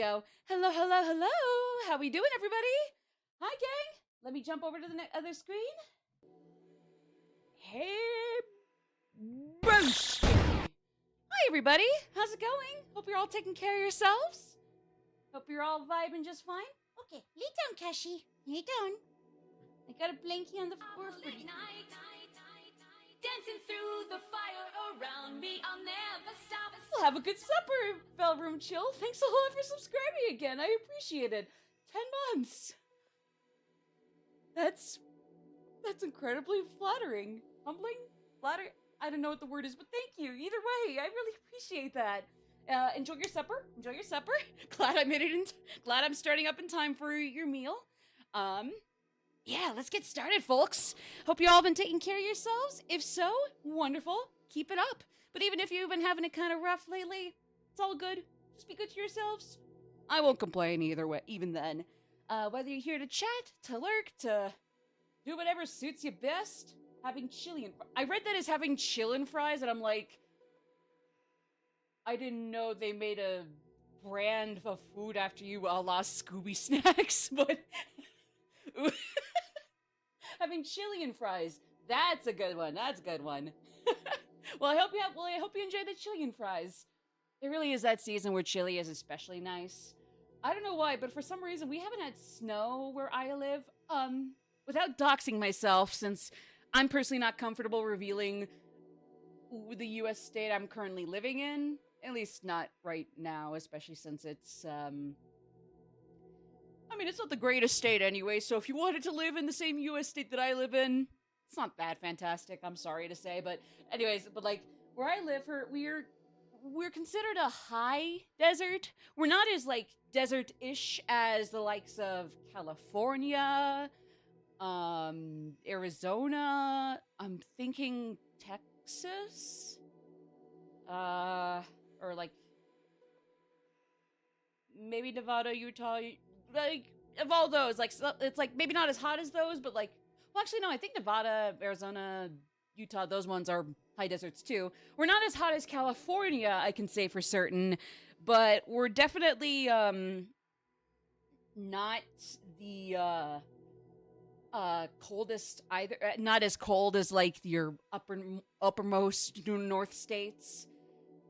go. Hello, hello, hello. How we doing, everybody? Hi, gang. Let me jump over to the other screen. Hey, Broski. Hi, everybody. How's it going? Hope you're all taking care of yourselves. Hope you're all vibing just fine. Okay, lay down, Kashi. Lay down. I got a blankie on the floor for you. Dancing through the fire around me, I'll never stop. Well, have a good supper, Bellroom Chill. Thanks a lot for subscribing again. I appreciate it. 10 months. That's incredibly flattering. Humbling? Flattering? I don't know what the word is, but thank you. Either way, I really appreciate that. Enjoy your supper. Enjoy your supper. Glad I made it in. Glad I'm starting up in time for your meal. Yeah, let's get started, folks. Hope you all been taking care of yourselves. If so, wonderful. Keep it up. But even if you've been having it kind of rough lately, it's all good. Just be good to yourselves. I won't complain either way, even then. Whether you're here to chat, to lurk, to do whatever suits you best, having chili I read that as having chillin' fries, and I'm like, I didn't know they made a brand of food after you a la Scooby Snacks, but having chili and fries. That's a good one. That's a good one. Well, I hope you enjoy the chili and fries. It really is that season where chili is especially nice. I don't know why, but for some reason we haven't had snow where I live. Without doxing myself, since I'm personally not comfortable revealing the U.S. state I'm currently living in. At least not right now, especially since it's, I mean, it's not the greatest state anyway, so if you wanted to live in the same U.S. state that I live in, it's not that fantastic, I'm sorry to say, but anyways, but like, where I live, we're considered a high desert. We're not as, like, desert-ish as the likes of California, Arizona, I'm thinking Texas, or like, maybe Nevada, Utah, like, of all those, like, it's like, maybe not as hot as those, but like, well, actually, no, I think Nevada, Arizona, Utah, those ones are high deserts too. We're not as hot as California, I can say for certain, but we're definitely, not the, coldest either, not as cold as, like, your uppermost north states.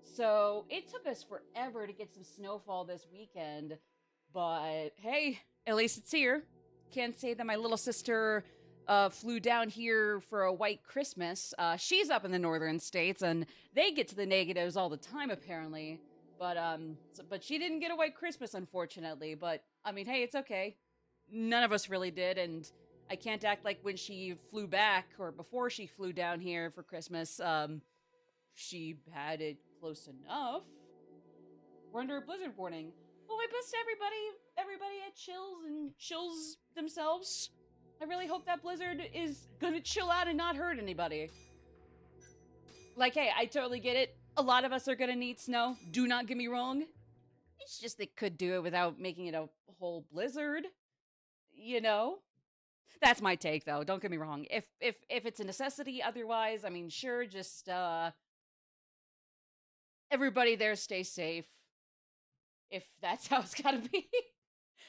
So it took us forever to get some snowfall this weekend, but hey, at least it's here. Can't say that my little sister flew down here for a white Christmas. She's up in the northern states, and they get to the negatives all the time, apparently. But she didn't get a white Christmas, unfortunately. But I mean, hey, it's okay. None of us really did, and I can't act like when she flew back or before she flew down here for Christmas, she had it close enough. We're under a blizzard warning. Well, my best to everybody at Chills and Chills themselves. I really hope that blizzard is gonna chill out and not hurt anybody. Like, hey, I totally get it. A lot of us are gonna need snow. Do not get me wrong. It's just they could do it without making it a whole blizzard. You know? That's my take, though. Don't get me wrong. If it's a necessity, otherwise, I mean, sure, just, everybody there stay safe. If that's how it's gotta be.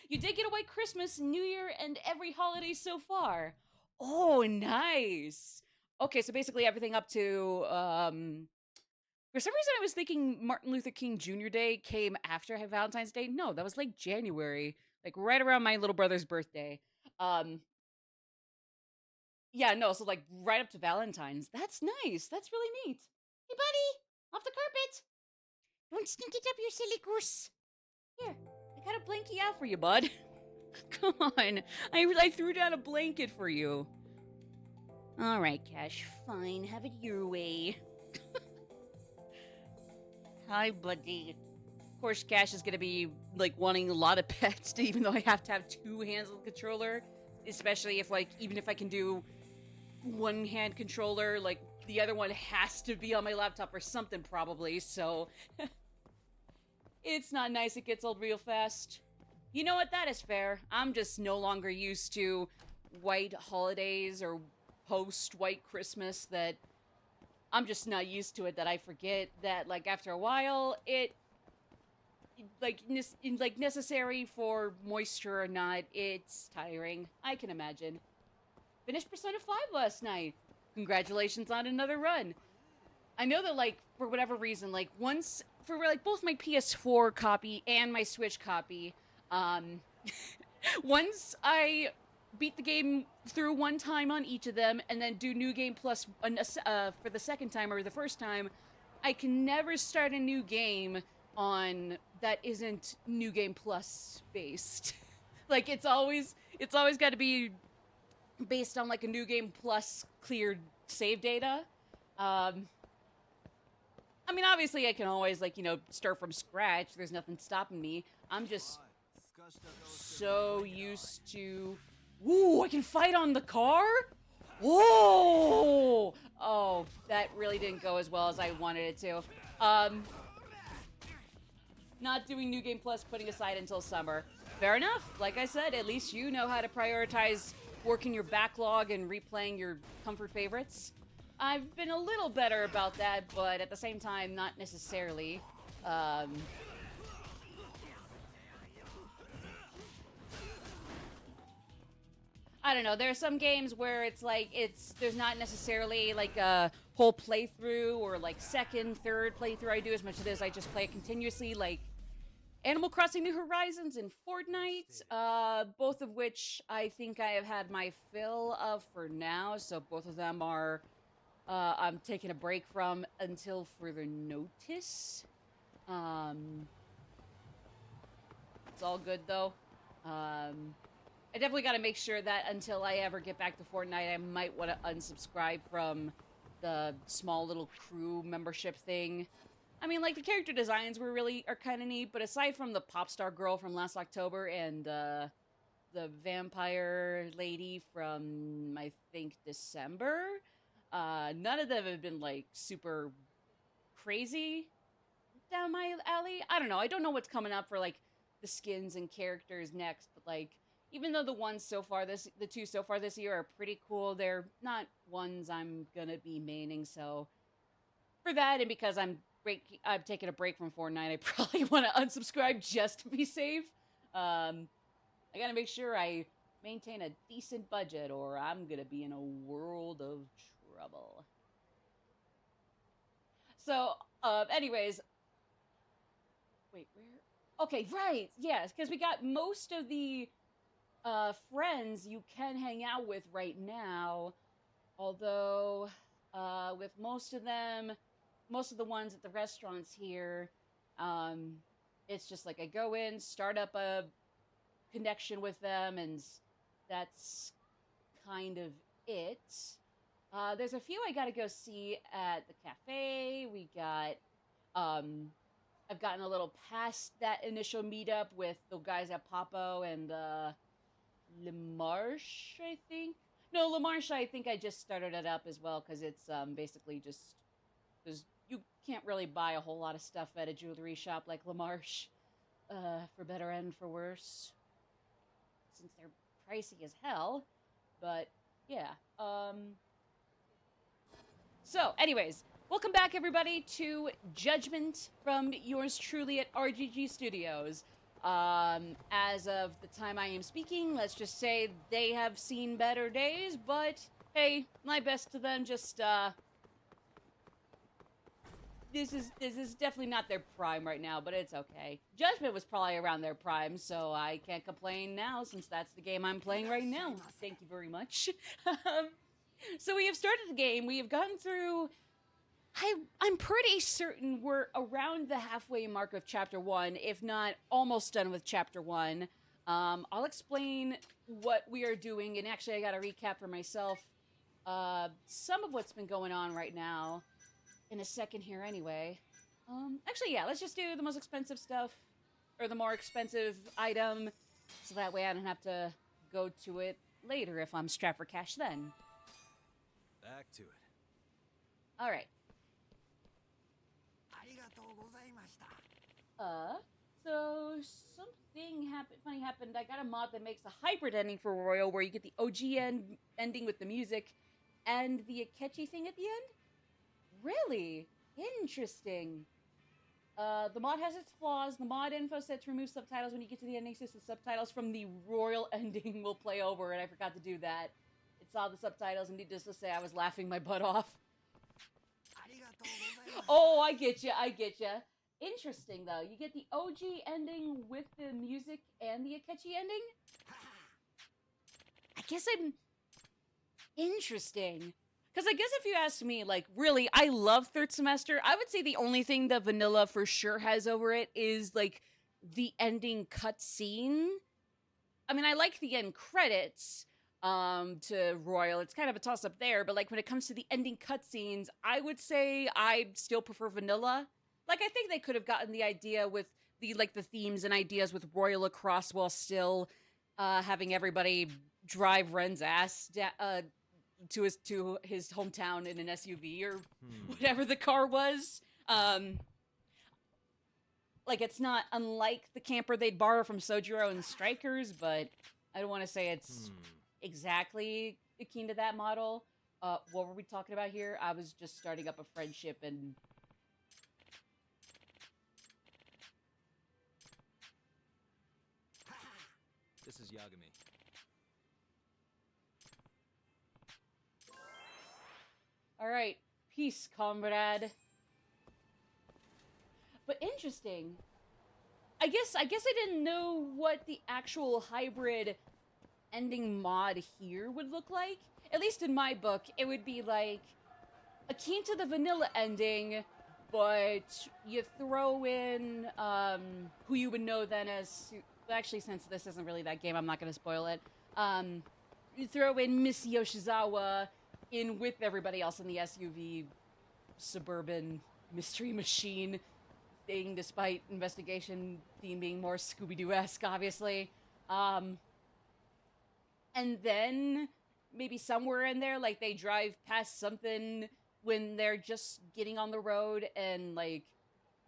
You did get a white Christmas, New Year, and every holiday so far. Oh, nice. Okay, so basically everything up to, for some reason I was thinking Martin Luther King Jr. Day came after Valentine's Day. No, that was like January. Like right around my little brother's birthday. Yeah, no, so like right up to Valentine's. That's nice. That's really neat. Hey, buddy, off the carpet. Don't stink it up, you silly goose. Here, I got a blankie out for you, bud. Come on, I threw down a blanket for you. All right, Cash, fine, have it your way. Hi, buddy. Of course, Cash is gonna be like wanting a lot of pets, even though I have to have two hands on the controller. Especially if, like, even if I can do one hand controller, like, the other one has to be on my laptop or something, probably, so. It's not nice, it gets old real fast. You know what, that is fair. I'm just no longer used to white holidays or post-white Christmas, that I'm just not used to it, that I forget that, like, after a while, necessary for moisture or not, it's tiring. I can imagine. Finished Persona 5 last night. Congratulations on another run. I know that, like, for whatever reason, like, once, for, like, both my PS4 copy and my Switch copy, um, once I beat the game through one time on each of them, and then do New Game Plus for the second time or the first time, I can never start a new game on that isn't New Game Plus based. Like, it's always got to be based on, like, a New Game Plus cleared save data. I mean, obviously, I can always, like, start from scratch. There's nothing stopping me. I'm just so used to... Ooh, I can fight on the car? Whoa! Oh, that really didn't go as well as I wanted it to. Not doing New Game Plus, putting aside until summer. Fair enough. Like I said, at least you know how to prioritize working your backlog and replaying your comfort favorites. I've been a little better about that, but at the same time, not necessarily. I don't know. There are some games where it's like there's not necessarily like a whole playthrough or like second, third playthrough I do as much as I just play it continuously, like Animal Crossing New Horizons and Fortnite, both of which I think I have had my fill of for now. So both of them are I'm taking a break from until further notice. It's all good though. I definitely got to make sure that until I ever get back to Fortnite, I might want to unsubscribe from the small little crew membership thing. I mean, like, the character designs are kind of neat, but aside from the pop star girl from last October and the vampire lady from, I think, December, none of them have been, like, super crazy down my alley. I don't know. I don't know what's coming up for, like, the skins and characters next, but, like, even though the two so far this year are pretty cool, they're not ones I'm gonna be maining, so for that, and because I've taken a break from Fortnite, I probably want to unsubscribe just to be safe. I gotta make sure I maintain a decent budget, or I'm gonna be in a world of trouble. So, anyways, wait, where? Okay, right, yes, because we got most of the friends you can hang out with right now, although with most of the ones at the restaurants here, it's just like I go in, start up a connection with them, and that's kind of it. There's a few I gotta go see at the cafe. I've gotten a little past that initial meetup with the guys at Papo and LeMarche, I think. No, LeMarche, I think I just started it up as well, because it's basically just because you can't really buy a whole lot of stuff at a jewelry shop like LeMarche, for better and for worse, since they're pricey as hell. But yeah. So, anyways, welcome back, everybody, to Judgment from yours truly at RGG Studios. As of the time I am speaking, let's just say they have seen better days, but hey, my best to them. Just this is definitely not their prime right now, but it's okay. Judgment was probably around their prime, so I can't complain now, since that's the game I'm playing right now. Thank you very much. So we have started the game. We have gotten through... I'm pretty certain we're around the halfway mark of Chapter 1, if not almost done with Chapter 1. I'll explain what we are doing, and actually I gotta recap for myself some of what's been going on right now in a second here anyway. Actually, yeah, let's just do the most expensive stuff, or the more expensive item, so that way I don't have to go to it later if I'm strapped for cash then. Back to it. Alright. So something funny happened. I got a mod that makes a hybrid ending for Royal, where you get the OG ending with the music and the Akechi thing at the end. Really interesting. The mod has its flaws. The mod info said to remove subtitles when you get to the ending, since the subtitles from the royal ending will play over, and I forgot to do that. It saw the subtitles, and needless to say, I was laughing my butt off. Oh, I get you. Interesting, though. You get the OG ending with the music and the Akechi ending? I guess I'm... Interesting. Because I guess if you asked me, like, really, I love third semester. I would say the only thing that vanilla for sure has over it is, like, the ending cutscene. I mean, I like the end credits to Royal. It's kind of a toss-up there, but, like, when it comes to the ending cutscenes, I would say I still prefer vanilla. Like, I think they could have gotten the idea with the, like, the themes and ideas with Royal across while still having everybody drive Ren's ass to his hometown in an SUV or whatever the car was. Like, it's not unlike the camper they'd borrow from Sojiro and Strikers, but I don't want to say it's exactly akin to that model. What were we talking about here? I was just starting up a friendship and... This is Yagami. All right, peace, comrade. But interesting. I guess I didn't know what the actual hybrid ending mod here would look like. At least in my book, it would be like akin to the vanilla ending, but you throw in who you would know then as... Actually, since this isn't really that game, I'm not going to spoil it. You throw in Miss Yoshizawa in with everybody else in the SUV suburban mystery machine thing, despite investigation theme being more Scooby-Doo-esque, obviously. And then maybe somewhere in there, like, they drive past something when they're just getting on the road and, like,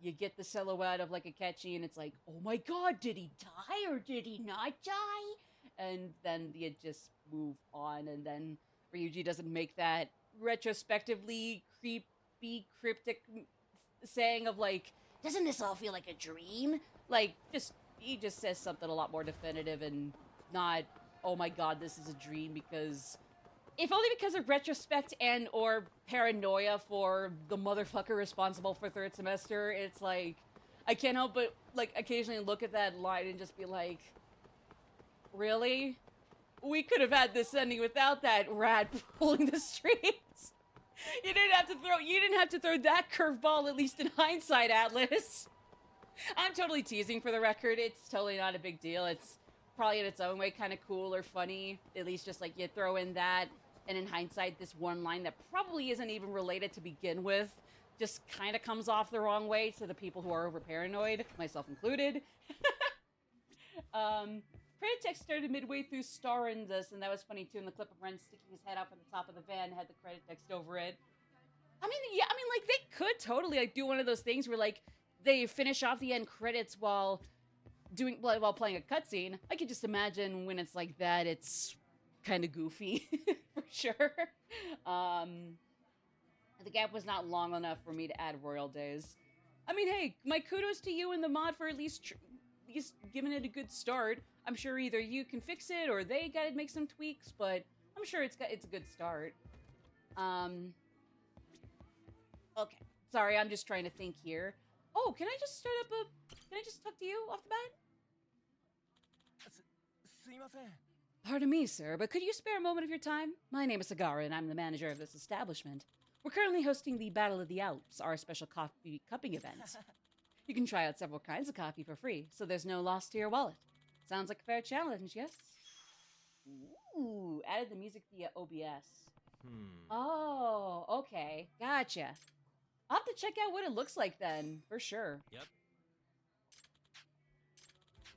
you get the silhouette of, like, Akechi, and it's like, oh my god, did he die or did he not die? And then you just move on, and then Ryuji doesn't make that retrospectively creepy, cryptic saying of, like, doesn't this all feel like a dream? Like, he just says something a lot more definitive and not, oh my god, this is a dream, because... If only because of retrospect and or paranoia for the motherfucker responsible for third semester, it's like, I can't help but, like, occasionally look at that line and just be like, really? We could have had this ending without that rat pulling the strings. You didn't have to throw that curveball, at least in hindsight, Atlas. I'm totally teasing, for the record. It's totally not a big deal. It's probably in its own way kind of cool or funny. At least just, like, you throw in that, and in hindsight, this one line that probably isn't even related to begin with just kind of comes off the wrong way to the people who are over paranoid, myself included. Credit text started midway through starring this, and that was funny too. In the clip of Ren sticking his head up at the top of the van had the credit text over it. I mean, yeah, I mean, like, they could totally, like, do one of those things where, like, they finish off the end credits while playing a cutscene. I could just imagine when it's like that, it's kind of goofy, for sure. The gap was not long enough for me to add Royal Days. I mean, hey, my kudos to you and the mod for at least giving it a good start. I'm sure either you can fix it or they gotta make some tweaks, but I'm sure it's a good start. Okay. Sorry, I'm just trying to think here. Oh, can I just talk to you off the bat? Pardon me, sir, but could you spare a moment of your time? My name is Sagara, and I'm the manager of this establishment. We're currently hosting the Battle of the Alps, our special coffee cupping event. You can try out several kinds of coffee for free, so there's no loss to your wallet. Sounds like a fair challenge, yes? Ooh, added the music via OBS. Oh, okay. Gotcha. I'll have to check out what it looks like then, for sure. Yep.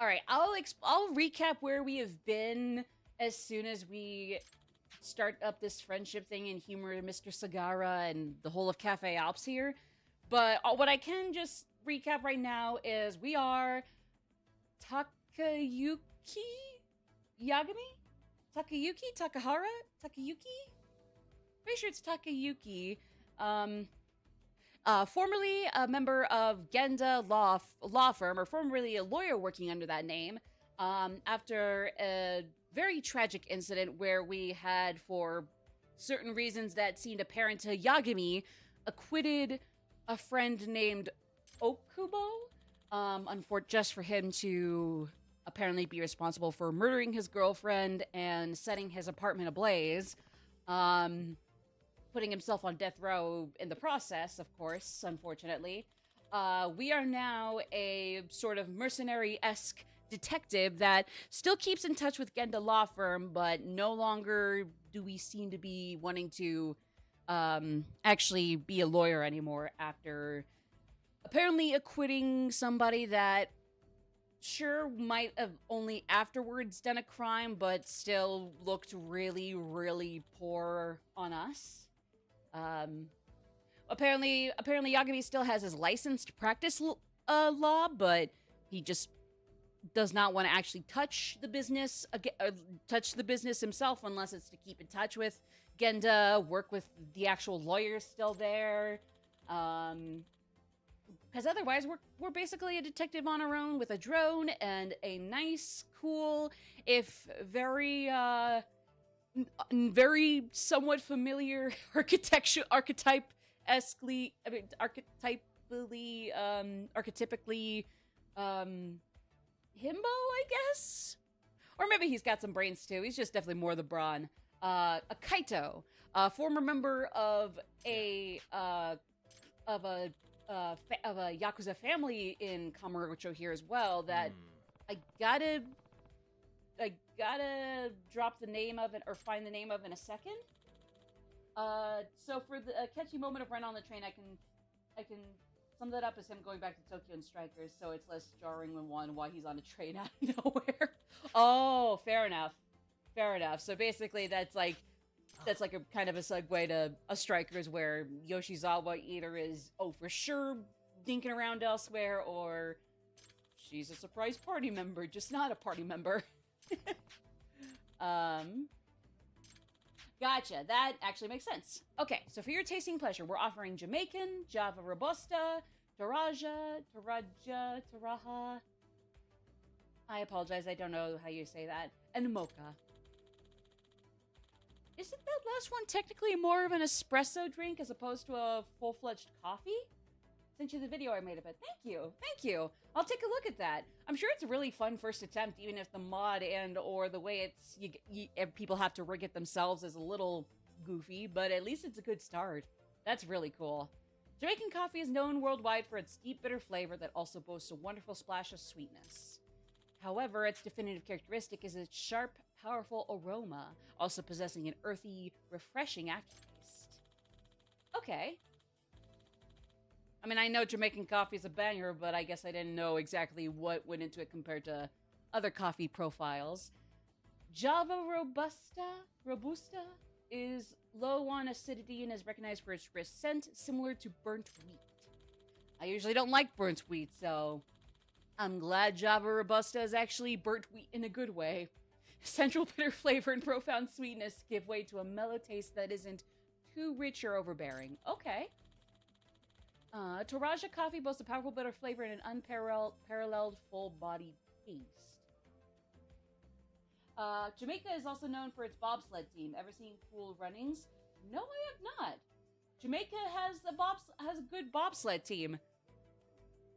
All right, I'll recap where we have been as soon as we start up this friendship thing and humor Mr. Sagara and the whole of Cafe Alps here. But what I can just recap right now is we are Takayuki Yagami? Takahara? Takayuki? Pretty sure it's Takayuki. formerly a member of Genda law firm, or formerly a lawyer working under that name, after a very tragic incident where we had, for certain reasons that seemed apparent to Yagami, acquitted a friend named Okubo, just for him to apparently be responsible for murdering his girlfriend and setting his apartment ablaze, putting himself on death row in the process, of course, unfortunately. We are now a sort of mercenary-esque detective that still keeps in touch with Genda Law Firm, but no longer do we seem to be wanting to actually be a lawyer anymore after apparently acquitting somebody that sure might have only afterwards done a crime, but still looked really, really poor on us. Apparently Yagami still has his license to practice law, but he just does not want to actually touch the business himself unless it's to keep in touch with Genda, work with the actual lawyers still there. Because otherwise, we're basically a detective on our own with a drone and a nice, cool, if very very somewhat familiar archetypically, himbo, I guess, or maybe he's got some brains too. He's just definitely more the brawn. A Kaito, former member of a Yakuza family in Kamurocho here as well, that I gotta drop the name of it, or find the name of in a second. So for the catchy moment of Run on the Train, I can sum that up as him going back to Tokyo and Strikers, so it's less jarring than why he's on a train out of nowhere. Oh, fair enough. So basically that's like a kind of a segue to a Strikers, where Yoshizawa either is, for sure, dinking around elsewhere, or she's a surprise party member, just not a party member. Gotcha. That actually makes sense. Okay, so for your tasting pleasure, we're offering Jamaican, Java Robusta, Taraja. I apologize, I don't know how you say that. And Mocha. Isn't that last one technically more of an espresso drink as opposed to a full-fledged coffee? Sent you the video I made of it. Thank you. I'll take a look at that. I'm sure it's a really fun first attempt, even if the mod or the way people have to rig it themselves is a little goofy, but at least it's a good start. That's really cool. Jamaican coffee is known worldwide for its deep, bitter flavor that also boasts a wonderful splash of sweetness. However, its definitive characteristic is its sharp, powerful aroma, also possessing an earthy, refreshing aftertaste. Okay. I mean, I know Jamaican coffee is a banger, but I guess I didn't know exactly what went into it compared to other coffee profiles. Java Robusta is low on acidity and is recognized for its crisp scent, similar to burnt wheat. I usually don't like burnt wheat, so I'm glad Java Robusta is actually burnt wheat in a good way. Central bitter flavor and profound sweetness give way to a mellow taste that isn't too rich or overbearing. Okay. Toraja coffee boasts a powerful bitter flavor and an unparalleled full-bodied taste. Jamaica is also known for its bobsled team. Ever seen Cool Runnings? No, I have not. Jamaica has a good bobsled team.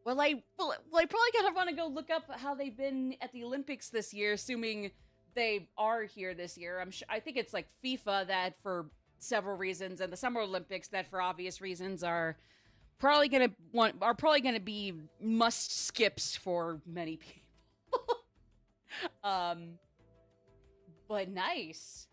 Well, I probably gotta want to go look up how they've been at the Olympics this year, assuming they are here this year. I think it's like FIFA that for several reasons, and the Summer Olympics that for obvious reasons are probably gonna be must skips for many people. But nice.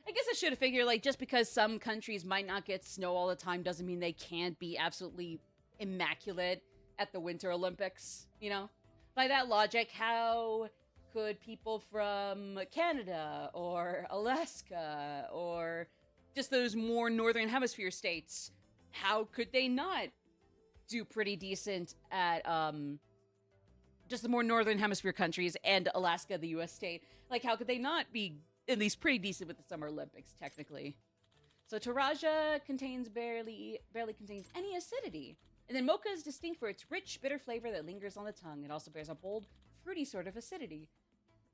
I guess I should have figured, like, just because some countries might not get snow all the time doesn't mean they can't be absolutely immaculate at the Winter Olympics, you know? By that logic, how could people from Canada or Alaska or just those more Northern Hemisphere states, how could they not do pretty decent at, just the more Northern Hemisphere countries and Alaska, the U.S. state? Like, how could they not be at least pretty decent with the Summer Olympics, technically? So Taraja barely contains any acidity. And then mocha is distinct for its rich, bitter flavor that lingers on the tongue. It also bears a bold, fruity sort of acidity.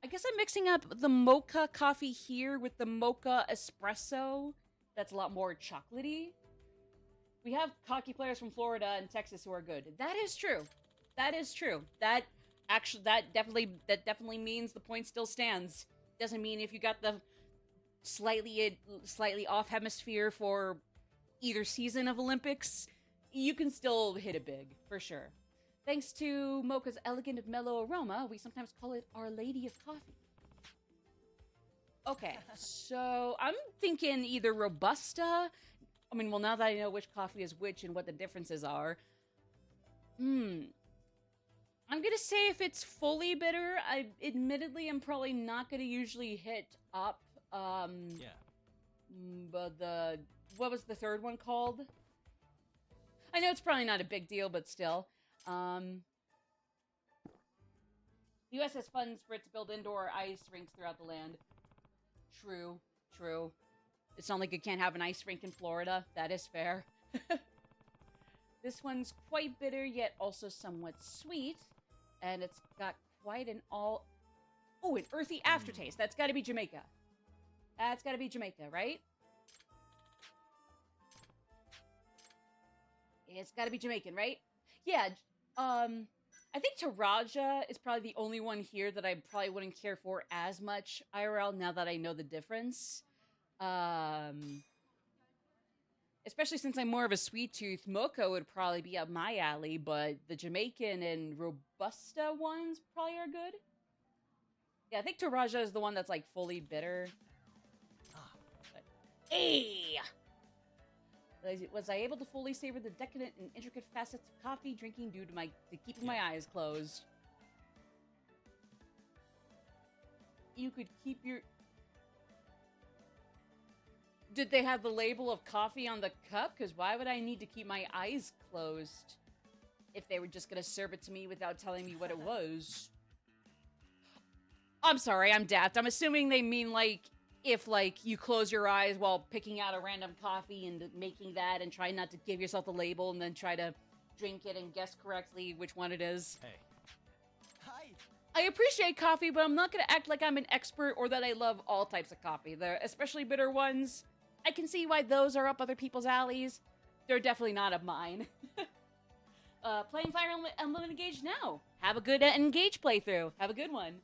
I guess I'm mixing up the mocha coffee here with the mocha espresso. That's a lot more chocolatey. We have cocky players from Florida and Texas who are good. That is true. That is true. That definitely means the point still stands. Doesn't mean if you got the slightly off hemisphere for either season of Olympics, you can still hit it big, for sure. Thanks to mocha's elegant mellow aroma, we sometimes call it Our Lady of Coffee. Okay, so I'm thinking either Robusta. I mean, well, now that I know which coffee is which and what the differences are. I'm gonna say if it's fully bitter, admittedly I'm probably not gonna usually hit up, Yeah. but what was the third one called? I know it's probably not a big deal, but still. The US has funds for it to build indoor ice rinks throughout the land. True. It's not like you can't have an ice rink in Florida. That is fair. This one's quite bitter, yet also somewhat sweet. And it's got quite an an earthy aftertaste. That's gotta be Jamaica. That's gotta be Jamaica, right? It's gotta be Jamaican, right? Yeah, I think Taraja is probably the only one here that I probably wouldn't care for as much IRL now that I know the difference. Especially since I'm more of a sweet tooth, mocha would probably be up my alley, but the Jamaican and Robusta ones probably are good. Yeah, I think Taraja is the one that's like fully bitter. But, hey! Was I able to fully savor the decadent and intricate facets of coffee drinking due to keeping my eyes closed? You could keep your... Did they have the label of coffee on the cup? Because why would I need to keep my eyes closed if they were just going to serve it to me without telling me what it was? I'm sorry, I'm daft. I'm assuming they mean, like, if, like, you close your eyes while picking out a random coffee and making that and try not to give yourself the label and then try to drink it and guess correctly which one it is. Hey. Hi. I appreciate coffee, but I'm not going to act like I'm an expert or that I love all types of coffee. The especially bitter ones, I can see why those are up other people's alleys. They're definitely not up mine. Playing Fire Emblem Engage now. Have a good Engage playthrough. Have a good one.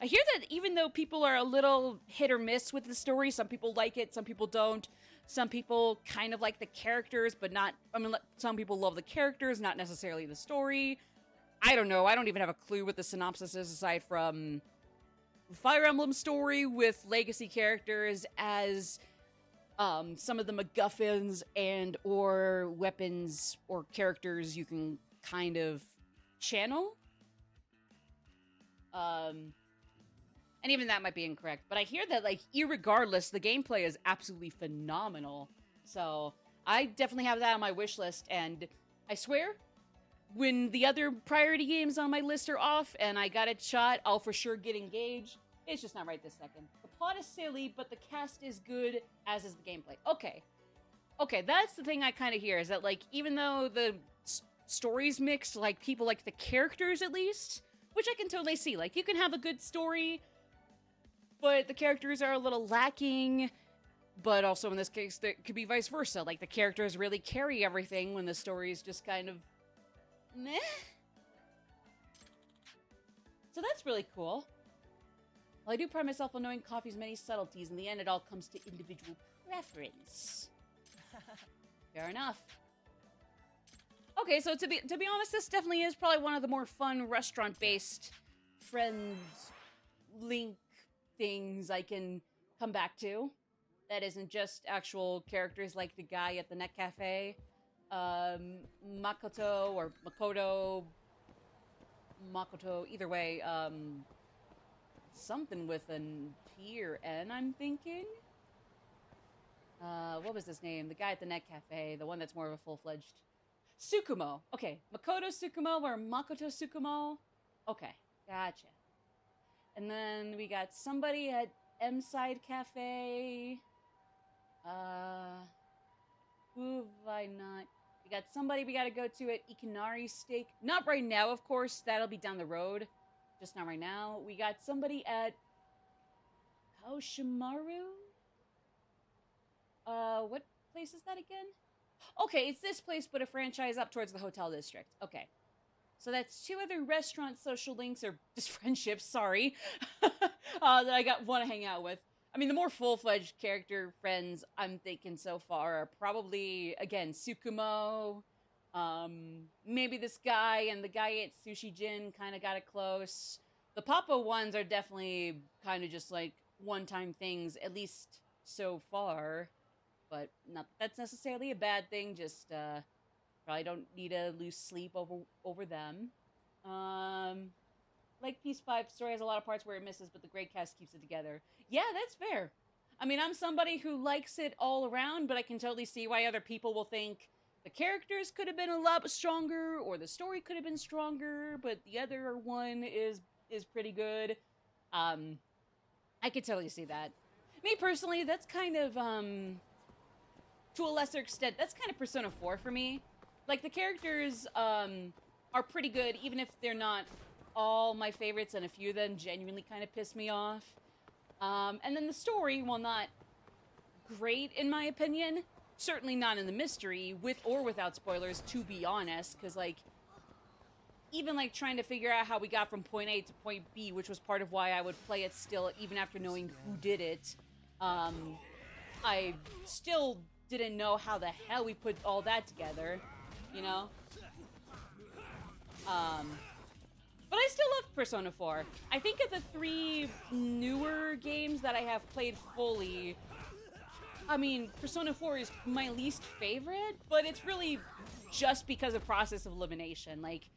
I hear that even though people are a little hit or miss with the story, some people like it, some people don't. Some people kind of like the characters, but not... I mean, some people love the characters, not necessarily the story. I don't know. I don't even have a clue what the synopsis is aside from Fire Emblem story with legacy characters as some of the MacGuffins and or weapons or characters you can kind of channel. And even that might be incorrect. But I hear that, like, irregardless, the gameplay is absolutely phenomenal. So I definitely have that on my wish list. And I swear, when the other priority games on my list are off and I got it shot, I'll for sure get engaged. It's just not right this second. The plot is silly, but the cast is good, as is the gameplay. Okay. Okay, that's the thing I kind of hear, is that, like, even though the story's mixed, like, people like the characters at least, which I can totally see. Like, you can have a good story, but the characters are a little lacking. But also in this case, it could be vice versa. Like, the characters really carry everything when the story is just kind of meh. So that's really cool. Well, I do pride myself on knowing coffee's many subtleties. In the end, it all comes to individual preference. Fair enough. Okay, so to be honest, this definitely is probably one of the more fun restaurant-based friends link things I can come back to. That isn't just actual characters like the guy at the Net Cafe, Makoto or Makoto, either way, something with an P or N, I'm thinking. What was his name? The guy at the Net Cafe, the one that's more of a full-fledged... Tsukumo. Okay, Makoto Tsukumo or Makoto Tsukumo. Okay, gotcha. And then we got somebody at M-Side Cafe. Who have I not? We got somebody we gotta go to at Ikanari Steak. Not right now, of course. That'll be down the road. Just not right now. We got somebody at Kaoshimaru? What place is that again? Okay, it's this place, but a franchise up towards the hotel district. Okay. So that's 2 other restaurant social links, or just friendships, sorry, that I want to hang out with. I mean, the more full-fledged character friends I'm thinking so far are probably, again, Tsukumo, maybe this guy, and the guy at Sushi Jin kind of got it close. The Papa ones are definitely kind of just like one-time things, at least so far. But not that's necessarily a bad thing, just probably don't need to lose sleep over them. Like Piece 5 story has a lot of parts where it misses, but the great cast keeps it together. Yeah, that's fair. I mean, I'm somebody who likes it all around, but I can totally see why other people will think the characters could have been a lot stronger, or the story could have been stronger, but the other one is pretty good. I could totally see that. Me personally, that's kind of to a lesser extent, that's kind of Persona 4 for me. Like, the characters are pretty good, even if they're not all my favorites, and a few of them genuinely kind of piss me off. And then the story, while not great in my opinion, certainly not in the mystery, with or without spoilers, to be honest, because, like, even, like, trying to figure out how we got from point A to point B, which was part of why I would play it still, even after knowing who did it, I still didn't know how the hell we put all that together, you know? But I still love Persona 4. I think of the 3 newer games that I have played fully, I mean, Persona 4 is my least favorite, but it's really just because of process of elimination. Like,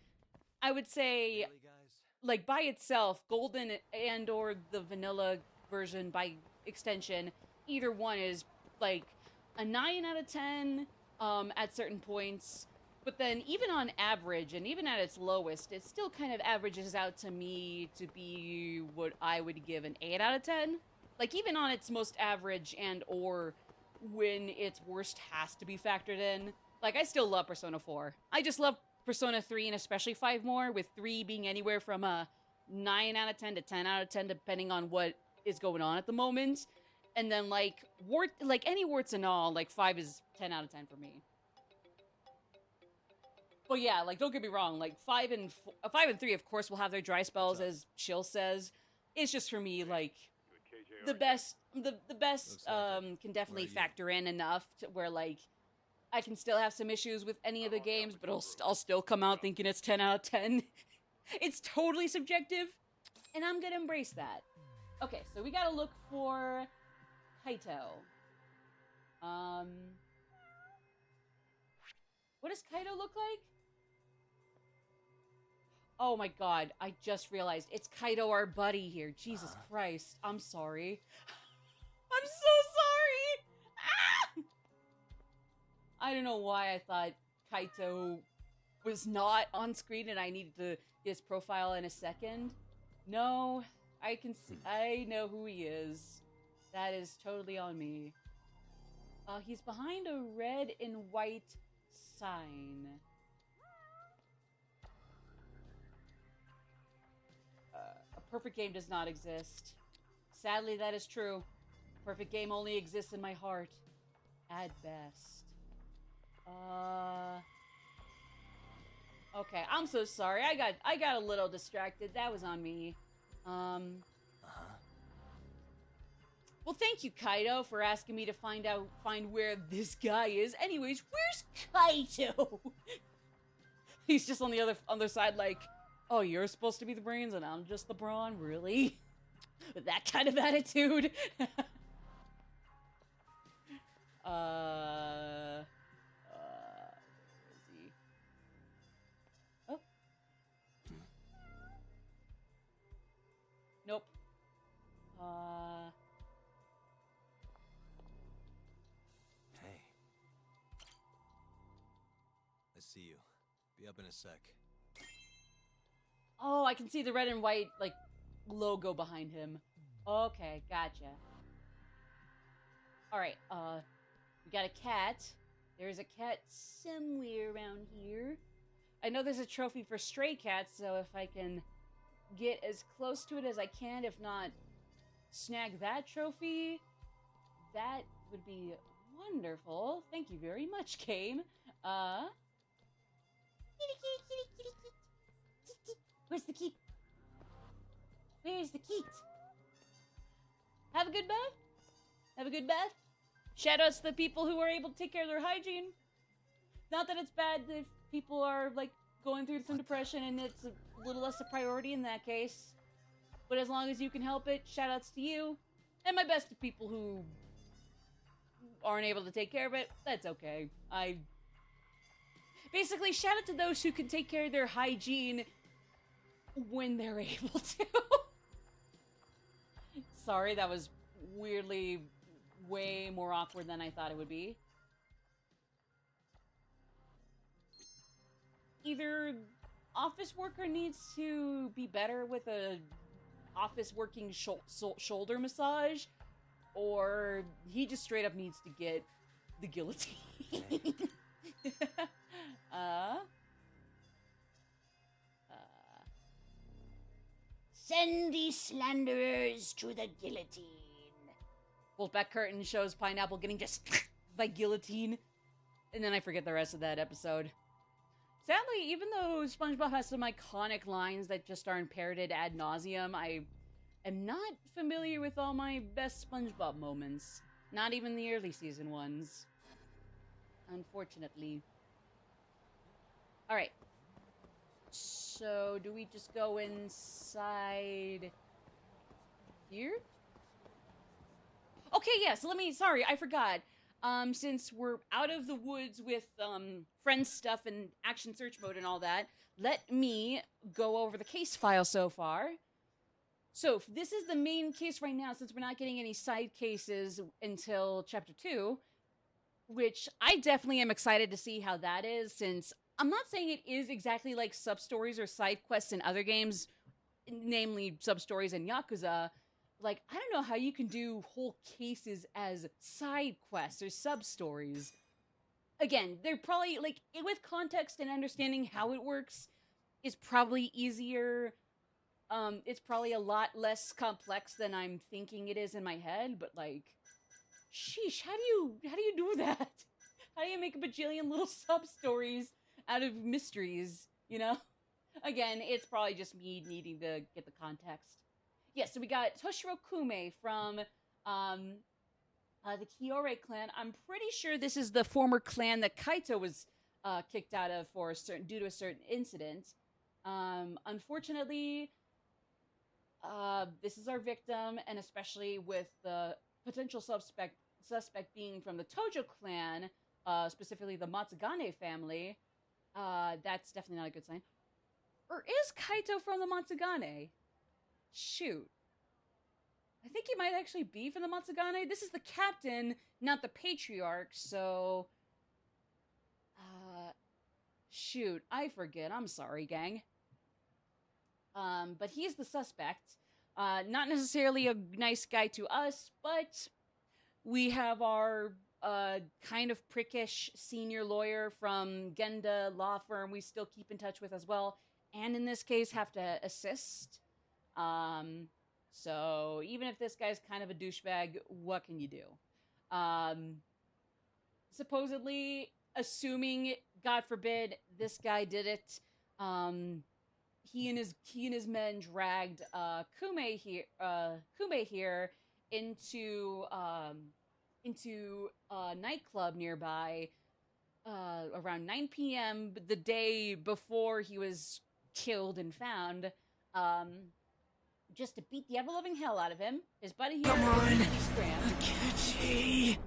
I would say, Really, guys? like, by itself, Golden and or the vanilla version by extension, either one is, like, a 9 out of 10 at certain points. But then even on average, and even at its lowest, it still kind of averages out to me to be what I would give an 8 out of 10. Like, even on its most average and or when its worst has to be factored in, like, I still love Persona 4. I just love Persona 3 and especially 5 more, with 3 being anywhere from a 9 out of 10 to 10 out of 10, depending on what is going on at the moment. And then, like, any warts and all, like, 5 is 10 out of 10 for me. But yeah, like, don't get me wrong, like, 5 and 3, of course, will have their dry spells, as Chill says. It's just, for me, like, the best can definitely factor in enough to where, like, I can still have some issues with any of the games, but I'll still come out thinking it's 10 out of 10. It's totally subjective, and I'm gonna embrace that. Okay, so we gotta look for Kaito. What does Kaito look like? Oh my god, I just realized it's Kaito, our buddy here. Jesus Christ, I'm sorry. I'm so sorry! Ah! I don't know why I thought Kaito was not on screen and I needed to get his profile in a second. No, I can see, I know who he is. That is totally on me. He's behind a red and white sign. A perfect game does not exist. Sadly, that is true. A perfect game only exists in my heart. At best. Okay, I'm so sorry. I got a little distracted. That was on me. Well, thank you, Kaito, for asking me to find where this guy is. Anyways, where's Kaito? He's just on the other side, like, oh, you're supposed to be the brains and I'm just the brawn? Really? With that kind of attitude? Where is he? Oh. Nope. Hey. I see you. Be up in a sec. Oh, I can see the red and white, like, logo behind him. Okay, gotcha. Alright, We got a cat. There's a cat somewhere around here. I know there's a trophy for stray cats, so if I can get as close to it as I can, if not snag that trophy, that would be wonderful. Thank you very much, game. Where's the key? Where's the key? Have a good bath. Have a good bath. Shoutouts to the people who are able to take care of their hygiene. Not that it's bad if people are, like, going through some depression and it's a little less a priority in that case. But as long as you can help it, shoutouts to you. And my best to people who aren't able to take care of it. That's okay. Basically, shout out to those who can take care of their hygiene when they're able to. Sorry, that was weirdly way more awkward than I thought it would be. Either office worker needs to be better with a office working shoulder massage, or he just straight up needs to get the guillotine. Send these slanderers to the guillotine. Pulls back curtain, shows Pineapple getting just by guillotine. And then I forget the rest of that episode. Sadly, even though SpongeBob has some iconic lines that just aren't parroted ad nauseum, I am not familiar with all my best SpongeBob moments. Not even the early season ones. Unfortunately. Alright. So, do we just go inside here? Okay, yeah, so sorry, I forgot. Since we're out of the woods with, friend stuff and action search mode and all that, let me go over the case file so far. So, this is the main case right now, since we're not getting any side cases until Chapter 2, which I definitely am excited to see how that is, since I'm not saying it is exactly like sub-stories or side quests in other games, namely sub-stories in Yakuza. Like, I don't know how you can do whole cases as side quests or sub-stories. Again, they're probably, like, with context and understanding how it works is probably easier. It's probably a lot less complex than I'm thinking it is in my head, but, like, sheesh, how do you do that? How do you make a bajillion little sub-stories out of mysteries, you know? Again, it's probably just me needing to get the context. Yeah, so we got Toshiro Kume from the Kiyore clan. I'm pretty sure this is the former clan that Kaito was kicked out of due to a certain incident. Unfortunately, this is our victim, and especially with the potential suspect being from the Tojo clan, specifically the Matsugane family, that's definitely not a good sign. Or is Kaito from the Matsugane? Shoot. I think he might actually be from the Matsugane. This is the captain, not the patriarch, so... shoot, I forget. I'm sorry, gang. But he's the suspect. Not necessarily a nice guy to us, but we have our kind of prickish senior lawyer from Genda law firm we still keep in touch with as well, and in this case have to assist. So even if this guy's kind of a douchebag, what can you do? Supposedly, assuming, God forbid, this guy did it, he and his men dragged Kume here into a nightclub nearby around 9 p.m. the day before he was killed and found, just to beat the ever-loving hell out of him. His buddy here, come on, scram. Catchy.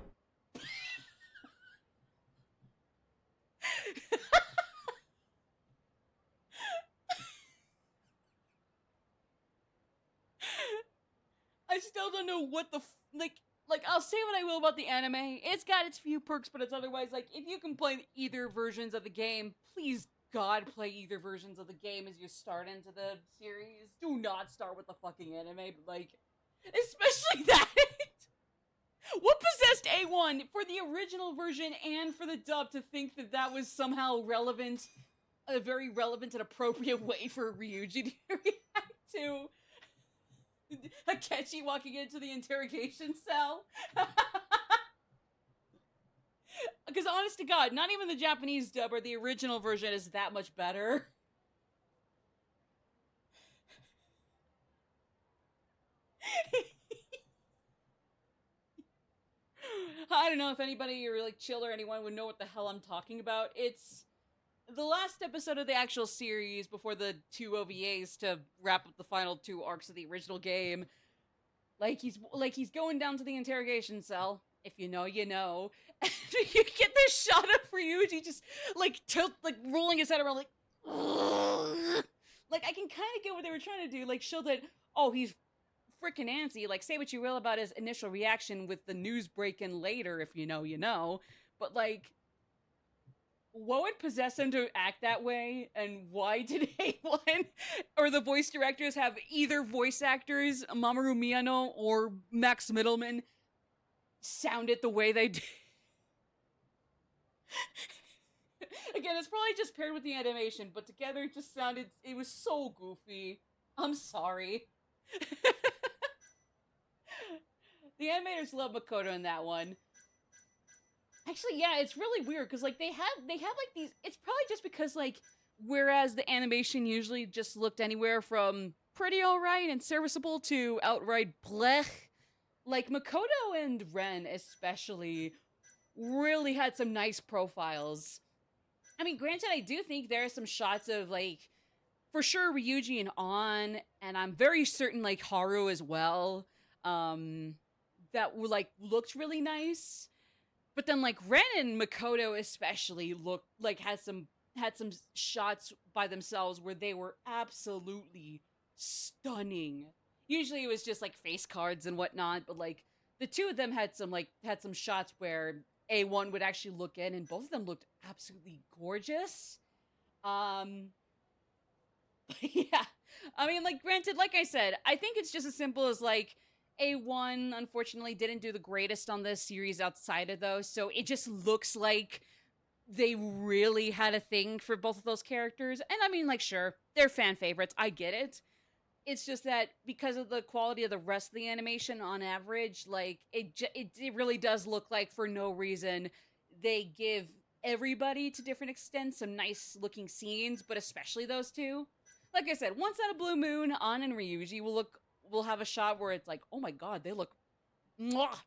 I still don't know what the like. I'll say what I will about the anime. It's got its few perks, but it's otherwise like if you can play either versions of the game, please God play either versions of the game as you start into the series. Do not start with the fucking anime, but like, especially that. What possessed A1 for the original version and for the dub to think that that was somehow relevant, a very relevant and appropriate way for Ryuji to react to Akechi walking into the interrogation cell? Because honest to God, not even the Japanese dub or the original version is that much better. I don't know if anybody or like Chill or anyone would know what the hell I'm talking about. It's the last episode of the actual series before the 2 OVAs to wrap up the final 2 arcs of the original game. He's going down to the interrogation cell. If you know, you know. And you get this shot of Ryuji just rolling his head around like, ugh. Like I can kind of get what they were trying to do, like show that he's freaking antsy. Like say what you will about his initial reaction with the news breaking later. If you know, you know. But like, what would possess him to act that way, and why did A1 or the voice directors have either voice actors, Mamoru Miyano or Max Mittelman, sound it the way they did? Again, it's probably just paired with the animation, but together it just sounded, it was so goofy. I'm sorry. The animators love Makoto in that one. Actually, yeah, it's really weird because like they have like these. It's probably just because like whereas the animation usually just looked anywhere from pretty alright and serviceable to outright blech, like Makoto and Ren especially really had some nice profiles. I mean, granted, I do think there are some shots of like for sure Ryuji and On, and I'm very certain like Haru as well. That like looked really nice. But then, like, Ren and Makoto especially had some shots by themselves where they were absolutely stunning. Usually it was just, like, face cards and whatnot, but, like, the two of them had some shots where A1 would actually look in, and both of them looked absolutely gorgeous. Yeah. I mean, like, granted, like I said, I think it's just as simple as, like, A1, unfortunately, didn't do the greatest on this series outside of those, so it just looks like they really had a thing for both of those characters. And I mean, like, sure, they're fan favorites. I get it. It's just that because of the quality of the rest of the animation on average, like, it really does look like for no reason they give everybody to different extents some nice looking scenes, but especially those two. Like I said, once out of Blue Moon, On and Ryuji will have a shot where it's like, oh my god, they look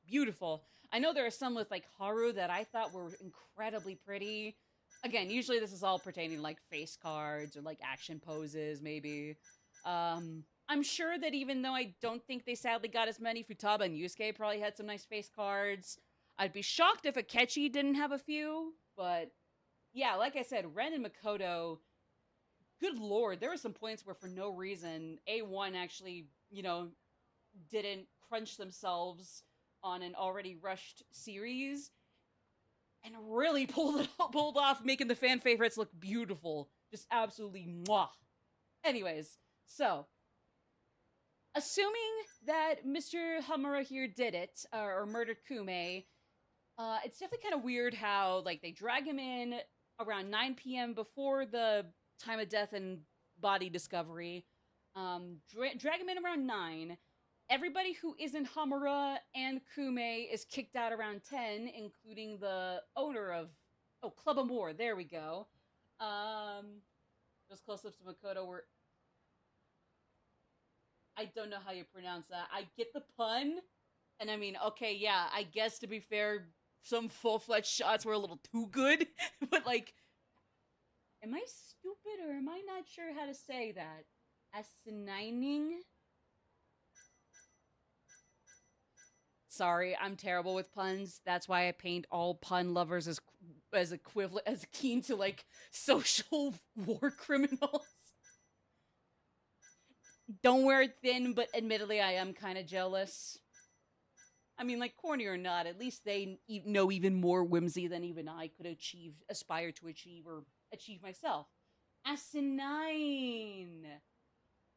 beautiful. I know there are some with like Haru that I thought were incredibly pretty. Again, usually this is all pertaining to like face cards or like action poses, maybe. I'm sure that even though I don't think they sadly got as many, Futaba and Yusuke probably had some nice face cards. I'd be shocked if Akechi didn't have a few, but yeah, like I said, Ren and Makoto, good lord, there were some points where for no reason A1 actually, didn't crunch themselves on an already rushed series and really pulled off making the fan favorites look beautiful. Just absolutely mwah. Anyways, so assuming that Mr. Hamura here did it, or murdered Kume, it's definitely kind of weird how, like, they drag him in around 9 p.m. before the time of death and body discovery. Drag him in around 9. Everybody who isn't Hamura and Kume is kicked out around 10, including the owner of... Oh, Club Amore, there we go. Those close-ups to Makoto were... I don't know how you pronounce that. I get the pun, and I mean, okay, yeah, I guess to be fair, some full-fledged shots were a little too good, but like, am I stupid or am I not sure how to say that? Assigning? Sorry, I'm terrible with puns. That's why I paint all pun lovers as equivalent, as akin to like social war criminals. Don't wear it thin, but admittedly, I am kind of jealous. I mean, like, corny or not, at least they know even more whimsy than even I could aspire to achieve, or achieve myself. Asinine!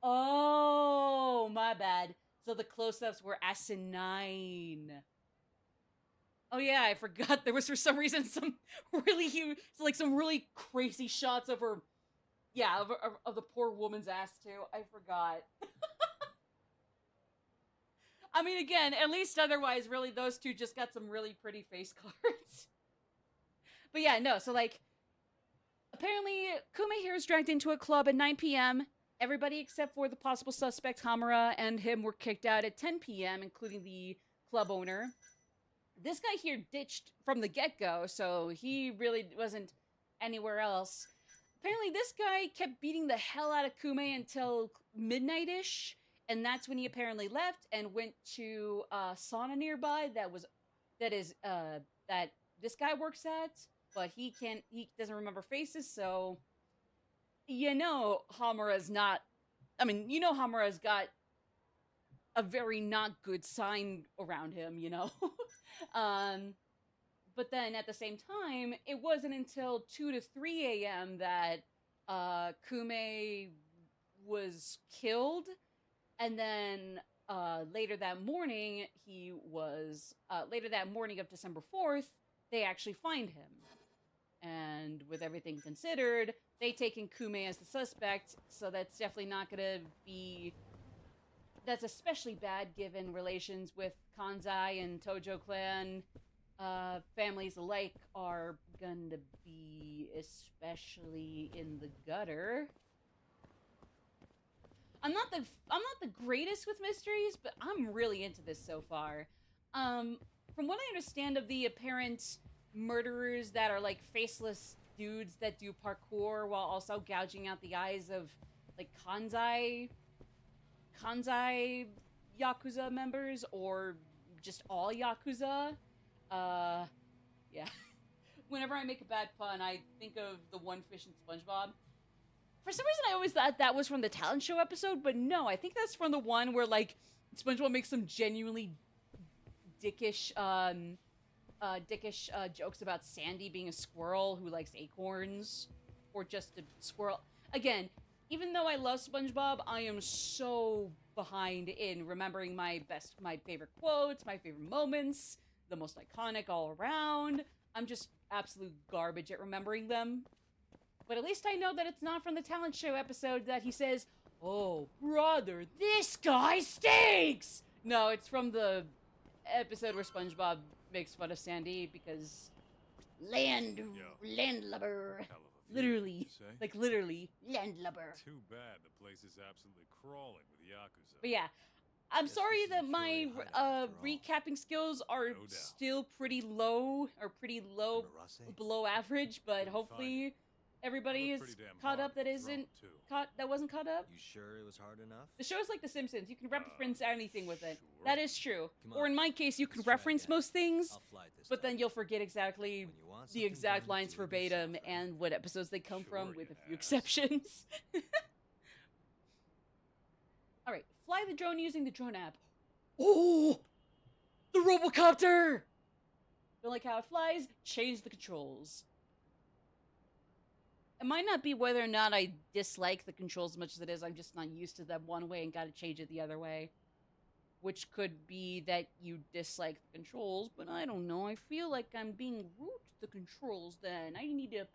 Oh, my bad. So the close-ups were asinine. Oh yeah, I forgot there was for some reason some really huge, like some really crazy shots of her, yeah, of the poor woman's ass too. I forgot. I mean, again, at least otherwise, really, those two just got some really pretty face cards. But yeah, no, so like, apparently, Kume here is dragged into a club at 9 p.m. Everybody except for the possible suspect, Hamura, and him were kicked out at 10 p.m., including the club owner. This guy here ditched from the get-go, so he really wasn't anywhere else. Apparently, this guy kept beating the hell out of Kume until midnight-ish, and that's when he apparently left and went to a sauna nearby that this guy works at, but he doesn't remember faces, so Hamura's not, I mean, Hamura's got a very not good sign around him, But then at the same time, it wasn't until 2 to 3 a.m. that Kume was killed. And then later that morning of December 4th, they actually find him. And with everything considered, they take in Kume as the suspect, so that's definitely not going to be... That's especially bad given relations with Kanzai and Tojo clan families alike are going to be especially in the gutter. I'm not the greatest with mysteries, but I'm really into this so far. From what I understand of the apparent murderers that are like faceless dudes that do parkour while also gouging out the eyes of like Kanzai Yakuza members or just all Yakuza. Yeah. Whenever I make a bad pun, I think of the one fish in SpongeBob. For some reason, I always thought that was from the talent show episode, but no, I think that's from the one where, like, SpongeBob makes some genuinely dickish jokes about Sandy being a squirrel who likes acorns, or just a squirrel. Again, even though I love SpongeBob, I am so behind in remembering my favorite quotes, my favorite moments, the most iconic all around. I'm just absolute garbage at remembering them. But at least I know that it's not from the talent show episode that he says, "Oh, brother, this guy stinks!" No, it's from the episode where SpongeBob makes fun of Sandy because landlubber. Literally, like literally, landlubber. Too bad the place is absolutely crawling with Yakuza. But yeah, I'm Guess sorry this is that a my Florida hideout after all. recapping skills are No doubt. still pretty low, Marase? below average, but Couldn't hopefully everybody That is looked pretty damn caught hard up that and isn't drunk, too. that wasn't caught up. You sure it was hard enough? The show's like The Simpsons. You can reference anything with it. sure. That is true. Come Or on, in my case, you can let's try reference again. most things, I'll fly it this but then time. you'll forget exactly When you want the something exact done, lines do it verbatim yourself, and what episodes they come from, Sure, with you a few ass. exceptions. All right, fly the drone using the drone app. Oh, the Robocopter! Don't like how it flies? Change the controls. It might not be whether or not I dislike the controls as much as it is I'm just not used to them one way and gotta change it the other way. Which could be that you dislike the controls, but I don't know. I feel like I'm being rude to the controls then. I need to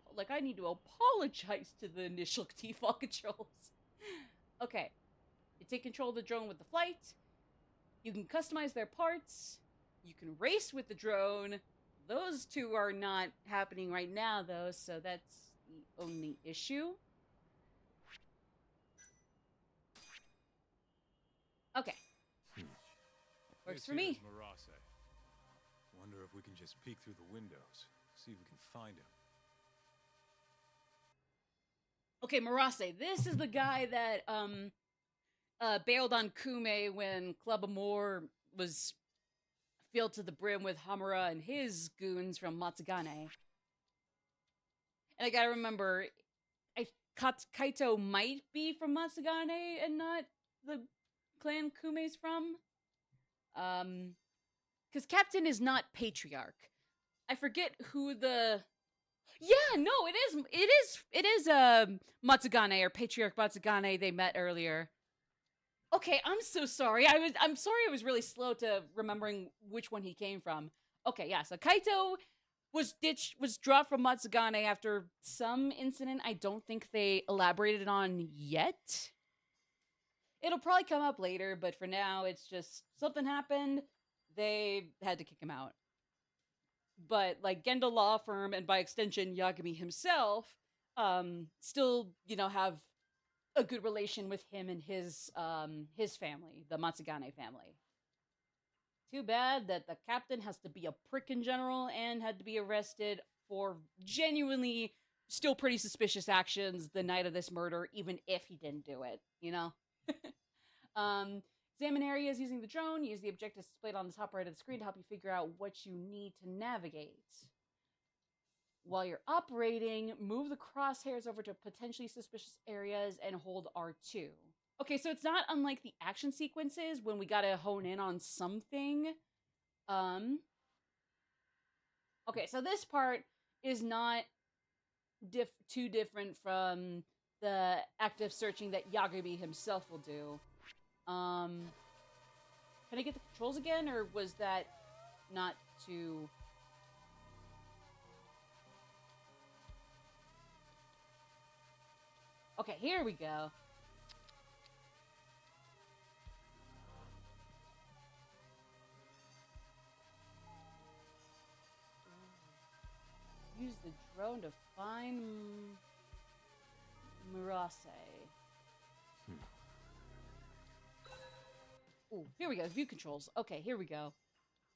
apologize to the initial default controls. Okay. You take control of the drone with the flight. You can customize their parts. You can race with the drone. Those two are not happening right now, though, so that's the only issue. Okay. Works This for me. here's Marase. Wonder if we can just peek through the windows, see if we can find him. Okay, Marase. This is the guy that bailed on Kume when Club Amor was filled to the brim with Hamura and his goons from Matsugane. And I gotta remember, Kaito might be from Matsugane and not the clan Kume's from. Because Captain is not Patriarch. I forget who the... Yeah, no, it is Matsugane or Patriarch Matsugane they met earlier. Okay, I'm so sorry. I'm sorry I was really slow to remembering which one he came from. Okay, yeah. So Kaito was dropped from Matsugane after some incident I don't think they elaborated on yet. It'll probably come up later, but for now, it's just something happened. They had to kick him out. But like Genda Law Firm and by extension Yagami himself, still have a good relation with him and his family, the Matsugane family. Too bad that the captain has to be a prick in general and had to be arrested for genuinely still pretty suspicious actions the night of this murder, even if he didn't do it, Examine areas using the drone. Use the objectives displayed on the top right of the screen to help you figure out what you need to navigate. While you're operating, move the crosshairs over to potentially suspicious areas and hold R2. Okay, so it's not unlike the action sequences when we gotta hone in on something. Okay, so this part is not too different from the active searching that Yagami himself will do. Can I get the controls again, or was that not too... Okay, here we go. Use the drone to find Murase. Ooh, here we go. View controls. Okay, here we go.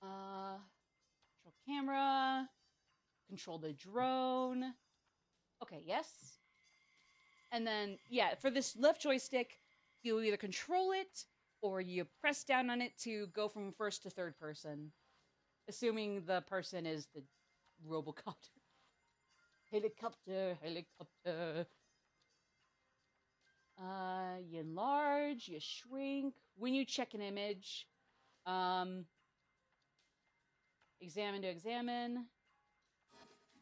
Control camera. Control the drone. Okay, yes. And then, yeah, for this left joystick, you either control it or you press down on it to go from first to third person. Assuming the person is the Robocopter. Helicopter. You enlarge, you shrink. When you check an image, examine to examine.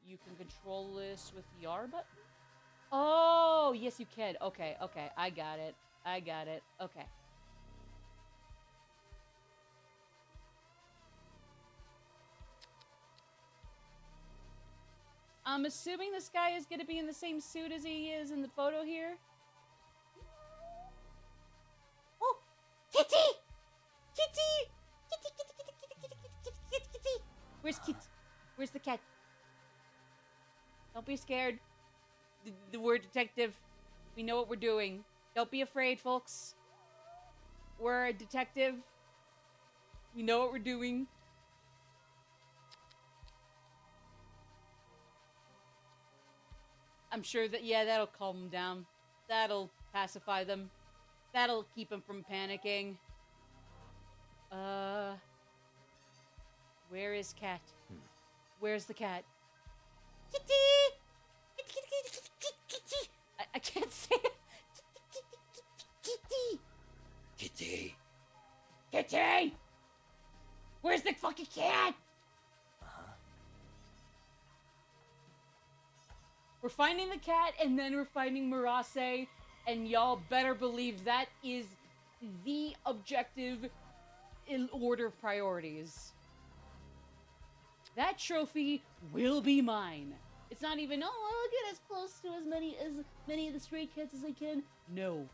You can control this with the R button. Oh, yes you can. Okay, I got it. Okay. I'm assuming this guy is going to be in the same suit as he is in the photo here. Oh, Kitty! Kitty! Kitty! Where's Kitty? Where's the cat? Don't be scared. We're detective. We know what we're doing. Don't be afraid, folks. We're a detective. We know what we're doing. I'm sure that, yeah, that'll calm them down. That'll pacify them. That'll keep them from panicking. Where is cat? Where's the cat? Kitty! Kitty! I can't say it. Kitty! Kitty! Where's the fucking cat? We're finding the cat, and then we're finding Murase, and y'all better believe that is the objective in order of priorities. That trophy will be mine. It's not even, oh, I'll get as close to as many of the stray cats as I can. No.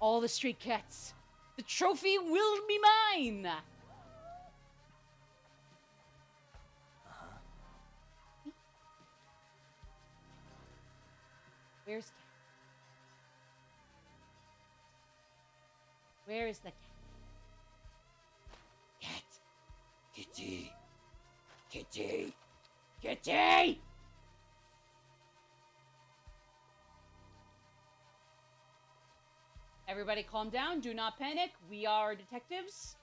All the stray cats. The trophy will be mine! Where's cat? Where is the cat? Cat! Kitty! Kitty! Kitty! Everybody calm down. Do not panic. We are detectives.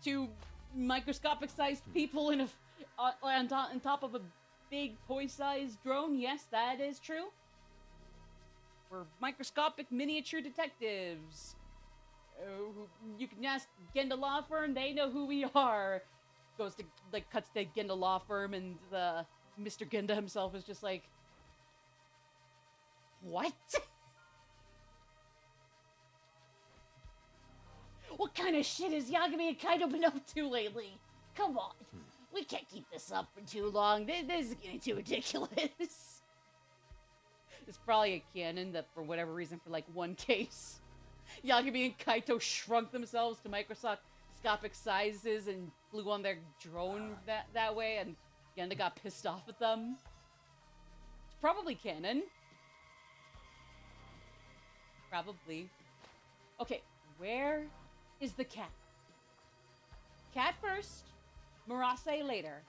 Two microscopic-sized people in on top of a big toy-sized drone. Yes, that is true. We're microscopic miniature detectives. You can ask Genda Law Firm. They know who we are. Goes to, like, cuts to Genda Law Firm, and the Mr. Genda himself is just like, what? What kind of shit has Yagami and Kaido been up to lately? Come on. We can't keep this up for too long. This is getting too ridiculous. It's probably a canon that, for whatever reason, for like one case, Yagami and Kaito shrunk themselves to microscopic sizes and flew on their drone that way, and Genda got pissed off at them. It's probably canon. Probably. Okay, where is the cat? Cat first, Murase later.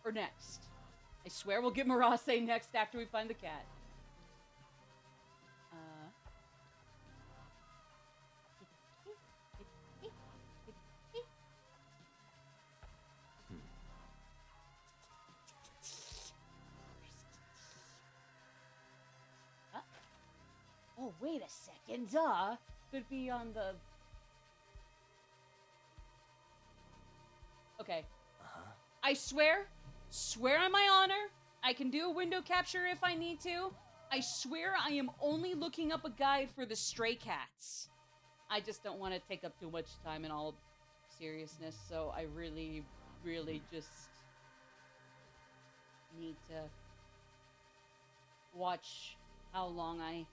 Or next. I swear we'll get Murase next after we find the cat. Oh, wait a second, could be on the... Okay. I swear on my honor, I can do a window capture if I need to. I swear I am only looking up a guide for the stray cats. I just don't want to take up too much time in all seriousness, so I really, really just need to watch how long I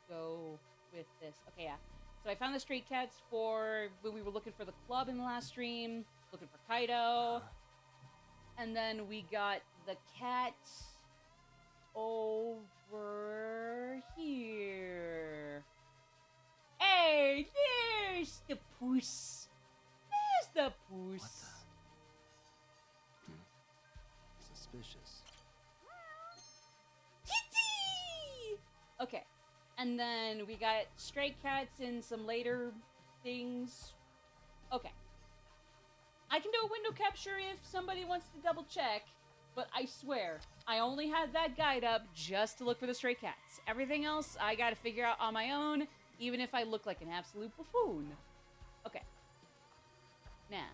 go with this. Okay, yeah. So I found the stray cats for when we were looking for the club in the last stream, looking for Kaido. And then we got the cat over here. Hey, there's the puss. There's the puss. What the? Suspicious. Titty! Okay. And then we got stray cats in some later things. Okay. I can do a window capture if somebody wants to double check, but I swear, I only had that guide up just to look for the stray cats. Everything else, I gotta figure out on my own, even if I look like an absolute buffoon. Okay. Now,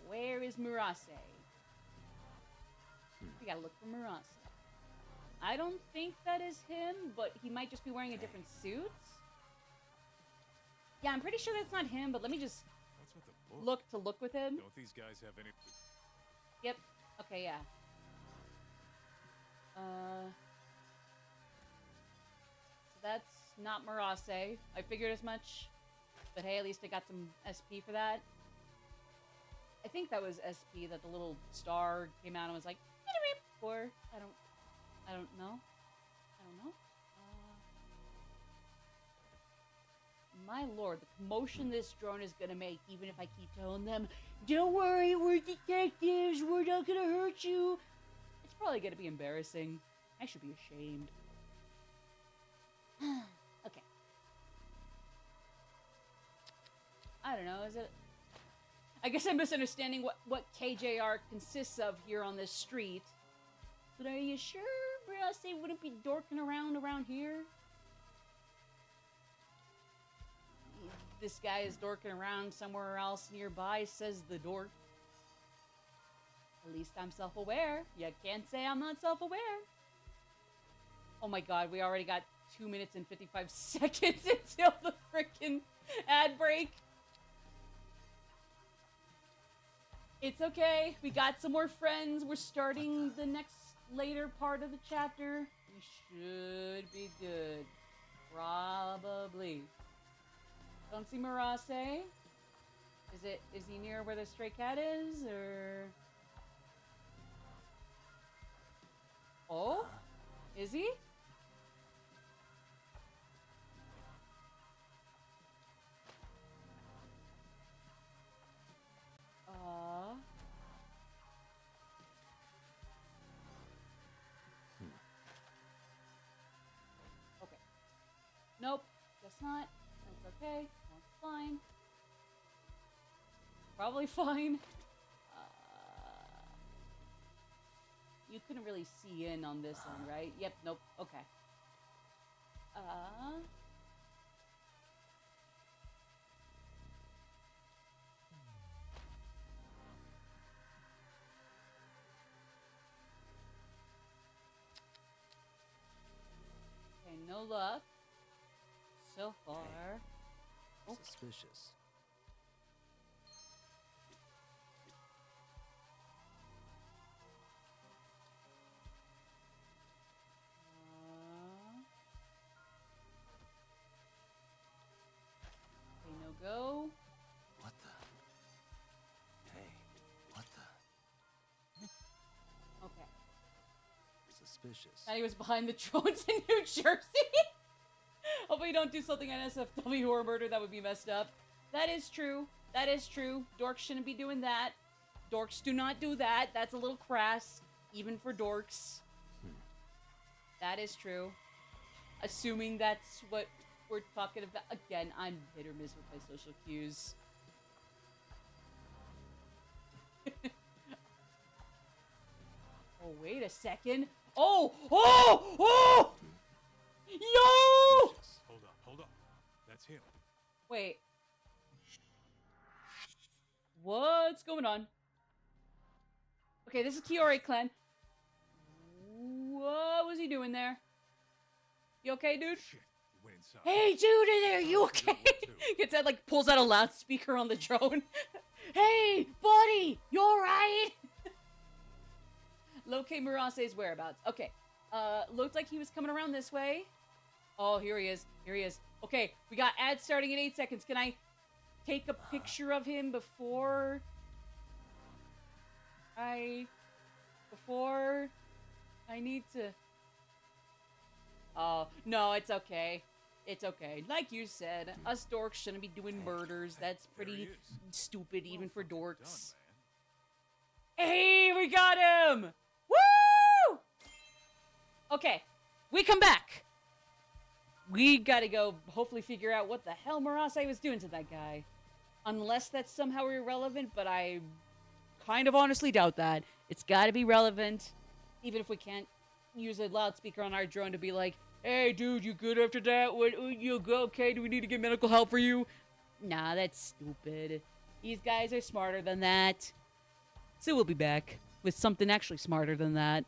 where is Murase? We gotta look for Murase. I don't think that is him, but he might just be wearing a different suit. Yeah, I'm pretty sure that's not him, but let me just What's with the book? look with him. Don't these guys have any... Yep. Okay, yeah. So that's not Murase. I figured as much. But hey, at least I got some SP for that. I think that was SP that the little star came out and was like, or I don't know. My lord, the commotion this drone is gonna make, even if I keep telling them, don't worry, we're detectives, we're not gonna hurt you. It's probably gonna be embarrassing. I should be ashamed. Okay. I don't know, is it... I guess I'm misunderstanding what KJR consists of here on this street. But are you sure Murase wouldn't be dorking around here? This guy is dorking around somewhere else nearby, says the dork. At least I'm self-aware. You can't say I'm not self-aware. Oh my god, we already got 2 minutes and 55 seconds until the frickin' ad break. It's okay. We got some more friends. We're starting the next later part of the chapter. We should be good. Probably. Don't see Murase. Is he near where the stray cat is, or... Oh? Is he? Okay. Nope. Guess not. That's okay. That's fine. Probably fine. You couldn't really see in on this one, right? Yep, nope, okay. Okay, no luck. So far. Oh. Suspicious. Suspicious. And he was behind the drones in New Jersey. Hopefully you don't do something on SFW or murder. That would be messed up. That is true. That is true. Dorks shouldn't be doing that. Dorks do not do that. That's a little crass, even for dorks. That is true. Assuming that's what we're talking about. Again, I'm hit or miss with my social cues. Oh, wait a second. Oh! Oh! Oh! Yo! Hold up. That's him. Wait. What's going on? Okay, this is Kiori Clan. What was he doing there? You okay, dude? Shit, he went inside. Hey, dude, in there, you okay? Gets that, like, pulls out a loudspeaker on the drone. Hey, buddy, you alright? Locate Murase's whereabouts. Okay, looked like he was coming around this way. Oh, here he is. Here he is. Okay, we got ads starting in 8 seconds. Can I take a picture of him before I need to... Oh, no, it's okay. It's okay. Like you said, us dorks shouldn't be doing murders. That's pretty stupid even for dorks. Hey, we got him! Woo! Okay, we come back. We gotta go hopefully figure out what the hell Murase was doing to that guy. Unless that's somehow irrelevant, but I kind of honestly doubt that. It's gotta be relevant, even if we can't use a loudspeaker on our drone to be like, hey, dude, you good after that? What, you go? Okay, do we need to get medical help for you? Nah, that's stupid. These guys are smarter than that. So we'll be back with something actually smarter than that.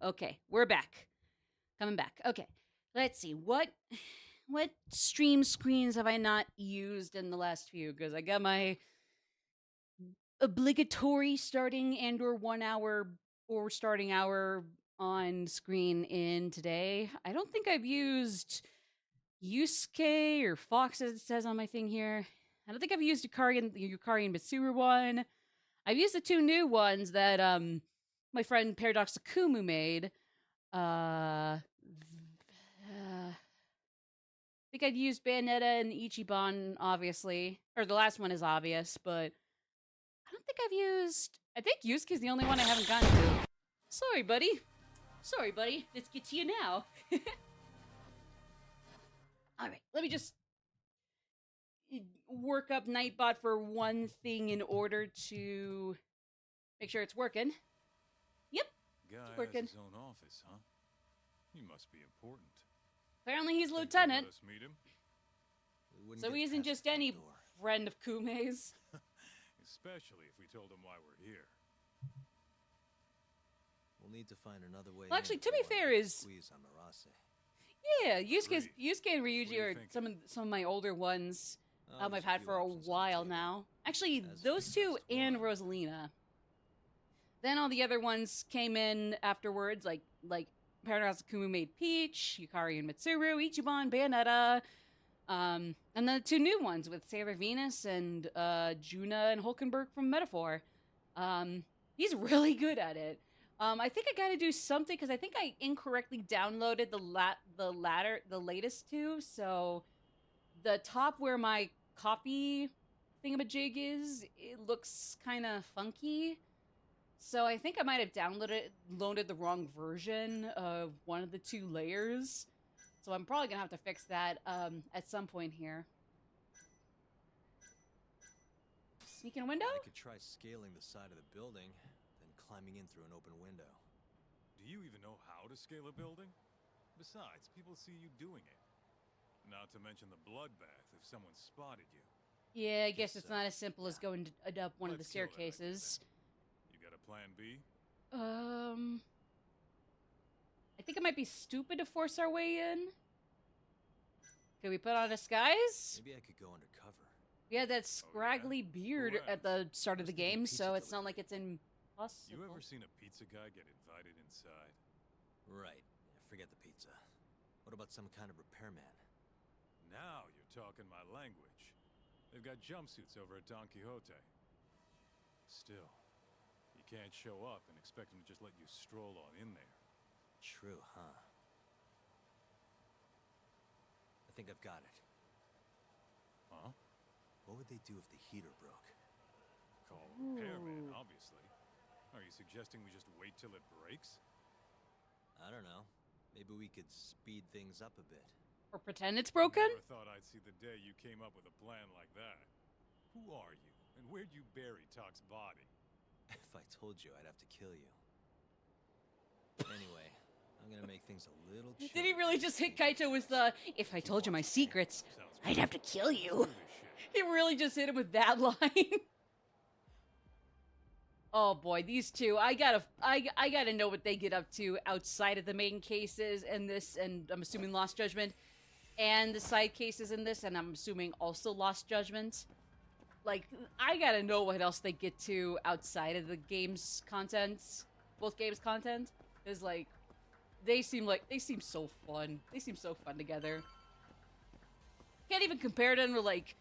Okay, we're back. Coming back. Okay. Let's see. What stream screens have I not used in the last few? Because I got my obligatory starting and or 1 hour or starting hour on screen in today. I don't think I've used Yusuke or Fox, as it says on my thing here. I don't think I've used Yukari and Mitsuru one. I've used the two new ones that my friend Paradox Akumu made. I think I'd used Bayonetta and Ichiban, obviously. Or the last one is obvious, but I don't think I've used... I think Yusuke's the only one I haven't gotten to. Sorry, buddy. Sorry, buddy. Let's get to you now. Alright, let me just work up Nightbot for one thing in order to make sure it's working. Yep, Guy it's working. has his own office, huh? He must be important. Apparently he's Think lieutenant, they'll let us meet him? We wouldn't so get he isn't past just the any door. friend of Kume's. Especially if we told him why we're here. We'll need to find another way. Well, actually, in to if we be want fair, to is- squeeze Amarase. Yeah, Yusuke and What Ryuji do you are think? some of my older ones. Oh, I've there's had few for a options on the while table. now. Actually, As those discussed, two and one. Rosalina. Then all the other ones came in afterwards, like Paradox Akumu made Peach, Yukari and Mitsuru, Ichiban, Bayonetta, and the two new ones with Sailor Venus and Juna and Hulkenberg from Metaphor. He's really good at it. I think I got to do something because I think I incorrectly downloaded the latest two. So the top where my copy thingamajig is, it looks kind of funky. So I think I might have loaded the wrong version of one of the two layers. So I'm probably gonna have to fix that at some point here. Sneaking window? I could try scaling the side of the building, then climbing in through an open window. Do you even know how to scale a building? Besides, people see you doing it. Not to mention the bloodbath if someone spotted you. Yeah, I guess Guess it's so. not as simple as going up one of the Let's kill that idea staircases. You got a plan B? I think it might be stupid to force our way in. Can we put on a disguise? Maybe I could go undercover. We had that scraggly beard Who at the start of the Must be the game, pizza so it's not like delivery. it's impossible. You ever seen a pizza guy get invited inside? Right. Forget the pizza. What about some kind of repairman? Now you're talking my language. They've got jumpsuits over at Don Quixote. Still, you can't show up and expect them to just let you stroll on in there. True, huh? I think I've got it. Huh? What would they do if the heater broke? Call a repairman, obviously. Are you suggesting we just wait till it breaks? I don't know. Maybe we could speed things up a bit. Or pretend it's broken? Never thought I'd see the day you came up with a plan like that. Who are you, and where'd you bury Talk's body? If I told you, I'd have to kill you. Anyway, I'm gonna make things a little chilly. Did he really just hit Kaito with the, if I told you my secrets, Sounds I'd have to kill Do you? this shit. He really just hit him with that line. Oh boy, these two, I gotta know what they get up to outside of the main cases and this, and I'm assuming Lost Judgment, and the side cases in this, and I'm assuming also Lost Judgment. Like, I gotta know what else they get to outside of the game's contents, both games' content, is like, they seem so fun. They seem so fun together. Can't even compare them to like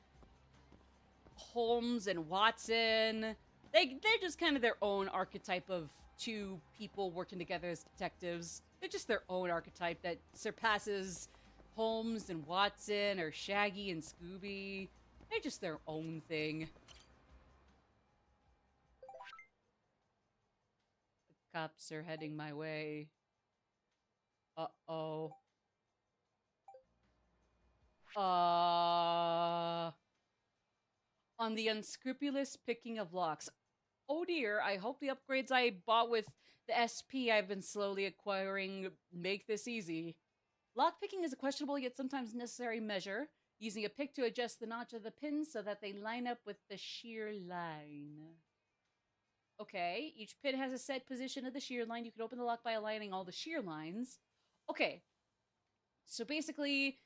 Holmes and Watson. They're just kind of their own archetype of two people working together as detectives. They're just their own archetype that surpasses Holmes and Watson or Shaggy and Scooby. They're just their own thing. The cops are heading my way. Uh-oh. On the unscrupulous picking of locks. Oh dear, I hope the upgrades I bought with the SP I've been slowly acquiring make this easy. Lockpicking is a questionable yet sometimes necessary measure, using a pick to adjust the notch of the pins so that they line up with the shear line. Okay, each pin has a set position of the shear line. You can open the lock by aligning all the shear lines. Okay, so basically,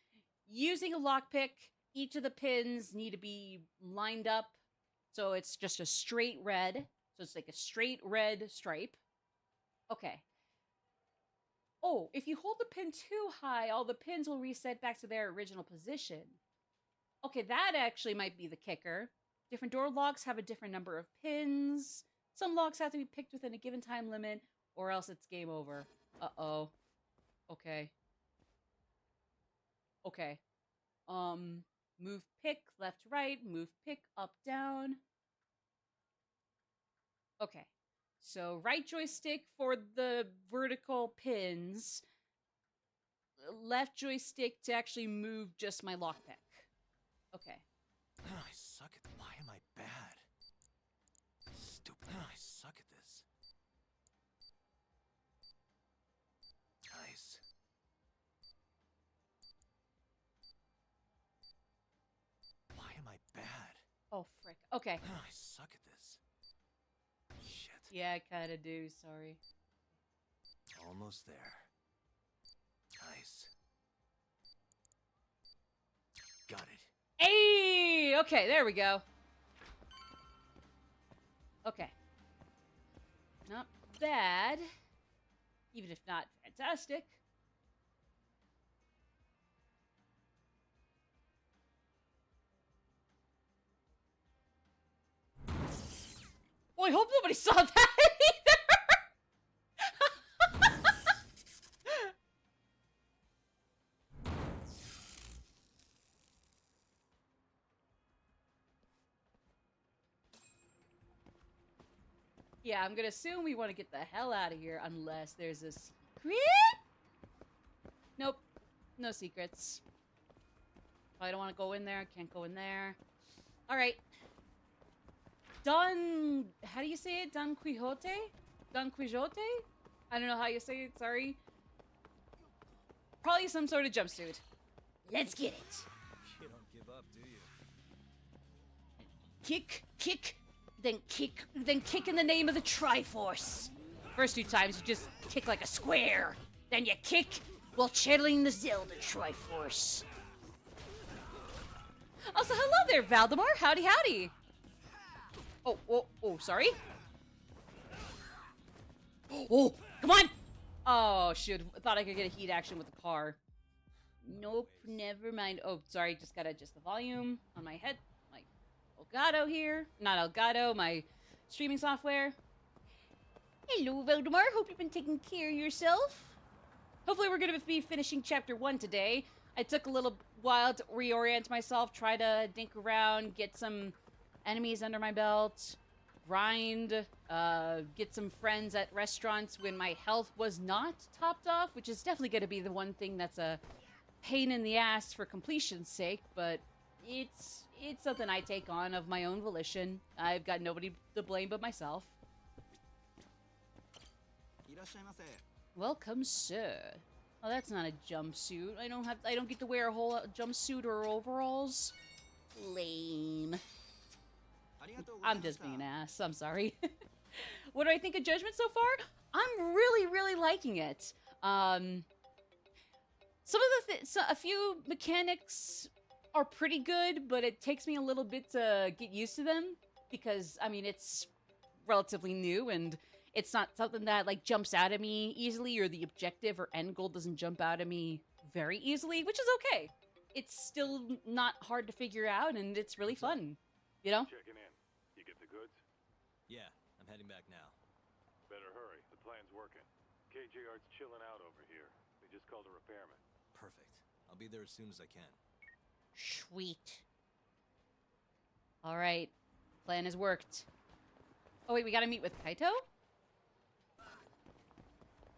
using a lockpick, each of the pins need to be lined up. So it's just a straight red. So it's like a straight red stripe. Okay. Oh, if you hold the pin too high, all the pins will reset back to their original position. Okay, that actually might be the kicker. Different door locks have a different number of pins. Some locks have to be picked within a given time limit, or else it's game over. Uh-oh. Okay. Okay. Move pick, left, right, move pick, up, down. Okay. So right joystick for the vertical pins. Left joystick to actually move just my lockpick. Okay. I suck at. Why am I bad? Stupid. I suck at this. Nice. Why am I bad? Oh, frick. Okay. I suck at this. Shit. Yeah, I kinda do, sorry. Almost there. Nice. Got it. Hey! Okay, there we go. Okay. Not bad. Even if not fantastic. Well, I hope nobody saw that either! Yeah, I'm gonna assume we want to get the hell out of here unless there's a secret? Nope. No secrets. I don't want to go in there. Can't go in there. Alright. Don... How do you say it? Don Quixote? Don Quixote? I don't know how you say it. Sorry. Probably some sort of jumpsuit. Let's get it. You don't give up, do you? Kick, kick, then kick in the name of the Triforce. First 2 times you just kick like a square. Then you kick while channeling the Zelda Triforce. Also, hello there, Valdemar. Howdy, howdy. Oh, sorry. Oh, come on. Oh, shoot. Thought I could get a heat action with the car. Nope, never mind. Oh, sorry. Just gotta adjust the volume on my head. My Elgato here. Not Elgato, my streaming software. Hello, Valdemar. Hope you've been taking care of yourself. Hopefully we're going to be finishing Chapter 1 today. I took a little while to reorient myself, try to dink around, get some enemies under my belt, grind, get some friends at restaurants when my health was not topped off, which is definitely going to be the one thing that's a pain in the ass for completion's sake, but it's something I take on of my own volition. I've got nobody to blame but myself. Welcome, sir. Oh, that's not a jumpsuit. I don't get to wear a whole jumpsuit or overalls. Lame. I'm just being an ass. I'm sorry. What do I think of Judgment so far? I'm really, really liking it. Some of the a few mechanics are pretty good, but it takes me a little bit to get used to them because, I mean, it's relatively new and it's not something that, like, jumps out at me easily, or the objective or end goal doesn't jump out at me very easily, which is okay. It's still not hard to figure out, and it's really fun, you know? Checking in. You get the goods? Yeah, I'm heading back now. Better hurry. The plan's working. KJR's chilling out over here. They just called a repairman. Perfect. I'll be there as soon as I can. Sweet. All right. Plan has worked. Oh, wait, we gotta meet with Kaito?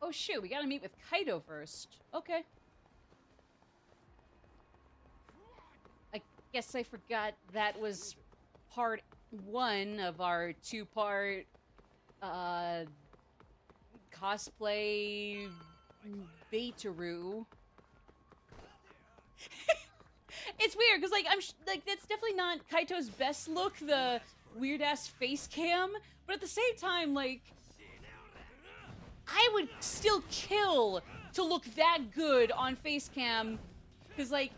Oh, shoot, we gotta meet with Kaito first. Okay. I guess I forgot that was part 1 of our 2-part, cosplay Betaru. It's weird, because, like, that's definitely not Kaito's best look. The weird ass face cam, but at the same time, like, I would still kill to look that good on face cam, because, like,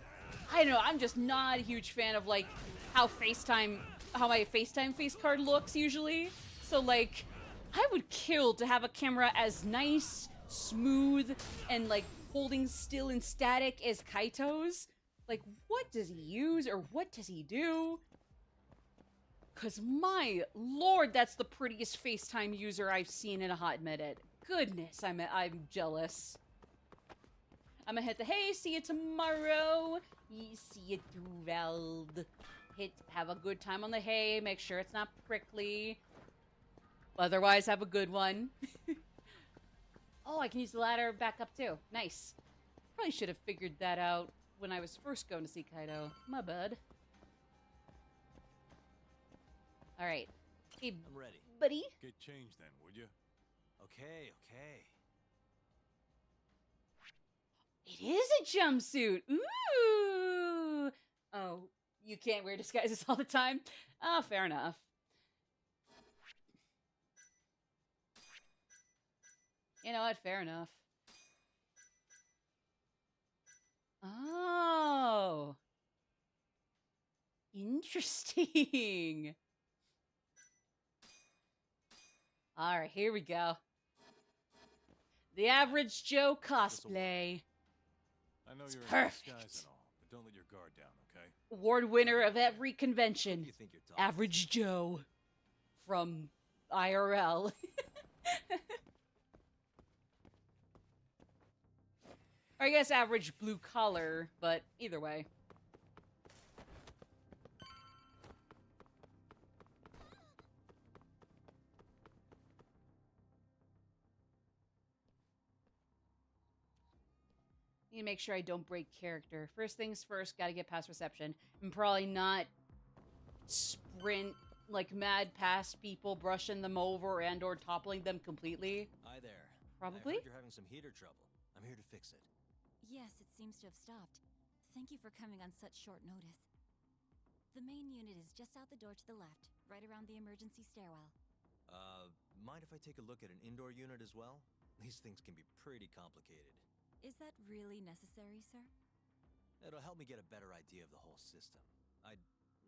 I don't know, I'm just not a huge fan of, like, how my FaceTime face card looks usually. So, like, I would kill to have a camera as nice, smooth, and, like, holding still and static as Kaito's. Like, what does he use, or what does he do? Because, my lord, that's the prettiest FaceTime user I've seen in a hot minute. Goodness, I'm jealous. I'm gonna hit the hey, see you tomorrow. See you, Thuveld. Have a good time on the hay. Make sure it's not prickly. Otherwise, have a good one. Oh, I can use the ladder back up too. Nice. Probably should have figured that out when I was first going to see Kaido. My bad. All right. Hey, I'm ready. buddy. Get changed then, would you? Okay, okay. It is a jumpsuit. Ooh. Oh, you can't wear disguises all the time? Oh, fair enough. You know what? Fair enough. Oh. Interesting. All right, here we go. The Average Joe cosplay. I know It's you're in perfect. disguise and all, but don't let your guard down, okay? Award winner of every Who convention. do you think you're talking Average Joe. From IRL. Or I guess average blue collar, but either way. Need to make sure I don't break character. First things first, gotta get past reception. And probably not sprint like mad past people, brushing them over and or toppling them completely. Hi there. Probably? I heard you're having some heater trouble. I'm here to fix it. Yes, it seems to have stopped. Thank you for coming on such short notice. The main unit is just out the door to the left, right around the emergency stairwell. Mind if I take a look at an indoor unit as well? These things can be pretty complicated. Is that really necessary, sir? It'll help me get a better idea of the whole system. I'd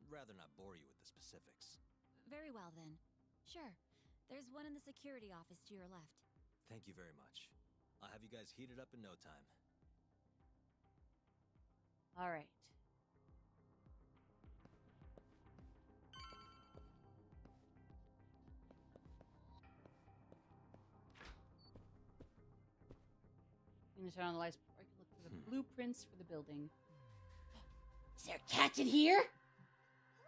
rather not bore you with the specifics. Very well, then. Sure. There's one in the security office to your left. Thank you very much. I'll have you guys heated up in no time. All right. I'm gonna turn on the lights before I can look for the blueprints for the building. Is there a cat in here?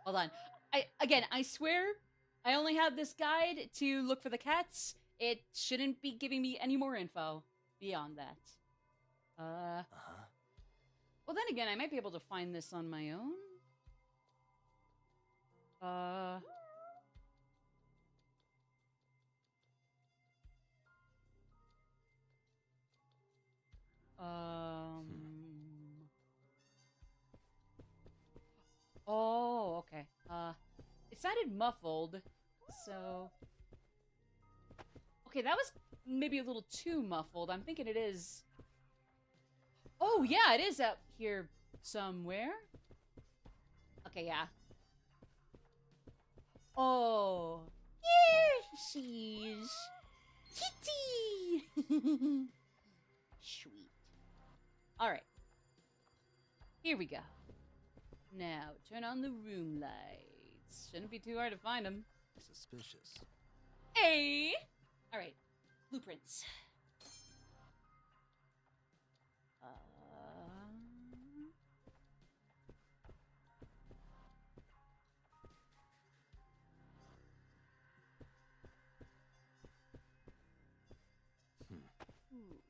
Hold on. I swear, I only have this guide to look for the cats. It shouldn't be giving me any more info beyond that. Uh-huh. Well, then again, I might be able to find this on my own. Oh, okay. It sounded muffled, so... Okay, that was maybe a little too muffled. I'm thinking it is... Oh, yeah, it is out here somewhere. Okay, yeah. Oh. Here she is. Kitty! Sweet. Alright. Here we go. Now, turn on the room lights. Shouldn't be too hard to find them. Suspicious. Hey! Alright. Blueprints. Ooh.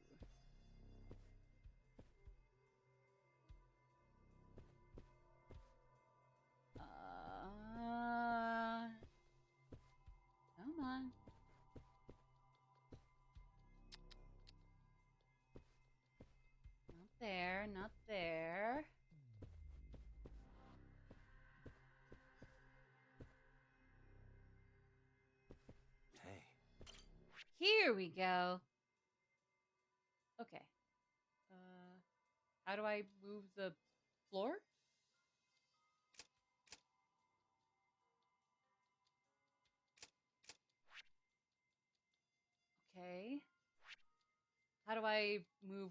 Come on. Not there, not there. There we go. Okay. How do I move the floor? Okay. How do I move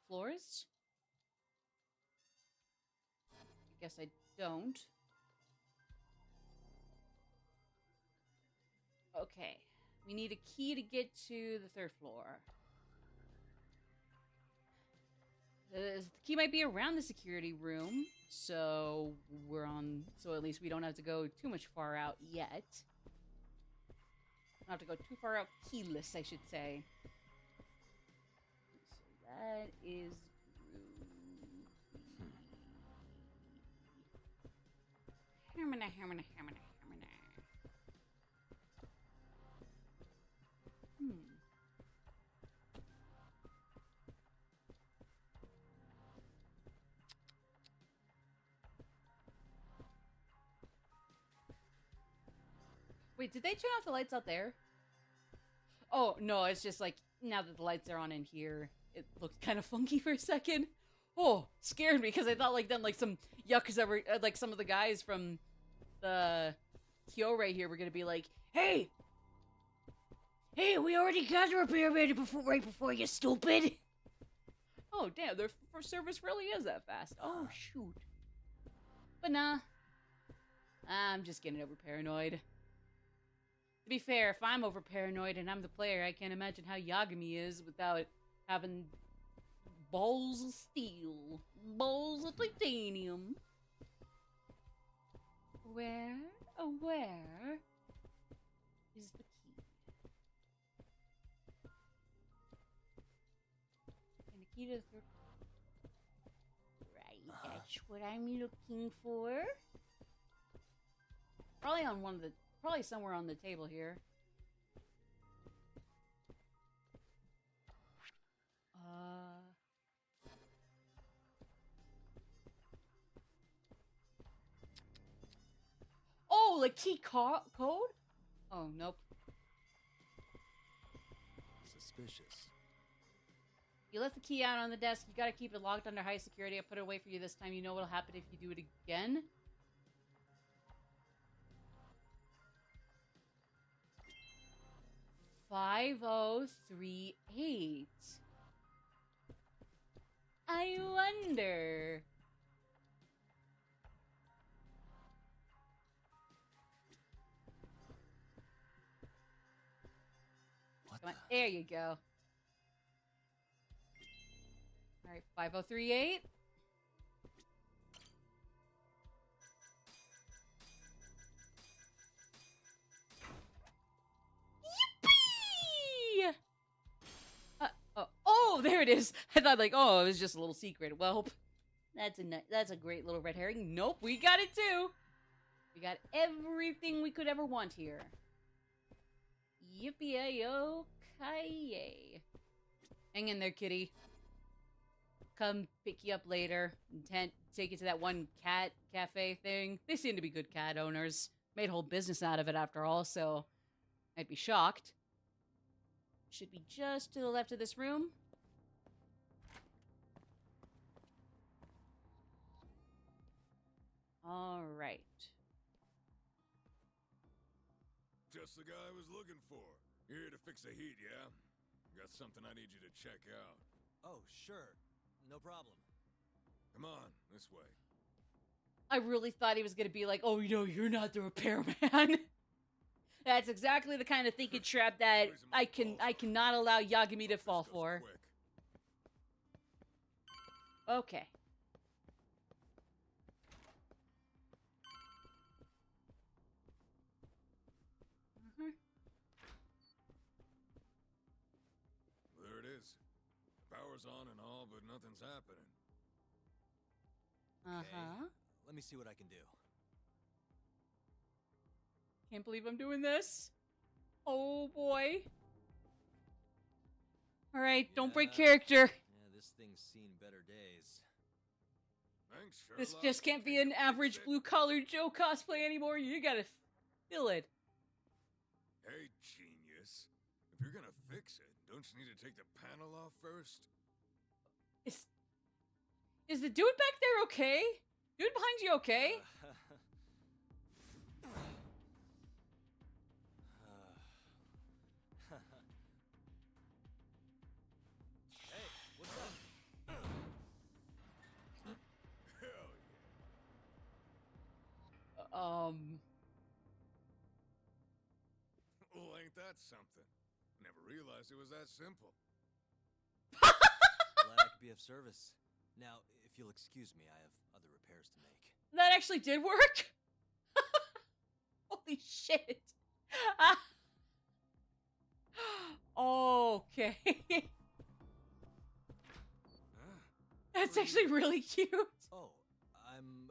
floors? I guess I don't. Okay. We need a key to get to the third floor. The key might be around the security room, so so at least we don't have to go too much far out yet. Not have to go too far out keyless, I should say. So that is groovy. Hamina. Wait, did they turn off the lights out there? Oh, no, it's just like, now that the lights are on in here, it looked kind of funky for a second. Oh, scared me, because I thought, like, then, like, some Yakuza were, like, some of the guys from the Kyo right here were gonna be like, Hey, we already got the repair ready right before you, stupid! Oh, damn, their service really is that fast. Oh, shoot. But nah. I'm just getting over paranoid. To be fair, if I'm over paranoid and I'm the player, I can't imagine how Yagami is without having balls of steel, balls of titanium. Where is the key? And the key to the third. Right, that's what I'm looking for. Probably somewhere on the table here. Oh, like key code? Oh, nope. Suspicious. You left the key out on the desk. You gotta keep it locked under high security. I put it away for you this time. You know what'll happen if you do it again? $5038. I wonder. What Come on, the? there you go. All right, 5038. Yippee! Oh, there it is. I thought like, oh, it was just a little secret. Well, that's a great little red herring. Nope, we got it too. We got everything we could ever want here. Yippee-yo-ki-yay. Hang in there, kitty. Come pick you up later. Take you to that one cat cafe thing. They seem to be good cat owners. Made a whole business out of it after all, so I'd be shocked. Should be just to the left of this room. All right. Just the guy I was looking for. You're here to fix the heat, yeah? Got something I need you to check out. Oh, sure. No problem. Come on, this way. I really thought he was going to be like, oh, no, you're not the repairman. That's exactly the kind of thinking trap that I cannot allow Yagami to fall for. Okay. There it is. The power's on and all, but nothing's happening. Uh-huh. Okay. Let me see what I can do. Can't believe I'm doing this. Oh, boy. All right, don't break character. Yeah, this thing's seen better days. Thanks, Sherlock. This just can't be an average blue-collar Joe cosplay anymore. You gotta fill it. Hey, genius. If you're gonna Don't you need to take the panel off first? Is the dude back there okay? Dude behind you okay? Hey, what's up? Hell Well, ain't that something? Never realized it was that simple. Glad I could be of service. Now, if you'll excuse me, I have other repairs to make. That actually did work? Holy shit. Okay. Huh? That's actually really cute. Oh, I'm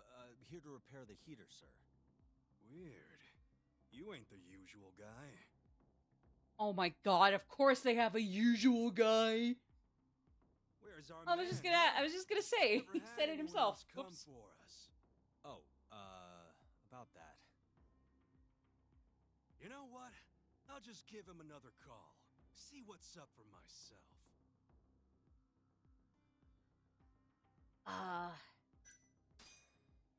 here to repair the heater, sir. Weird. You ain't the usual guy. Oh my god, of course they have a usual guy. Where's our I was just gonna say, he said it himself. Come Whoops. for us. Oh, about that. You know what? I'll just give him another call. See what's up for myself.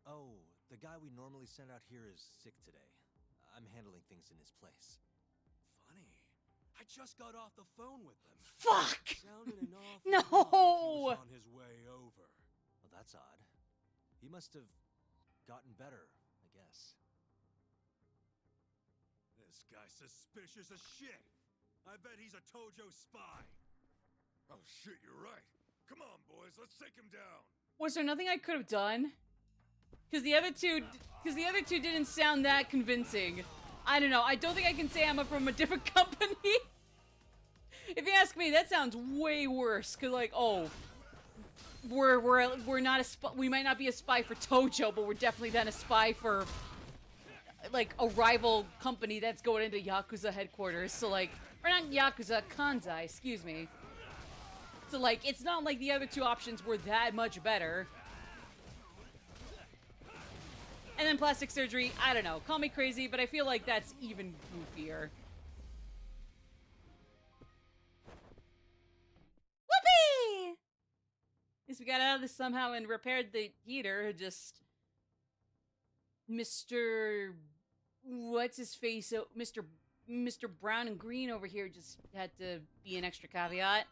Oh, the guy we normally send out here is sick today. I'm handling things in his place. Funny. I just got off the phone with him. Fuck! Sounded an awful No! lot like he was on his way over. Well, that's odd. He must have gotten better, I guess. This guy's suspicious as shit. I bet he's a Tojo spy. Oh shit, you're right. Come on, boys, let's take him down. Was there nothing I could have done? Because the other two didn't sound that convincing. I don't know. I don't think I can say I'm from a different company. If you ask me, that sounds way worse. Cause like, oh, we're not a spy. We might not be a spy for Tojo, but we're definitely then a spy for like a rival company that's going into Yakuza headquarters. So like, or not Yakuza, Kanzai. Excuse me. So like, it's not like the other two options were that much better. And then plastic surgery, I don't know. Call me crazy, but I feel like that's even goofier. Whoopee! At least we got out of this somehow and repaired the heater. Just Mr. What's his face? Mr. Brown and Green over here just had to be an extra caveat.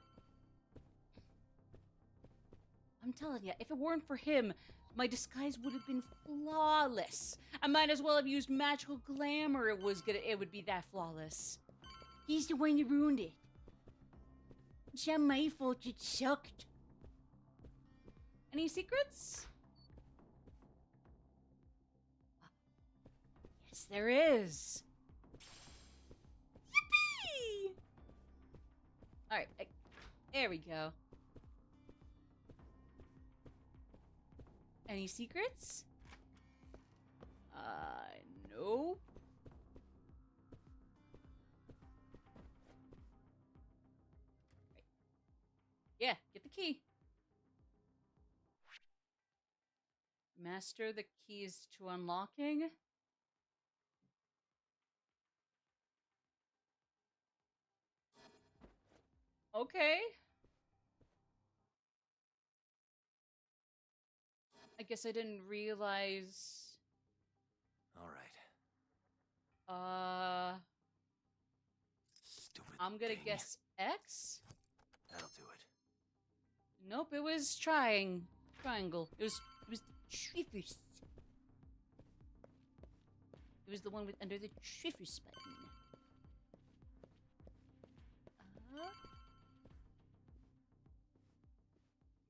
I'm telling you, if it weren't for him, my disguise would have been flawless. I might as well have used magical glamour. It would be that flawless. He's the one who ruined it. It's not my fault it sucked. Any secrets? Yes, there is. Yippee! Alright, there we go. Any secrets? Nope. Yeah, get the key. Master the keys to unlocking. Okay. I guess I didn't realize. All right. Stupid I'm gonna thing. guess X? That'll do it. Nope, it was triangle. It was Triffus. It was the one with under the Triffus button.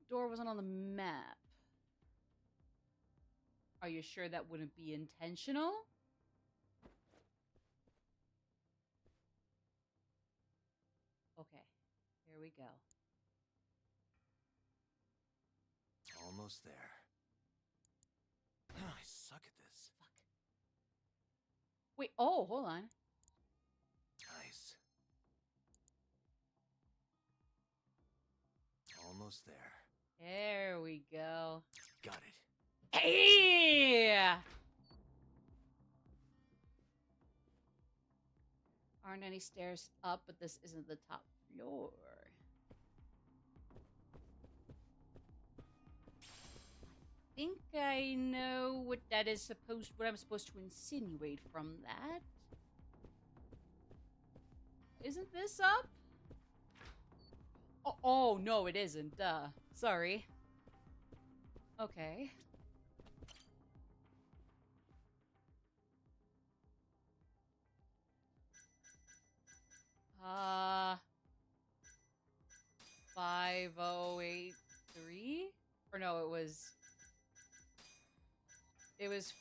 Door wasn't on the map. Are you sure that wouldn't be intentional? Okay, here we go. Almost there. I suck at this. Fuck. Wait, oh, hold on. Nice. Almost there. There we go. Got it. Hey! Aren't any stairs up, but this isn't the top floor. I think I know what I'm supposed to insinuate from that. Isn't this up? Oh, no, it isn't. Duh. Sorry. Okay. Uh, 5083? Or no, it was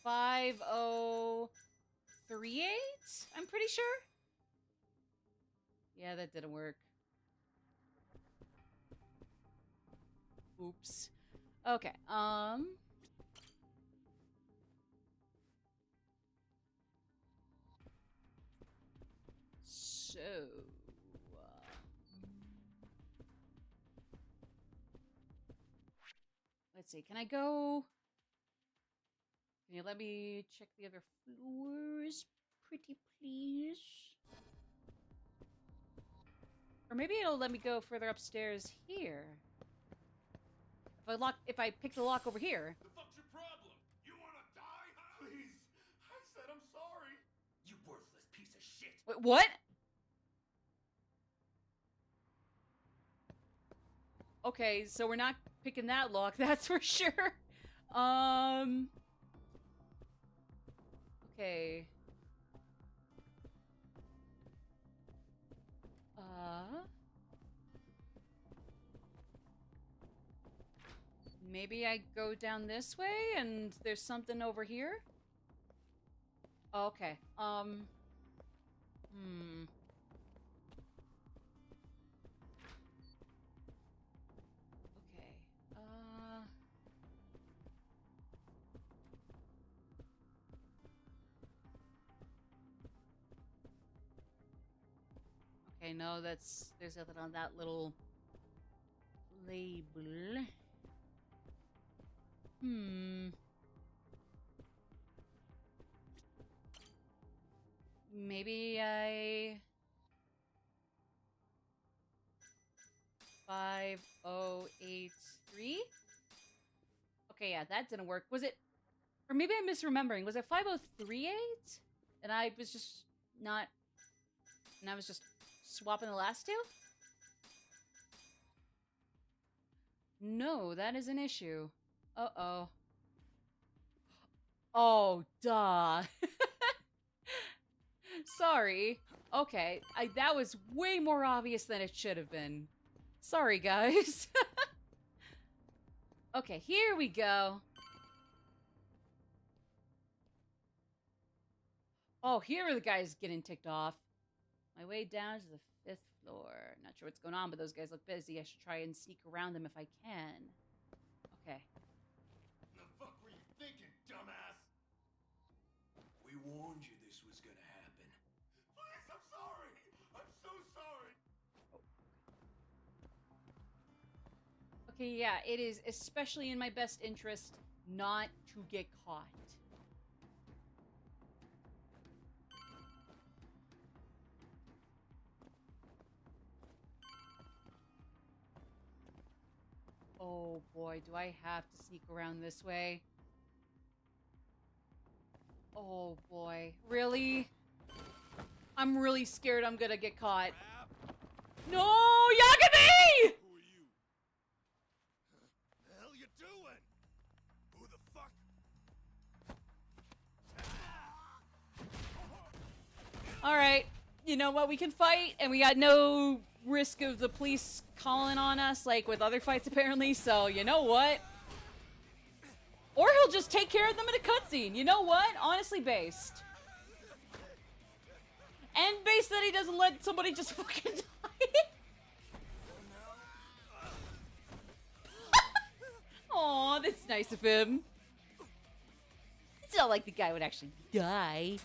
5038? I'm pretty sure. Yeah, that didn't work. Oops. Okay, so, let's see, can I go? Can you let me check the other floors, pretty please? Or maybe it'll let me go further upstairs here. If I pick the lock over here. The fuck's your problem? You wanna die? Please. I said I'm sorry. You worthless piece of shit. Wait, what? Okay, so we're not picking that lock, that's for sure. Okay. Maybe I go down this way and there's something over here? Okay. Okay. Okay, no, there's nothing on that little label. Maybe I... 5083? Okay, yeah, that didn't work. Was it... Or maybe I'm misremembering. Was it 5038? And I was just not... And I was just swapping the last two? No, that is an issue. Uh-oh. Oh, duh. Sorry. Okay, that was way more obvious than it should have been. Sorry, guys. Okay, here we go. Oh, here are the guys getting ticked off. My way down to the 5th floor. Not sure what's going on, but those guys look busy. I should try and sneak around them if I can. Okay. The fuck were you thinking, dumbass? We warned you this was gonna happen. Please, I'm sorry. I'm so sorry. Okay, yeah, it is especially in my best interest not to get caught. Oh boy, do I have to sneak around this way? Oh boy, really? I'm really scared I'm gonna get caught. No, Yagami! Who are you? The hell you doing? Who the fuck? Alright, you know what? We can fight, and we got no risk of the police calling on us, like with other fights, apparently, so you know what? Or he'll just take care of them in a cutscene. You know what? Honestly based. And based that he doesn't let somebody just fucking die. Aw, that's nice of him. It's not like the guy would actually die.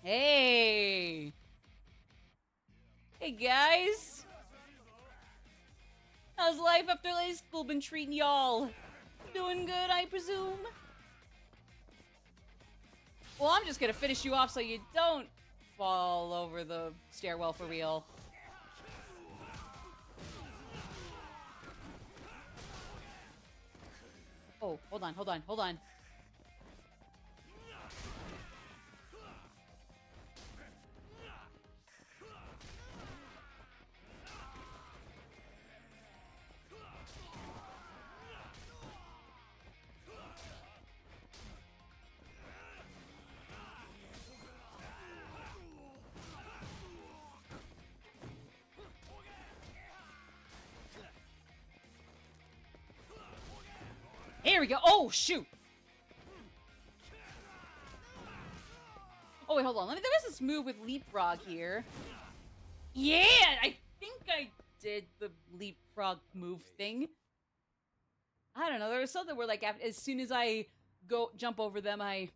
Hey. Hey, guys. How's life after high school been treating y'all? Doing good, I presume? Well, I'm just gonna finish you off so you don't fall over the stairwell for real. Oh, hold on, hold on, hold on. Here we go. Oh, shoot. Oh, wait, hold on. There is this move with leapfrog here. Yeah, I think I did the leapfrog move thing. I don't know. There was something where, like, as soon as I jump over them, I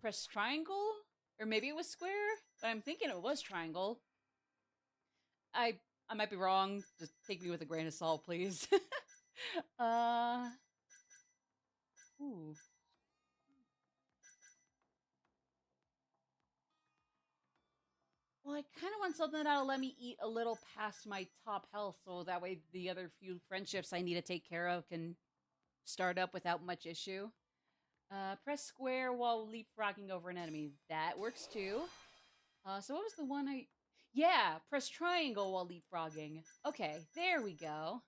press triangle? Or maybe it was square? But I'm thinking it was triangle. I might be wrong. Just take me with a grain of salt, please. Ooh. Well, I kind of want something that'll let me eat a little past my top health, so that way the other few friendships I need to take care of can start up without much issue. Press square while leapfrogging over an enemy. That works too. So what was the one I... Yeah, press triangle while leapfrogging. Okay, there we go.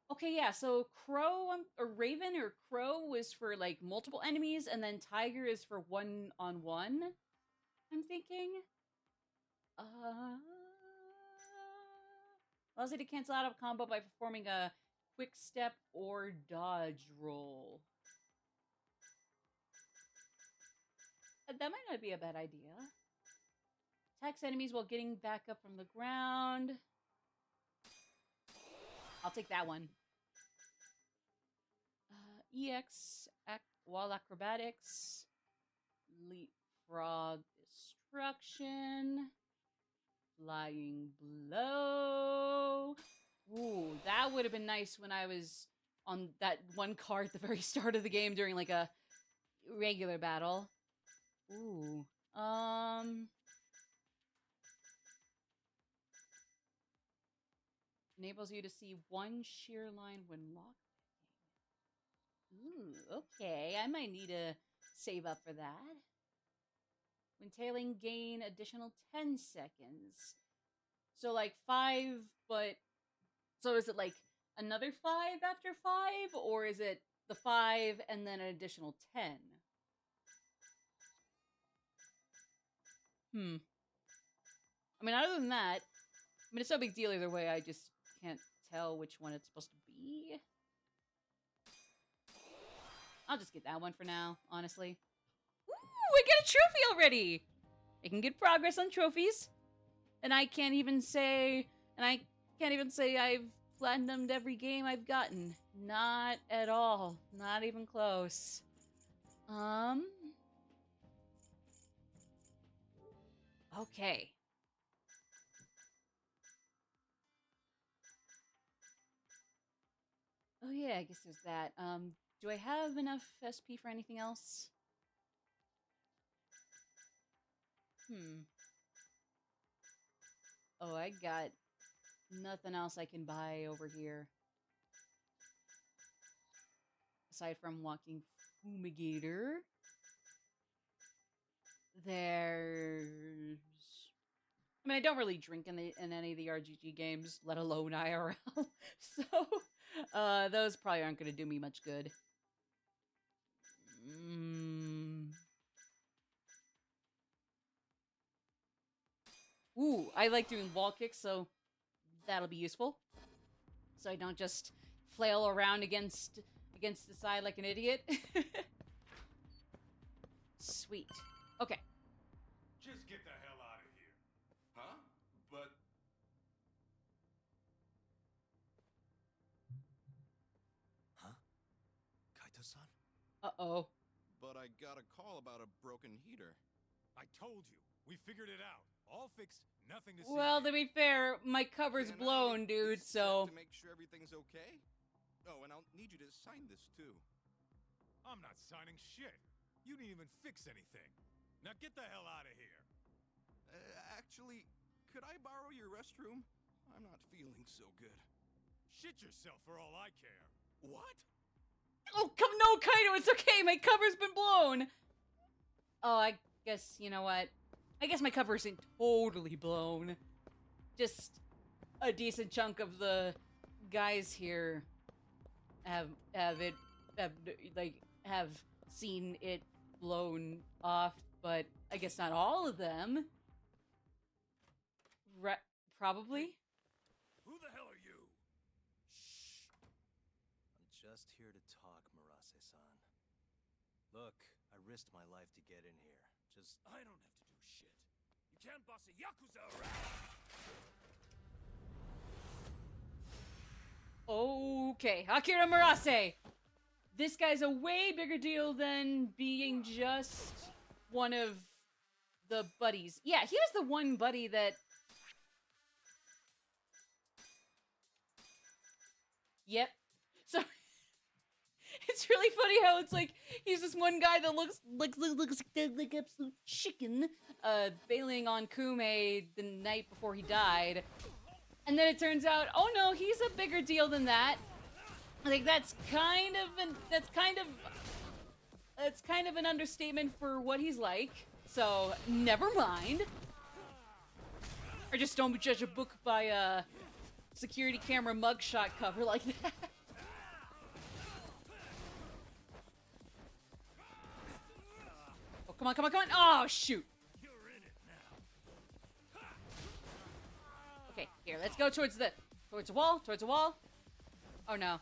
Okay, yeah, so crow, or raven or crow was for, like, multiple enemies, and then tiger is for one-on-one, I'm thinking. Allows you to cancel out of combo by performing a quick step or dodge roll. That might not be a bad idea. Attacks enemies while getting back up from the ground. I'll take that one. EX, wall acrobatics, leapfrog destruction, flying blow. Ooh, that would have been nice when I was on that one card at the very start of the game during like a regular battle. Ooh, enables you to see one sheer line when locked. Ooh, okay. I might need to save up for that. When tailing, gain additional 10 seconds. So, like, 5, but... So is it, like, another 5 after 5? Or is it the 5 and then an additional 10? I mean, other than that... I mean, it's no big deal either way. I just can't tell which one it's supposed to be. I'll just get that one for now, honestly. Ooh, I get a trophy already! Making good progress on trophies. And I can't even say I've platinumed every game I've gotten. Not at all. Not even close. Okay. Oh yeah, I guess there's that. Do I have enough SP for anything else? Oh, I got nothing else I can buy over here. Aside from walking fumigator. There's... I mean, I don't really drink in any of the RGG games, let alone IRL. So, those probably aren't going to do me much good. Ooh, I like doing wall kicks, so that'll be useful. So I don't just flail around against the side like an idiot. Sweet. Okay. Just get the hell out of here. Huh? But... Huh? Kaito-san? Uh-oh. But I got a call about a broken heater. I told you. We figured it out. All fixed. Nothing to see. Well, to be fair, my cover's Can blown, I dude, just so... check to make sure everything's okay? Oh, and I'll need you to sign this too. I'm not signing shit. You didn't even fix anything. Now get the hell out of here. Actually, could I borrow your restroom? I'm not feeling so good. Shit yourself for all I care. What? Oh, come no, Kaido, it's okay. My cover's been blown. Oh, I guess, you know what? I guess my cover isn't totally blown. Just a decent chunk of the guys here have seen it blown off, but I guess not all of them. Probably. Who the hell are you? Shh. I'm just here to talk, Murase-san. Look, I risked my life to get in here. Just... I don't have to do shit. You can't boss a Yakuza around! Okay, Akira Murase! This guy's a way bigger deal than being just one of the buddies. Yeah, he was the one buddy that... Yep. So... It's really funny how it's like, he's this one guy that looks like absolute chicken, bailing on Kume the night before he died. And then it turns out, oh no, he's a bigger deal than that. I think that's kind of an understatement for what he's like. So, never mind. Or just don't judge a book by a security camera mugshot cover like that. Oh, come on, come on, come on. Oh, shoot. You're in it now. Okay, here, let's go towards the wall, Oh no.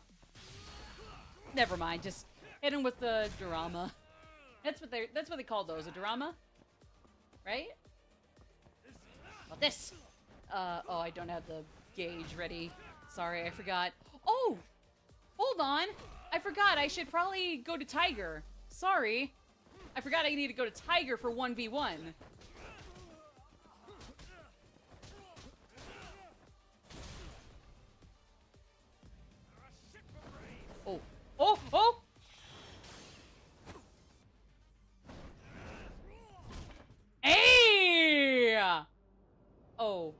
Never mind, just hit him with the drama. That's what they call those, a drama? Right? About this. Oh, I don't have the gauge ready. Sorry, I forgot. Oh! Hold on! I forgot, I should probably go to Tiger. Sorry. I forgot I need to go to Tiger for 1v1. Oh. Oh! Oh! Hey! Oh.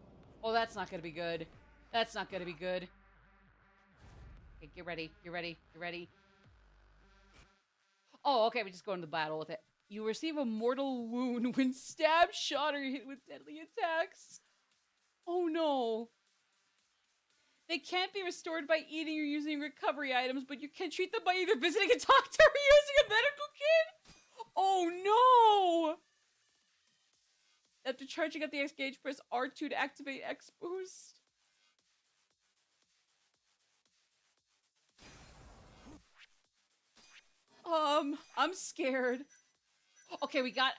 Oh, that's not gonna be good. That's not gonna be good. Okay, get ready. Get ready. Get ready. Oh, okay, we just go into battle with it. You receive a mortal wound when stabbed, shot, or hit with deadly attacks. Oh no. They can't be restored by eating or using recovery items, but you can treat them by either visiting a doctor or using a medical kit. Oh no! After charging up the X gauge, press R2 to activate X boost. I'm scared. Okay, we got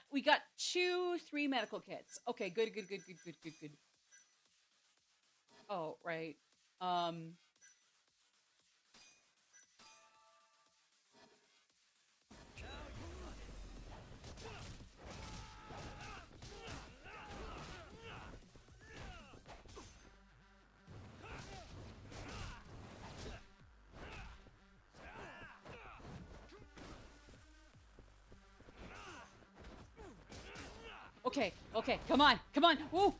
3 medical kits. Okay, good. Oh, right. Okay, come on. Woo!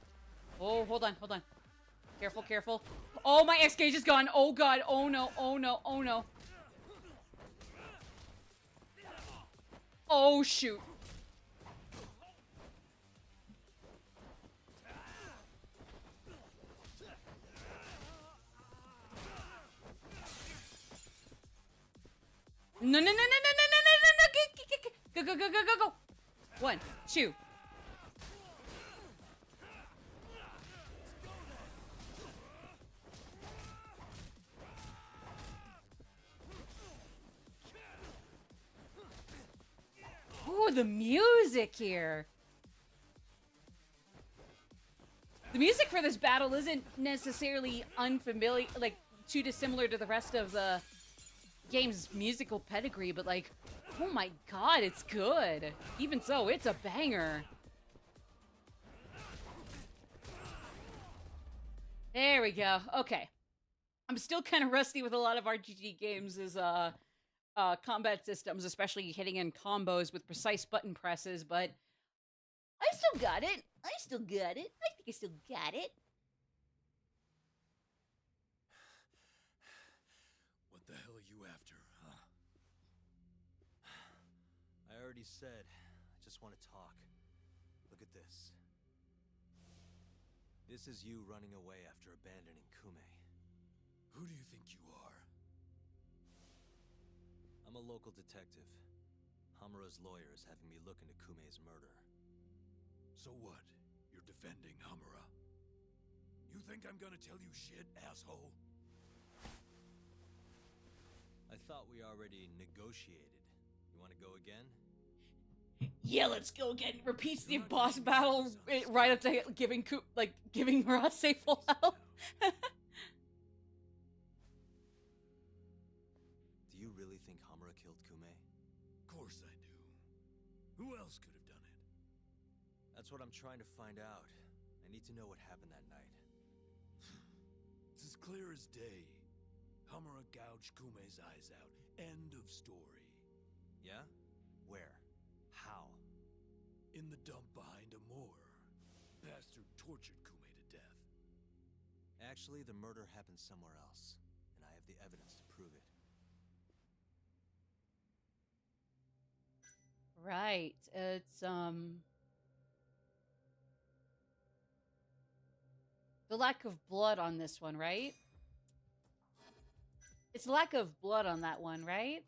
Oh, hold on. Careful. Oh, my X gauge is gone. Oh god, oh no. Oh shoot. No. Go. 1, 2. Ooh, the music here. The music for this battle isn't necessarily unfamiliar, like, too dissimilar to the rest of the game's musical pedigree, but like, oh my god, it's good. Even so, it's a banger. There we go. Okay. I'm still kind of rusty with a lot of RGG games, as combat systems, especially hitting in combos with precise button presses, but I still got it. I still got it. I think I still got it. What the hell are you after, huh? I already said, I just want to talk. Look at this. This is you running away after abandoning Kume. Who do you think you are? I'm a local detective. Hamura's lawyer is having me look into Kume's murder. So what? You're defending Hamura? You think I'm gonna tell you shit, asshole? I thought we already negotiated. You want to go again? Yeah, let's go again. Repeats the You're not boss getting battle this on right up stage. to giving Murase full health. Do you really think Hamura killed Kume? Of course I do. Who else could have done it? That's what I'm trying to find out. I need to know what happened that night. It's as clear as day. Hamura gouged Kume's eyes out. End of story. Yeah? Where? How? In the dump behind a moor. Bastard tortured Kume to death. Actually, the murder happened somewhere else, and I have the evidence to prove it. Right. It's the lack of blood on this one, right? It's lack of blood on that one, right?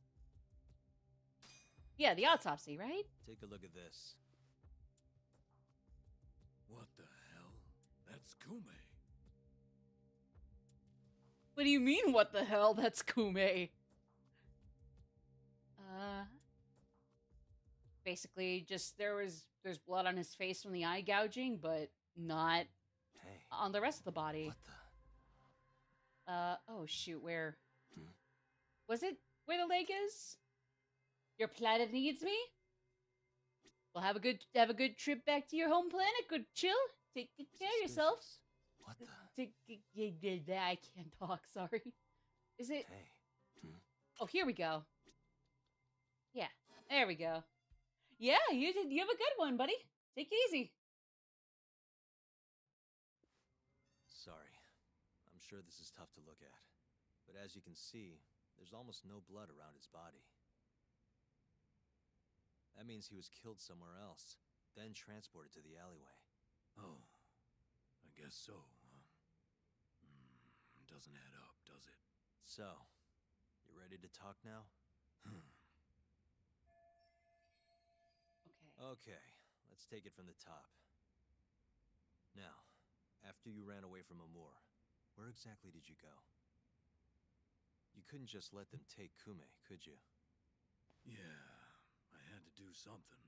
Yeah, the autopsy, right? Take a look at this. What the hell? That's Kume. What do you mean, what the hell? That's Kume. Basically, just there's blood on his face from the eye gouging, but not Hey, on the rest of the body. what the? Oh shoot, where? Hmm? Was it where the leg is? Your planet needs me? Well, have a good trip back to your home planet. Good chill. Take good care of yourself. Suspicious. What the? I can't talk, sorry. Is it? Hey. Hmm? Oh, here we go. Yeah, there we go. Yeah, you have a good one, buddy. Take it easy. Sorry. I'm sure this is tough to look at. But as you can see, there's almost no blood around his body. That means he was killed somewhere else, then transported to the alleyway. Oh, I guess so, huh? Doesn't add up, does it? So, you ready to talk now? Okay. Okay, let's take it from the top. Now, after you ran away from Amur, where exactly did you go? You couldn't just let them take Kume, could you? Yeah, I had to do something.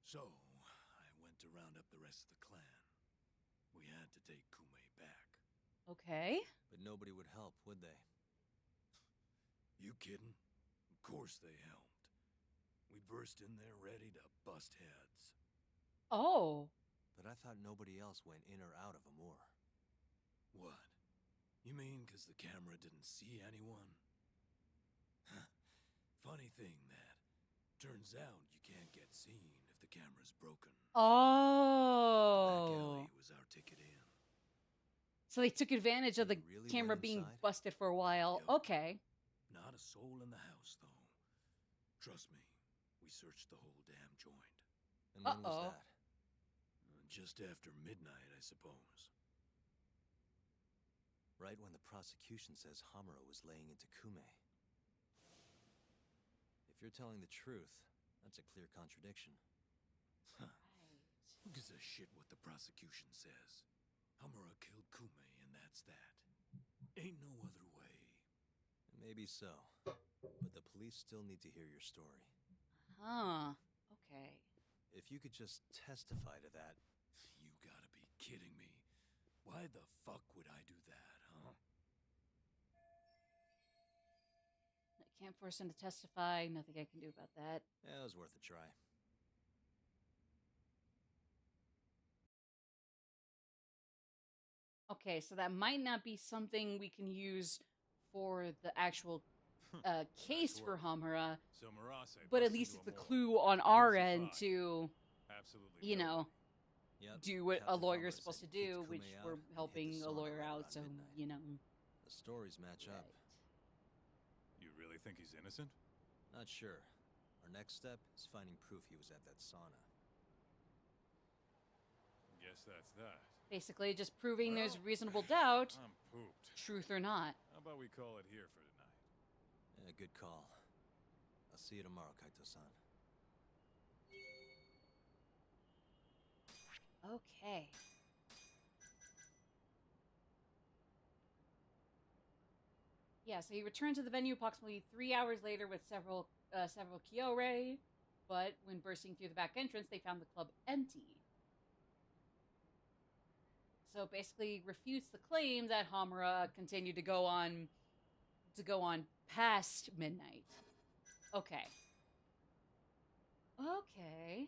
So, I went to round up the rest of the clan. We had to take Kume back. Okay. But nobody would help, would they? You kidding? Of course they helped. We burst in there ready to bust heads. Oh. But I thought nobody else went in or out of Amur. What? You mean because the camera didn't see anyone? Funny thing, that. Turns out you can't get seen if the camera's broken. Back Oh. alley was our ticket in. So they took advantage of the You really camera went being inside? busted for a while. Yep. Okay. Not a soul in the house, though. Trust me, we searched the whole damn joint. And when Uh-oh. was that? Just after midnight, I suppose. Right when the prosecution says Hamura was laying into Kume. If you're telling the truth, that's a clear contradiction. Huh. Who gives a shit what the prosecution says? Hamura killed Kume, and that's that. Ain't no other way. Maybe so. But the police still need to hear your story. Huh. Okay. If you could just testify to that. You gotta be kidding me. Why the fuck would I do that, huh? I can't force him to testify. Nothing I can do about that. Yeah, it was worth a try. Okay, so that might not be something we can use for the actual case for Hamura, So Murase but at busts least into it's a morgue. clue on Who our does he end find? to, Absolutely you know, nobody. Yep. do what a Captain lawyer's Hammer supposed to said he do, kicked which Kume out we're and hit the helping a sauna lawyer right out, around so, midnight. you know. The stories match up. You really think he's innocent? Not sure. Our next step is finding proof he was at that sauna. Guess that's that. Basically, just proving there's Well, reasonable doubt, I'm pooped. truth or not. How about we call it here for tonight? Yeah, good call. I'll see you tomorrow, Kaito-san. Okay. Yeah, so he returned to the venue approximately 3 hours later with several Kyorai, but when bursting through the back entrance, they found the club empty. So basically refutes the claim that Hamura continued to go on past midnight. Okay. Okay.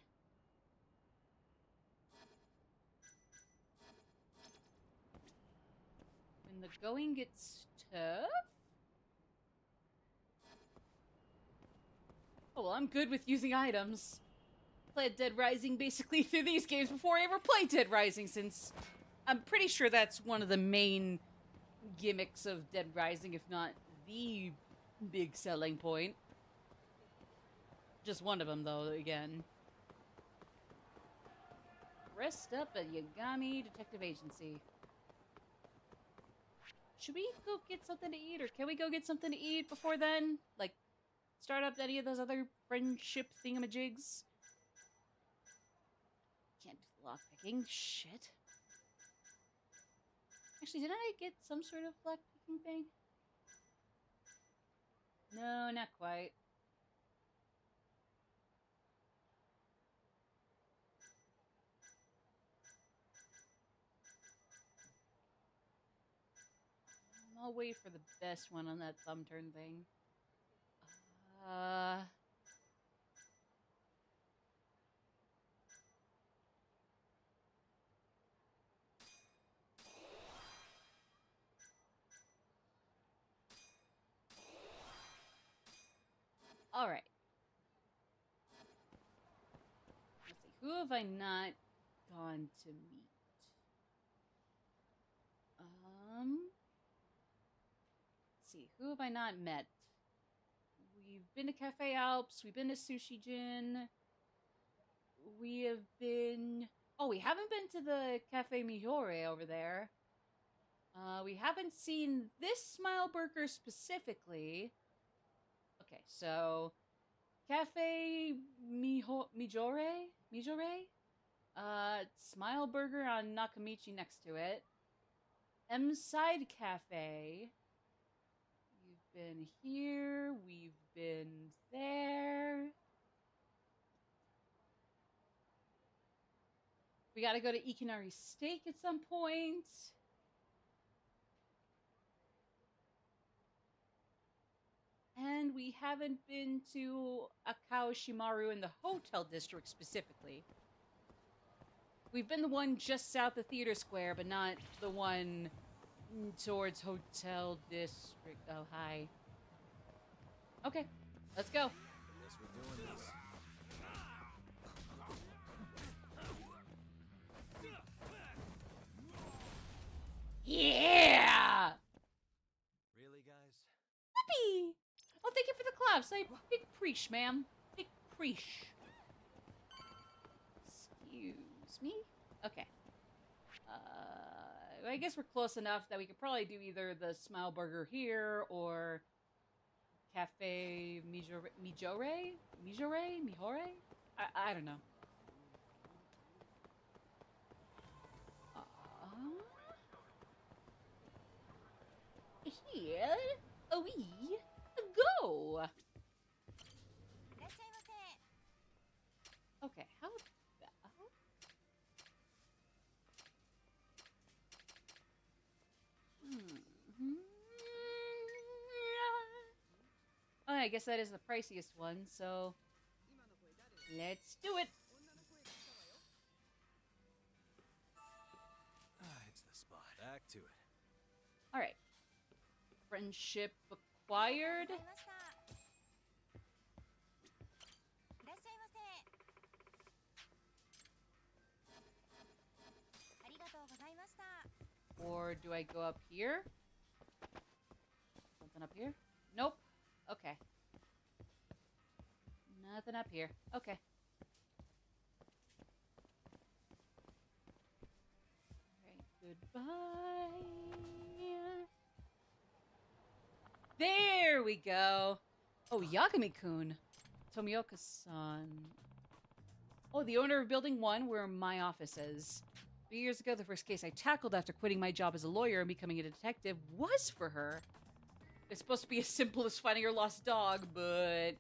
When the going gets tough? Oh, well, I'm good with using items. Played Dead Rising basically through these games before I ever played Dead Rising, since I'm pretty sure that's one of the main gimmicks of Dead Rising, if not the big selling point. Just one of them, though, again. Rest up at Yagami Detective Agency. Should we go get something to eat, or can we go get something to eat before then? Like, start up any of those other friendship thingamajigs? Can't do the lockpicking. Shit. Actually, did I get some sort of lockpicking thing? No, not quite. I'll wait for the best one on that thumb turn thing. Alright. Let's see. Who have I not gone to meet? Let's see. Who have I not met? We've been to Cafe Alps. We've been to Sushi Jin. We have been... Oh, we haven't been to the Cafe Mihore over there. We haven't seen this Smile Burger specifically. Okay, so... Cafe Mijore? Smile Burger on Nakamichi next to it. M Side Cafe. We've been here. We've been there. We gotta go to Ikinari Steak at some point. And we haven't been to Akao Shimaru in the hotel district specifically. We've been the one just south of Theater Square, but not the one towards Hotel District. Oh, hi. Okay, let's go. Guess we're doing this. Yeah! Really, guys? Whoopee! Oh, thank you for the claps. Big preach, ma'am. Big preach. Excuse me? Okay. I guess we're close enough that we could probably do either the Smile Burger here or Cafe Mihore? I don't know. Here we go. Okay, how about... Oh, I guess that is the priciest one, so let's do it. It's the spot. Back to it. All right. Friendship acquired. Or do I go up here? Something up here? Nope. Okay. Nothing up here. Okay. Alright, goodbye. There we go. Oh, Yagami-kun. Tomioka-san. Oh, the owner of Building 1, where my office is. 3 years ago, the first case I tackled after quitting my job as a lawyer and becoming a detective was for her. It's supposed to be as simple as finding her lost dog, but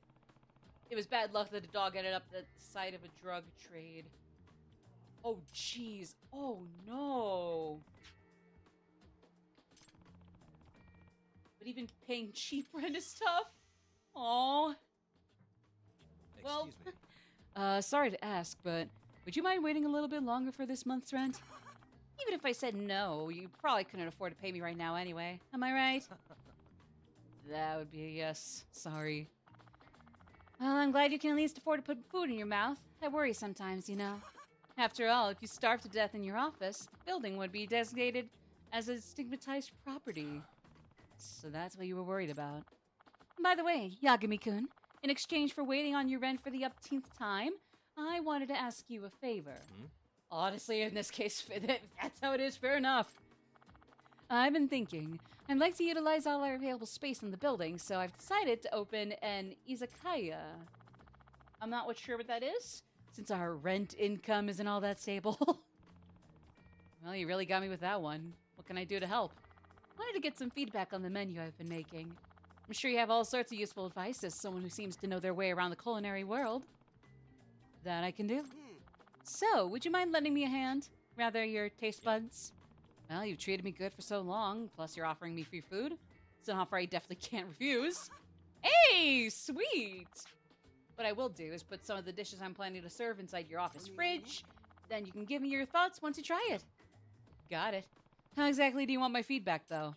it was bad luck that the dog ended up at the site of a drug trade. Oh, jeez. Oh, no. But even paying cheap rent is tough. Aw. Well, Excuse me. Sorry to ask, but would you mind waiting a little bit longer for this month's rent? Even if I said no, you probably couldn't afford to pay me right now anyway. Am I right? That would be a yes. Sorry. Well, I'm glad you can at least afford to put food in your mouth. I worry sometimes, you know. After all, if you starve to death in your office, the building would be designated as a stigmatized property. So that's what you were worried about. By the way, Yagami-kun, in exchange for waiting on your rent for the upteenth time, I wanted to ask you a favor. Honestly, in this case, if that's how it is, fair enough. I've been thinking, I'd like to utilize all our available space in the building, so I've decided to open an izakaya. I'm not sure what that is, since our rent income isn't all that stable. Well, you really got me with that one. What can I do to help? Wanted to get some feedback on the menu I've been making. I'm sure you have all sorts of useful advice as someone who seems to know their way around the culinary world. That I can do. So, would you mind lending me a hand? Rather, your taste buds? Well, you've treated me good for so long, plus you're offering me free food. It's an offer I definitely can't refuse. Hey, sweet! What I will do is put some of the dishes I'm planning to serve inside your office fridge. Then you can give me your thoughts once you try it. Got it. How exactly do you want my feedback, though?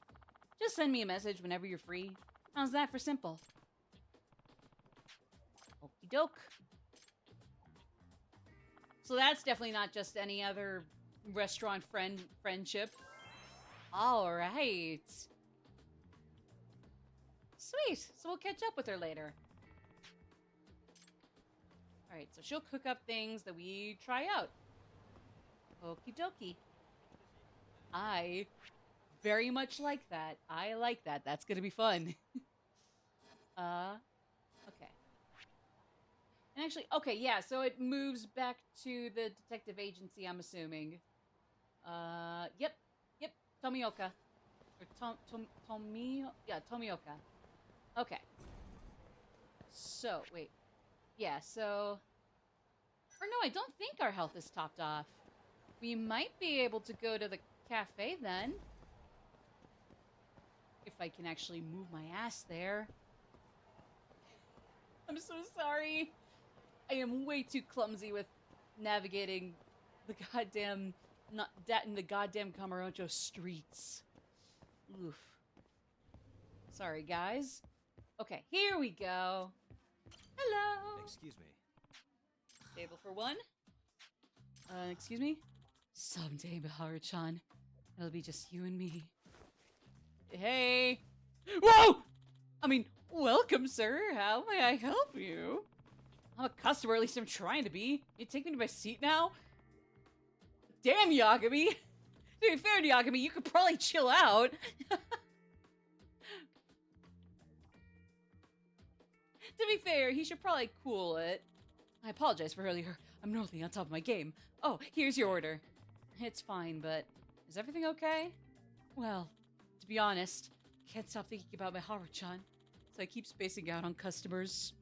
Just send me a message whenever you're free. How's that for simple? Okie doke. So that's definitely not just any other restaurant friendship. All right. Sweet. So we'll catch up with her later. All right, so she'll cook up things that we try out. Okie dokie. I very much like that. I like that. That's gonna be fun. Okay. And actually, okay, yeah, so it moves back to the detective agency, I'm assuming. Yep, Tomioka. Or Tomioka. Okay. So, wait. Yeah, so... Or no, I don't think our health is topped off. We might be able to go to the cafe then. If I can actually move my ass there. I'm so sorry. I am way too clumsy with navigating the goddamn... in the goddamn Kamurocho streets. Oof. Sorry, guys. Okay, here we go. Hello. Excuse me. Table for one. Excuse me? Someday, Miharu-chan, it'll be just you and me. Hey! Whoa! I mean, welcome, sir. How may I help you? I'm a customer, at least I'm trying to be. You take me to my seat now? Damn, Yagami! To be fair to Yagami, you could probably chill out. To be fair, he should probably cool it. I apologize for earlier. I'm normally on top of my game. Oh, here's your order. It's fine, but is everything okay? Well, to be honest, can't stop thinking about my Haru-chan, so I keep spacing out on customers.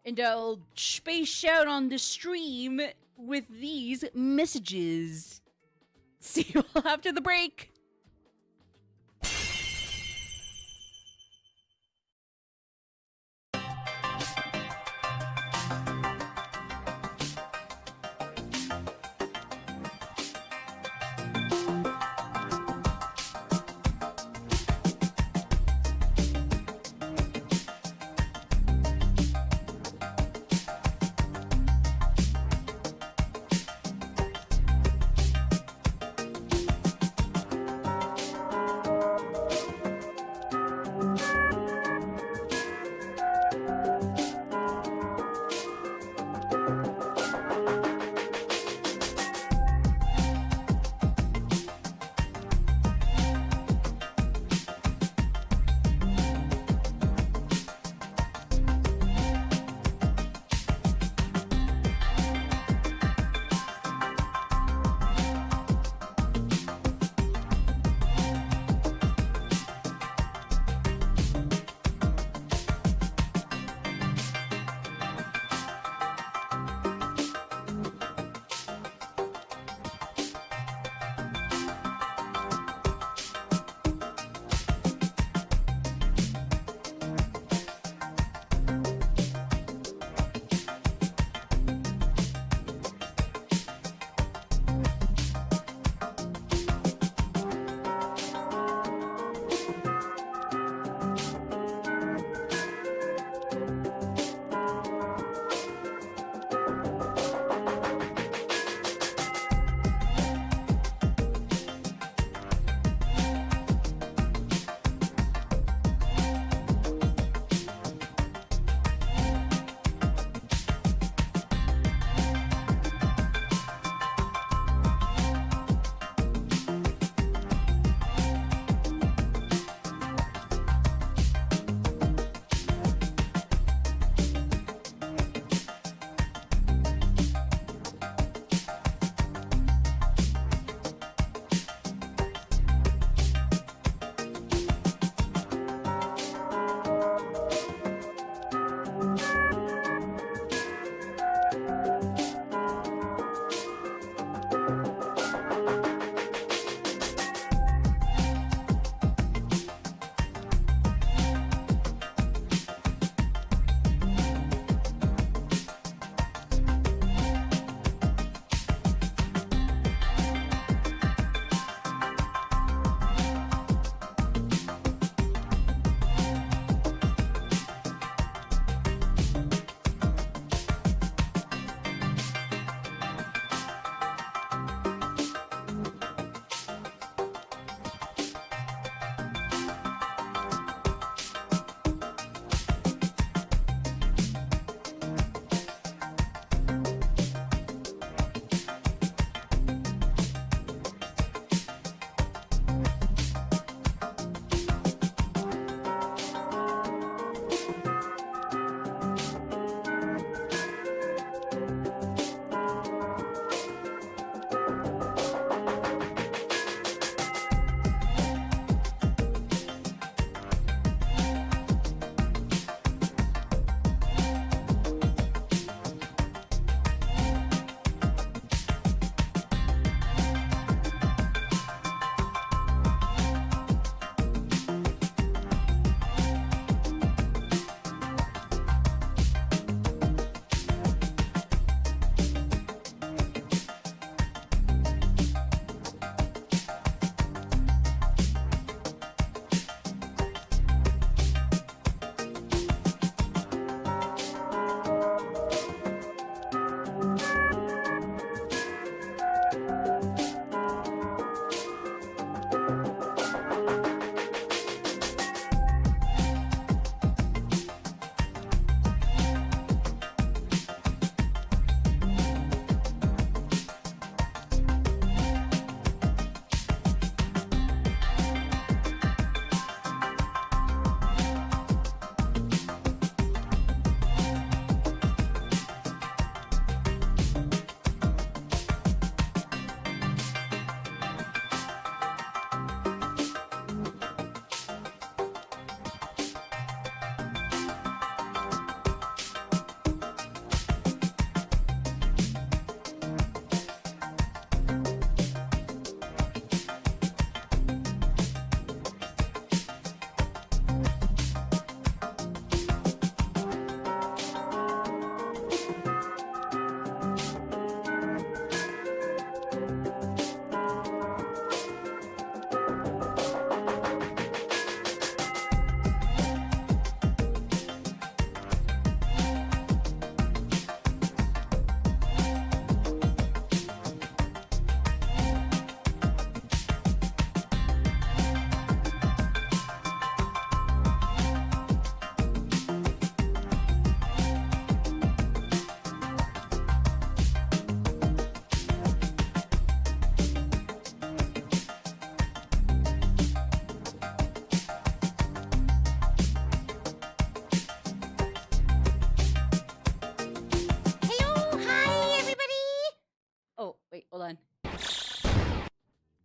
And I'll space out on the stream with these messages. See you all after the break.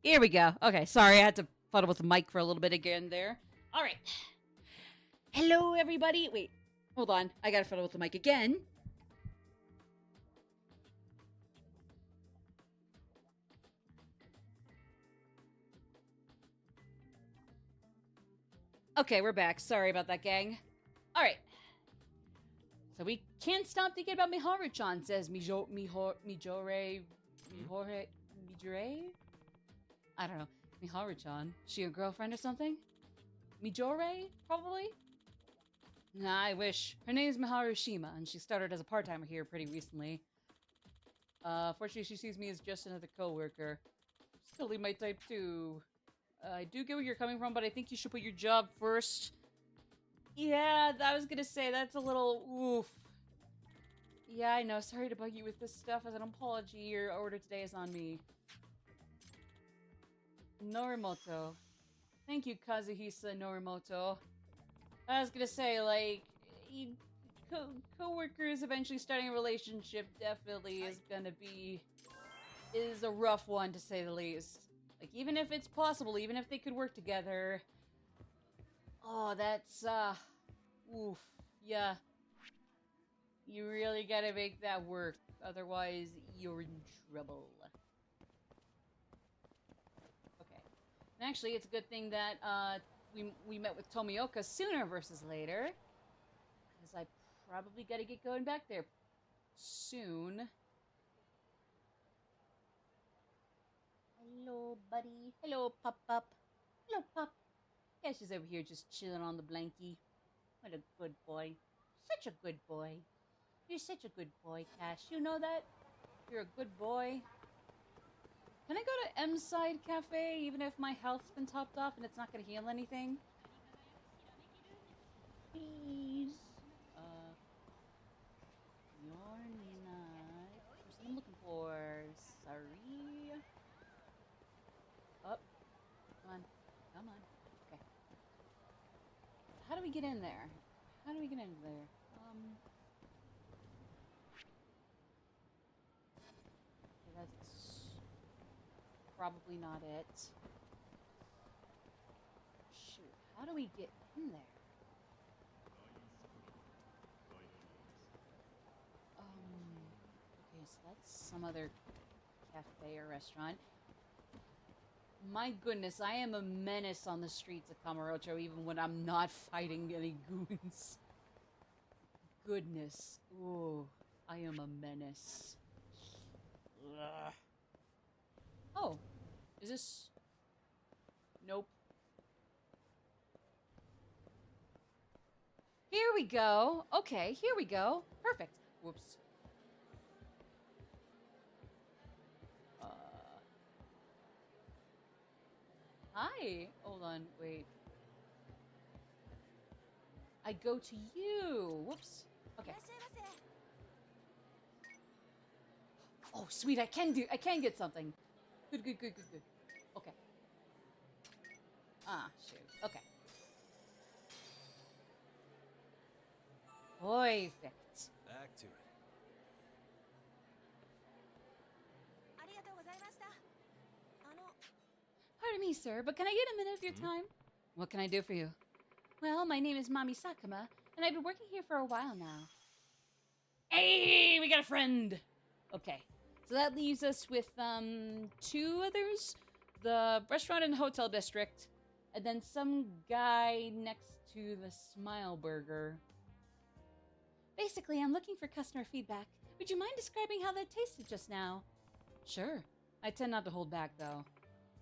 Here we go. Okay, sorry, I had to fuddle with the mic for a little bit again there. All right. Hello, everybody. Wait, hold on. I gotta fuddle with the mic again. Okay, we're back. Sorry about that, gang. All right. So we can't stop thinking about Miharu-chan, says Mijore. I don't know. Miharu-chan. She a girlfriend or something? Mijore, probably? Nah, I wish. Her name's Miharu Shima, and she started as a part-timer here pretty recently. Fortunately, she sees me as just another co-worker. She's totally my type, too. I do get where you're coming from, but I think you should put your job first. Yeah, I was gonna say, that's a little oof. Yeah, I know. Sorry to bug you with this stuff. As an apology, your order today is on me. Norimoto. Thank you, Kazuhisa Norimoto. I was gonna say, like, co-workers eventually starting a relationship definitely is a rough one, to say the least. Like, even if it's possible, even if they could work together. Oh, that's, oof. Yeah. You really gotta make that work. Otherwise, you're in trouble. Okay. And actually, it's a good thing that, we met with Tomioka sooner versus later. Because I probably gotta get going back there soon. Hello, buddy. Hello, Pop-Pop. Hello, Pop. Yeah, she's over here just chilling on the blankie. What a good boy. Such a good boy. You're such a good boy, Cash. You know that? You're a good boy. Can I go to M-Side Cafe even if my health's been topped off and it's not going to heal anything? Please. You're not... What's I'm looking for? Sorry. Up. Come on. Come on. Okay. How do we get in there? How do we get in there? Okay, that's probably not it. Shoot, how do we get in there? Okay, so that's some other cafe or restaurant. My goodness, I am a menace on the streets of Kamurocho even when I'm not fighting any goons. Goodness. Ooh, I am a menace. Ugh. Oh, is this... Nope. Here we go. Okay, here we go. Perfect. Whoops. Hi. Hold on, wait. I go to you. Whoops. Okay. Oh, sweet. I can get something. Good. Okay. Ah, shoot. Okay. Perfect. Back to it. Pardon me, sir, but can I get a minute of your time? What can I do for you? Well, my name is Mami Sakuma, and I've been working here for a while now. Hey, we got a friend! Okay, so that leaves us with, 2 others. The restaurant and hotel district, and then some guy next to the Smile Burger. Basically, I'm looking for customer feedback. Would you mind describing how that tasted just now? Sure. I tend not to hold back, though.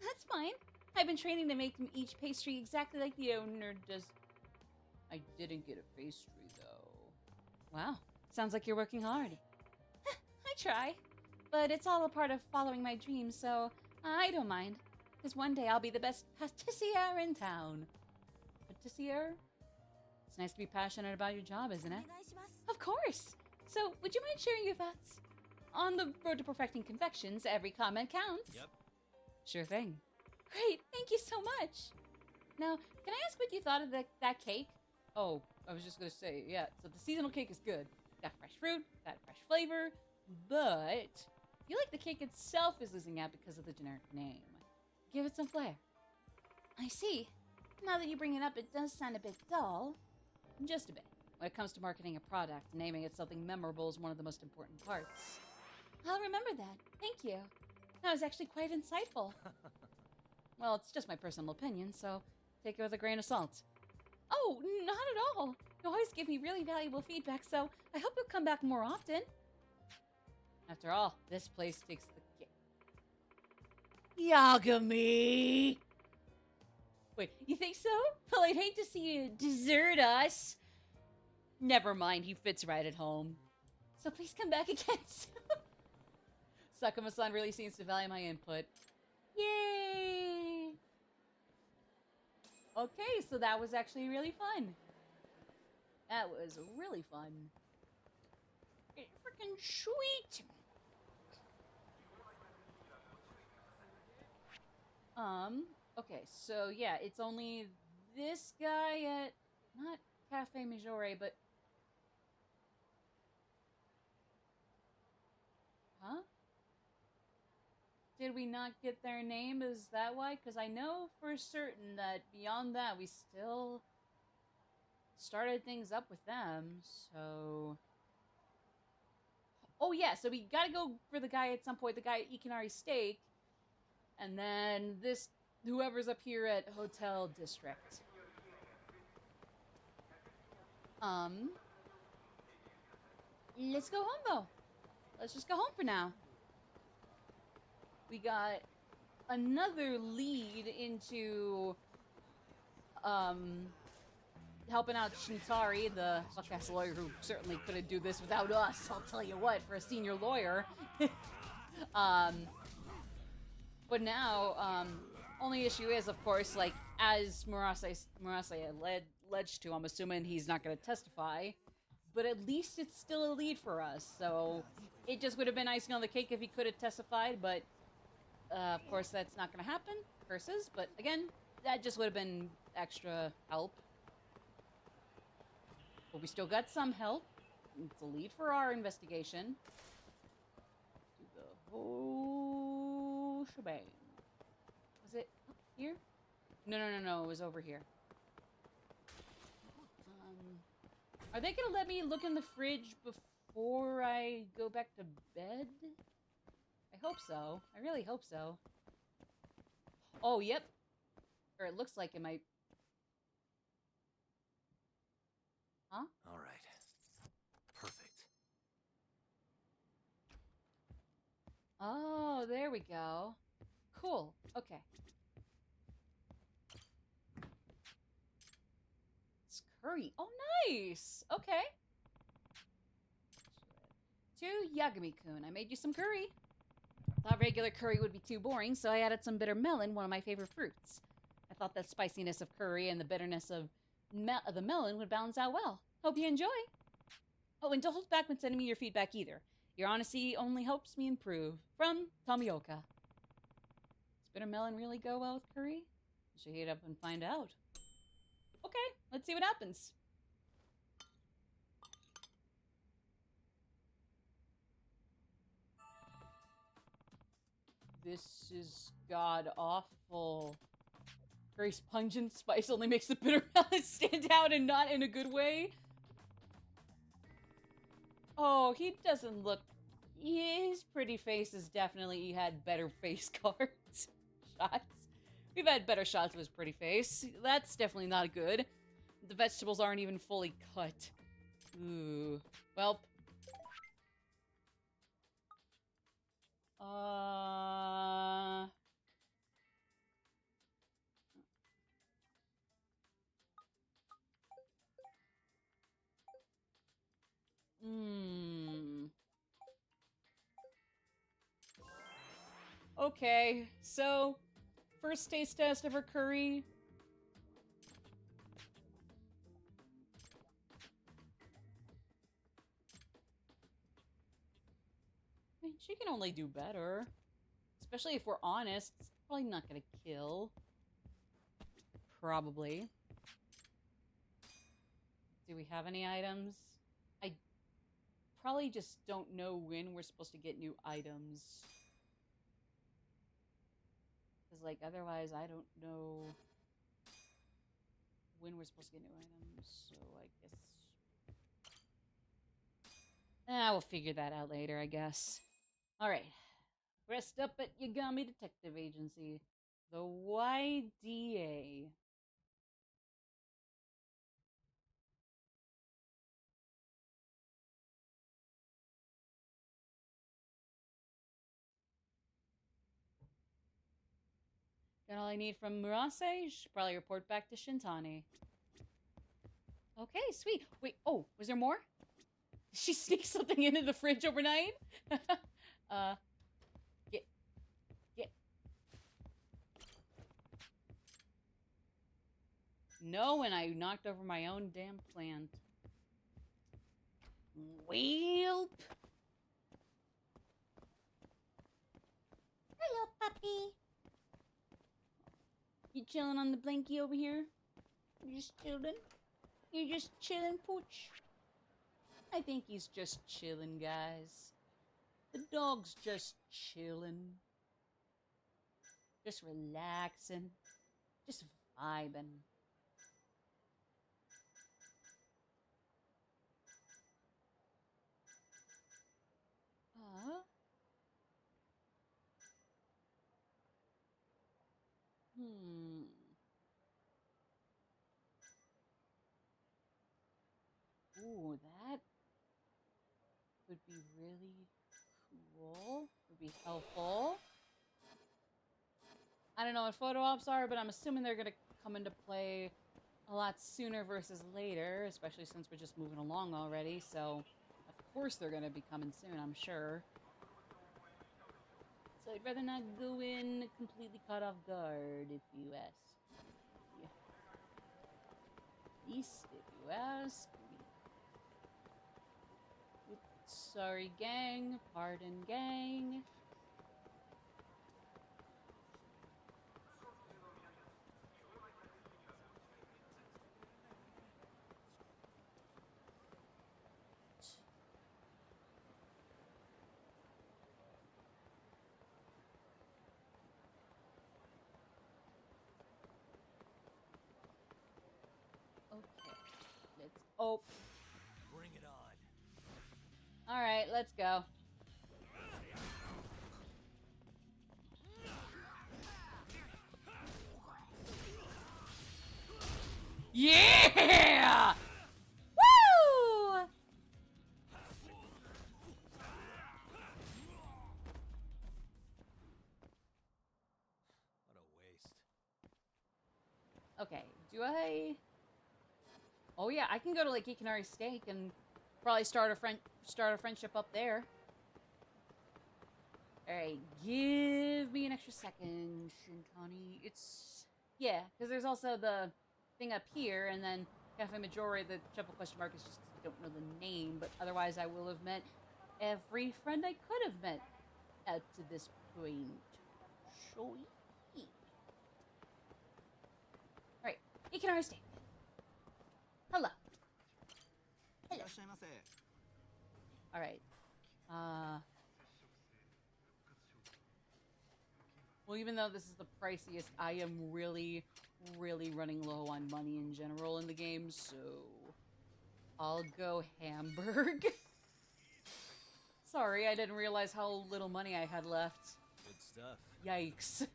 That's fine. I've been training to make each pastry exactly like the owner does. I didn't get a pastry, though. Wow. Sounds like you're working hard. I try. But it's all a part of following my dreams, so I don't mind. Because one day I'll be the best patissier in town. Patissier? It's nice to be passionate about your job, isn't it? Of course! So, would you mind sharing your thoughts? On the road to perfecting confections, every comment counts. Yep. Sure thing. Great, thank you so much. Now, can I ask what you thought of that cake? Oh, I was just gonna say, yeah, so the seasonal cake is good. Got fresh fruit, got fresh flavor, but I feel like the cake itself is losing out because of the generic name. give it some flair. I see. Now that you bring it up, it does sound a bit dull. Just a bit. When it comes to marketing a product, naming it something memorable is one of the most important parts. I'll remember that. Thank you. That was actually quite insightful. Well, it's just my personal opinion, so take it with a grain of salt. Oh, not at all. You always give me really valuable feedback, so I hope you'll come back more often. After all, this place takes the cake. Yagami! Wait, you think so? Well, I'd hate to see you desert us. Never mind, he fits right at home. So please come back again soon. Sakuma-san really seems to value my input. Yay! Okay, so that was actually really fun. That was really fun. Freaking sweet! Okay, so yeah, it's only this guy at, not Cafe Maggiore, but... Huh? Did we not get their name? Is that why? Because I know for certain that beyond that, we still started things up with them, so... Oh yeah, so we gotta go for the guy at some point, the guy at Ikinari Steak, and then this, whoever's up here at Hotel District. Let's go home though. Let's just go home for now. We got another lead into, helping out Shintari, the fuck-ass lawyer who certainly couldn't do this without us, I'll tell you what, for a senior lawyer. But now, only issue is, of course, like, as Murase alleged to, I'm assuming he's not going to testify, but at least it's still a lead for us, so it just would have been icing on the cake if he could have testified, but, of course, that's not going to happen, curses, but again, that just would have been extra help. But we still got some help. It's a lead for our investigation. Do the whole shebang. Was it up here? No, it was over here. Are they gonna let me look in the fridge before I go back to bed? I hope so. I really hope so. Oh, yep. Or it looks like it might... Huh? All right. Perfect. Oh, there we go. Cool. Okay. It's curry. Oh, nice. Okay. To Yagami-kun, I made you some curry. Thought regular curry would be too boring, so I added some bitter melon, one of my favorite fruits. I thought the spiciness of curry and the bitterness of the melon would balance out well. Hope you enjoy. Oh, and don't hold back when sending me your feedback either. Your honesty only helps me improve. From Tomioka. Does bitter melon really go well with curry? I should heat up and find out. Okay, let's see what happens. This is god-awful. Curry's pungent spice only makes the bitter melon stand out and not in a good way. Oh, he doesn't look... His pretty face is definitely... He had better face cards. Shots. We've had better shots of his pretty face. That's definitely not good. The vegetables aren't even fully cut. Ooh. Well. Okay, so first taste test of her curry. I mean, she can only do better. Especially if we're honest. It's probably not gonna kill. Probably. Do we have any items? I probably just don't know when we're supposed to get new items. Because, like, otherwise I don't know when we're supposed to get new items. So I guess... we'll figure that out later, I guess. Alright. Rest up at Yagami Detective Agency. The YDA. Got all I need from Murase. Should probably report back to Shintani. Okay, sweet. Wait, oh, was there more? Did she sneak something into the fridge overnight? Get. No, and I knocked over my own damn plant. Welp. Hello, puppy. You chilling on the blankie over here? You just chilling? You just chilling, Pooch? I think he's just chilling, guys. The dog's just chilling. Just relaxing. Just vibing. Ooh, that would be really cool. Would be helpful. I don't know what photo ops are, but I'm assuming they're gonna come into play a lot sooner versus later, especially since we're just moving along already. So, of course, they're gonna be coming soon, I'm sure. So I'd rather not go in completely caught off guard, if you ask me. East, if you ask me. Oops, sorry, gang. Pardon, gang. Okay, let's... Oh. Bring it on. Alright, let's go. Yeah! Woo! What a waste. Okay, do I... Oh yeah, I can go to like Ikanari Steak and probably start a friendship up there. Alright, give me an extra second, Shintani. It's... Yeah, because there's also the thing up here, and then Cafe Majore, the triple question mark is just because I don't know the name, but otherwise I will have met every friend I could have met up to this point. Sweet. Alright, Ikanari Steak. Hello. Hello. Alright. Well, even though this is the priciest, I am really, really running low on money in general in the game, so I'll go Hamburg. Sorry, I didn't realize how little money I had left. Good stuff. Yikes.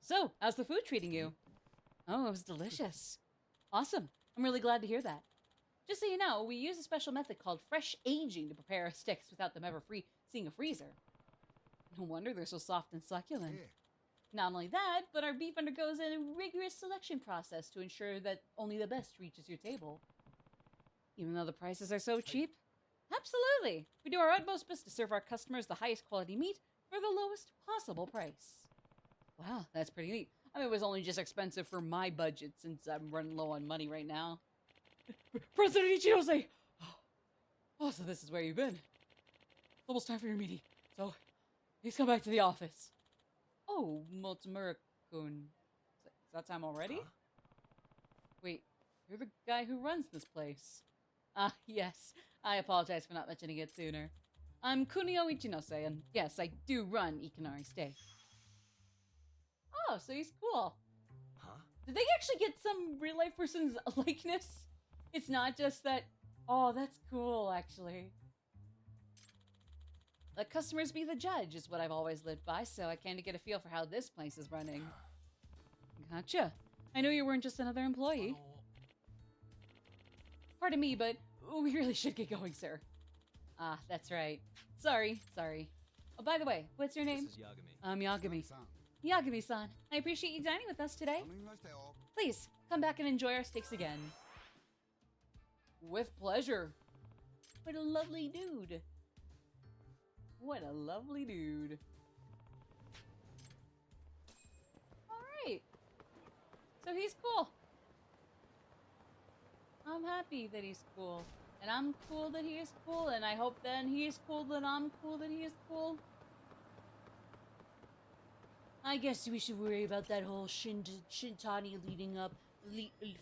So, how's the food treating you? Oh, it was delicious. Awesome. I'm really glad to hear that. Just so you know, we use a special method called fresh aging to prepare our sticks without them ever seeing a freezer. No wonder they're so soft and succulent. Not only that, but our beef undergoes a rigorous selection process to ensure that only the best reaches your table. Even though the prices are so cheap? Absolutely! We do our utmost best to serve our customers the highest quality meat for the lowest possible price. Wow, that's pretty neat. I mean, it was only just expensive for my budget since I'm running low on money right now. President Ichirose! Oh, so this is where you've been. It's almost time for your meeting, so please come back to the office. Oh, Motsumura-kun. Is that time already? Huh? Wait, you're the guy who runs this place. Ah, yes. I apologize for not mentioning it sooner. I'm Kunio Ichinose, and yes, I do run Ikanari Stay. Oh, so he's cool. Huh? Did they actually get some real life person's likeness? It's not just that, oh, that's cool, actually. Let customers be the judge is what I've always lived by, so I kind of get a feel for how this place is running. Gotcha. I know you weren't just another employee. Pardon me, but we really should get going, sir. Ah, that's right. Sorry. Oh, by the way, what's your name? This is Yagami. I'm Yagami. Yagami-san, I appreciate you dining with us today. Please, come back and enjoy our steaks again. With pleasure. What a lovely dude. What a lovely dude. Alright. So he's cool. I'm happy that he's cool. And I'm cool that he is cool, and I hope then he is cool that I'm cool that he is cool. I guess we should worry about that whole Shintani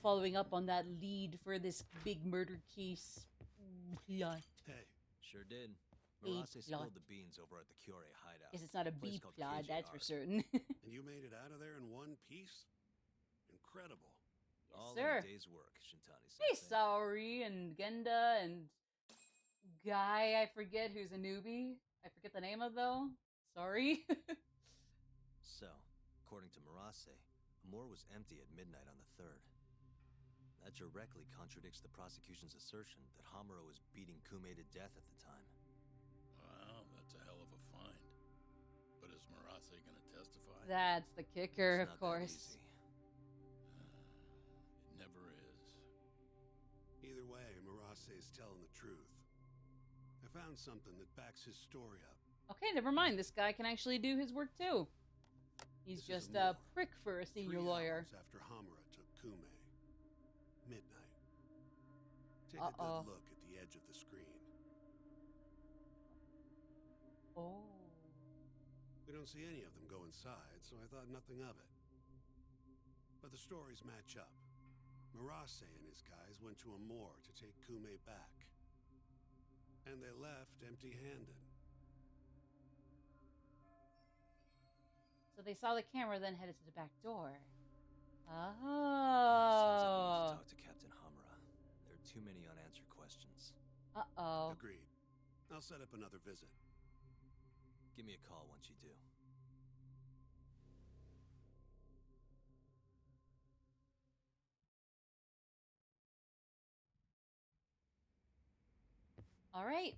following up on that lead for this big murder case plot. Hey, sure did. A Marase plot. spilled the beans over at the Kyorei hideout. Guess it's not a place B called plot, that's for KJR. certain. And you made it out of there in one piece? Incredible. All sir. in a day's work, Shintani Hey, said. Saori and Genda and guy I forget who's a newbie. I forget the name of though. Sorry. So, according to Marase, Amor was empty at midnight on the 3rd. That directly contradicts the prosecution's assertion that Hamura was beating Kume to death at the time. Wow, that's a hell of a find. But is Marase gonna testify? That's the kicker, It's of not that course. easy. It never is. Either way, Marase is telling the truth. I found something that backs his story up. Okay, never mind. This guy can actually do his work too. He's This is just a Amor. prick for a 3 senior lawyer. hours after Hamura took Kume. Midnight. Take a Uh-oh. good look at the edge of the screen. Oh. We don't see any of them go inside, so I thought nothing of it. But the stories match up. Marase and his guys went to Amor to take Kume back. And they left empty-handed. So they saw the camera, then headed to the back door. Sounds like we Oh. need to talk to Captain Hamura. There are too many unanswered questions. Uh-oh. Agreed. I'll set up another visit. Give me a call once you do. All right.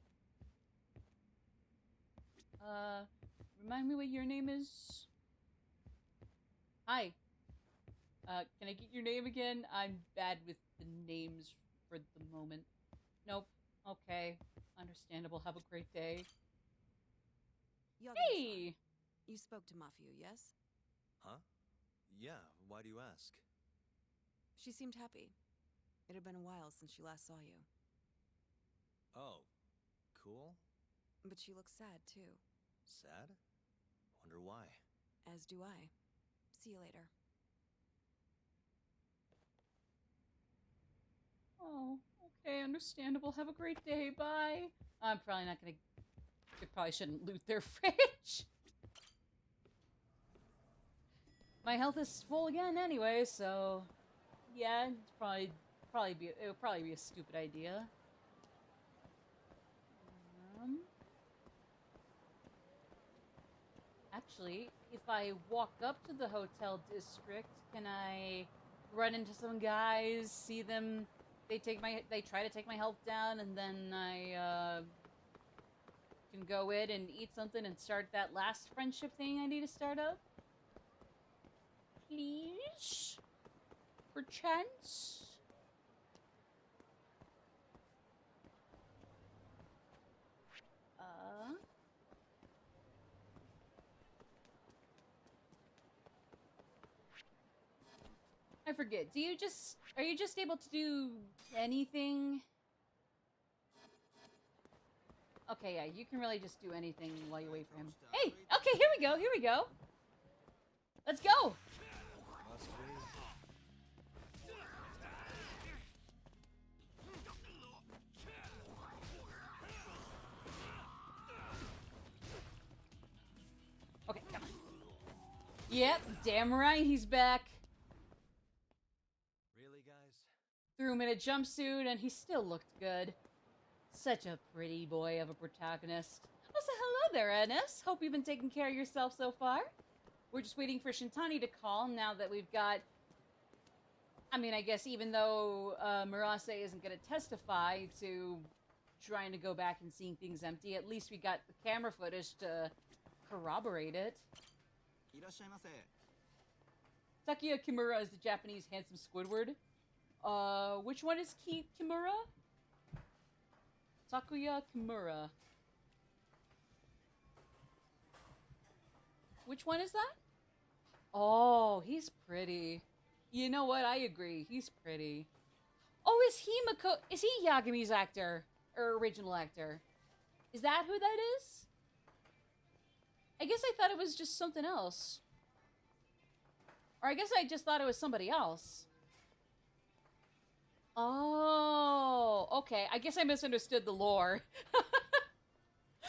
Remind me what your name is? Hi. Can I get your name again? I'm bad with the names for the moment. Nope. Okay. Understandable. Have a great day. Yagami-san, Hey! you spoke to Mafio, yes? Huh? Yeah, why do you ask? She seemed happy. It had been a while since she last saw you. Oh, cool? But she looks sad, too. Sad? Wonder why. As do I. See you later. Oh, okay. Understandable. Have a great day. Bye. I'm probably not gonna... I probably shouldn't loot their fridge. My health is full again anyway, so... Yeah, it's it would probably be a stupid idea. Actually, if I walk up to the hotel district, can I run into some guys, see them, they try to take my health down, and then I can go in and eat something and start that last friendship thing I need to start up? Please? Perchance? I forget. Are you just able to do anything? Okay, yeah, you can really just do anything while you wait for him. Hey, okay, here we go. Let's go. Must we? Yep, damn right he's back. Really, guys? Threw him in a jumpsuit and he still looked good. Such a pretty boy of a protagonist. Oh, so hello there, Ennis. Hope you've been taking care of yourself so far. We're just waiting for Shintani to call now that we've got... I mean, I guess even though Murase isn't going to testify to trying to go back and seeing things empty, at least we got the camera footage to corroborate it. いらっしゃいませ。 Takuya Kimura is the Japanese handsome Squidward. Which one is Kimura? Takuya Kimura. Which one is that? Oh, he's pretty. You know what? I agree. He's pretty. Oh, is he Yagami's actor? Or original actor? Is that who that is? I guess I thought it was just something else. Or I guess I just thought it was somebody else. Oh, okay. I guess I misunderstood the lore.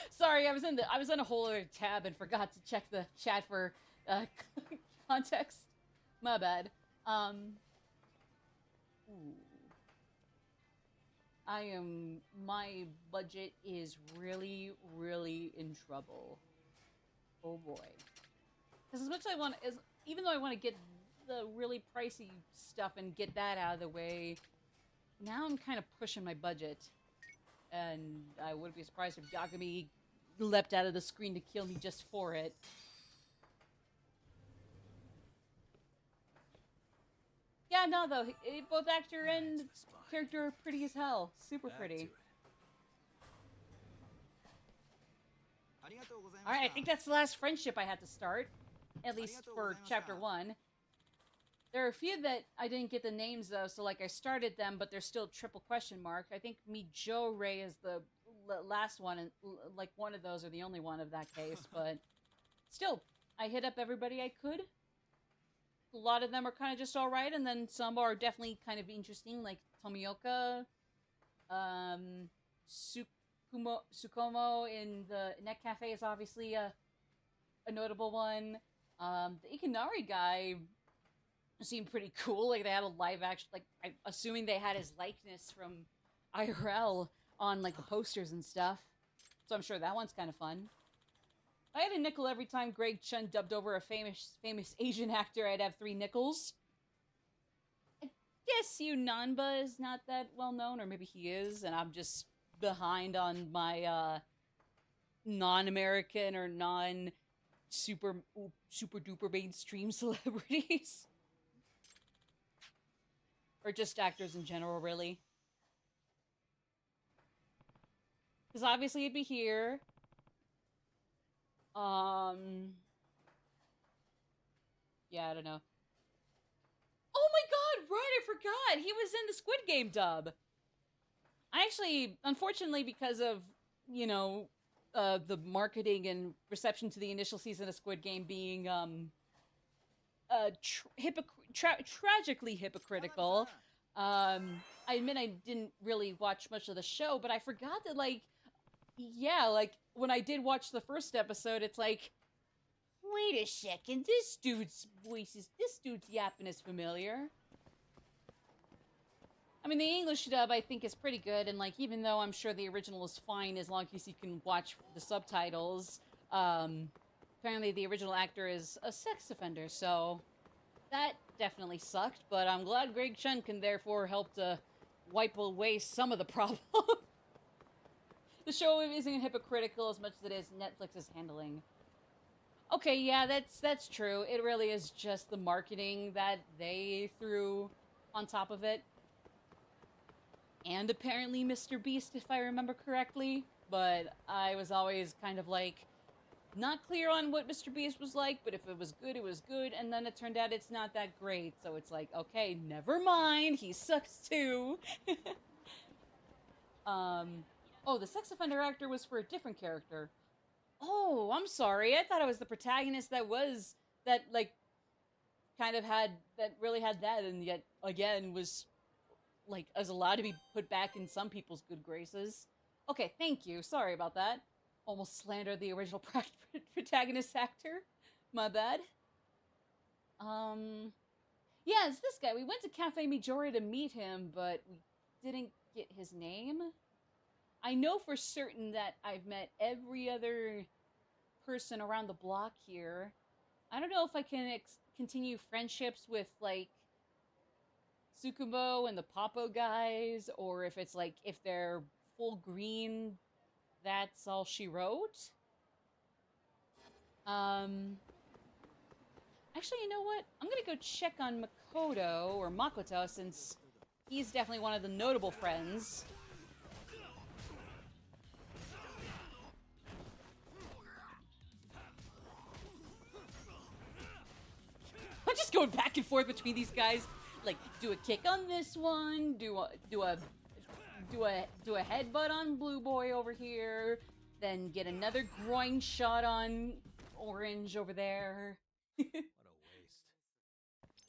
Sorry, I was in a whole other tab and forgot to check the chat for context. My bad. My budget is really, really in trouble. Oh boy. Because as much as even though I want to get the really pricey stuff and get that out of the way, now I'm kind of pushing my budget. And I wouldn't be surprised if Yagami leapt out of the screen to kill me just for it. Yeah, no, though. Both actor and character are pretty as hell. Super pretty. Alright, I think that's the last friendship I had to start. At least for chapter 1. There are a few that I didn't get the names of, so like I started them, but they're still triple question mark. I think Mijo Ray is the last one, and like one of those, or the only one of that case, but still, I hit up everybody I could. A lot of them are kind of just alright, and then some are definitely kind of interesting, like Tomioka, Sukomo in the Net Cafe is obviously a notable one. The Ikanari guy seemed pretty cool. Like, they had a live action, like, I'm assuming they had his likeness from IRL on, like, the posters and stuff. So I'm sure that one's kind of fun. If I had a nickel every time Greg Chun dubbed over a famous Asian actor, I'd have 3 nickels. I guess Yunanba is not that well known, or maybe he is, and I'm just behind on my, non-American or non-super duper mainstream celebrities. Or just actors in general, really. Because obviously it'd be here. Yeah, I don't know. Oh my god, right, I forgot! He was in the Squid Game dub! I actually, unfortunately, because of, you know, the marketing and reception to the initial season of Squid Game being, tragically hypocritical. I admit I didn't really watch much of the show, but I forgot that, like, yeah, like, when I did watch the first episode, it's like, wait a second, this dude's yapping is familiar. I mean, the English dub, I think, is pretty good, and, like, even though I'm sure the original is fine as long as you can watch the subtitles, apparently the original actor is a sex offender, so that definitely sucked, but I'm glad Greg Chun can therefore help to wipe away some of the problem. The show isn't hypocritical as much as it is Netflix's handling. Okay, yeah, that's true. It really is just the marketing that they threw on top of it. And apparently Mr. Beast, if I remember correctly. But I was always kind of like, not clear on what Mr. Beast was like, but if it was good, it was good. And then it turned out it's not that great. So it's like, okay, never mind. He sucks too. Oh, the sex offender actor was for a different character. Oh, I'm sorry. I thought it was the protagonist that like, kind of really had that, and yet, again, was, like, as allowed to be put back in some people's good graces. Okay, thank you. Sorry about that. Almost slandered the original protagonist actor. My bad. Yeah, it's this guy. We went to Cafe Mijori to meet him, but we didn't get his name. I know for certain that I've met every other person around the block here. I don't know if I can continue friendships with, like, Tsukumo and the Popo guys, or if it's like, if they're full green, that's all she wrote. Actually, you know what? I'm gonna go check on Makoto, or Makoto, since he's definitely one of the notable friends. I'm just going back and forth between these guys. Like, do a kick on this one, do a headbutt on Blue Boy over here, then get another groin shot on Orange over there. What a waste.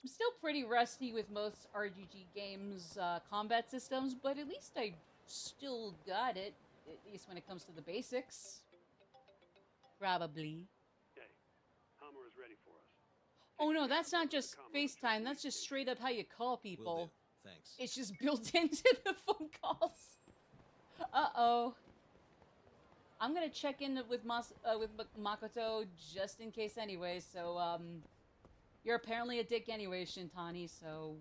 I'm still pretty rusty with most RGG games' combat systems, but at least I still got it, at least when it comes to the basics. Probably. Okay, Hammer is ready for us. Oh no, that's not just FaceTime, that's just straight up how you call people. Will do. Thanks. It's just built into the phone calls. Uh-oh. I'm gonna check in with Makoto just in case anyway, so, you're apparently a dick anyway, Shintani, so...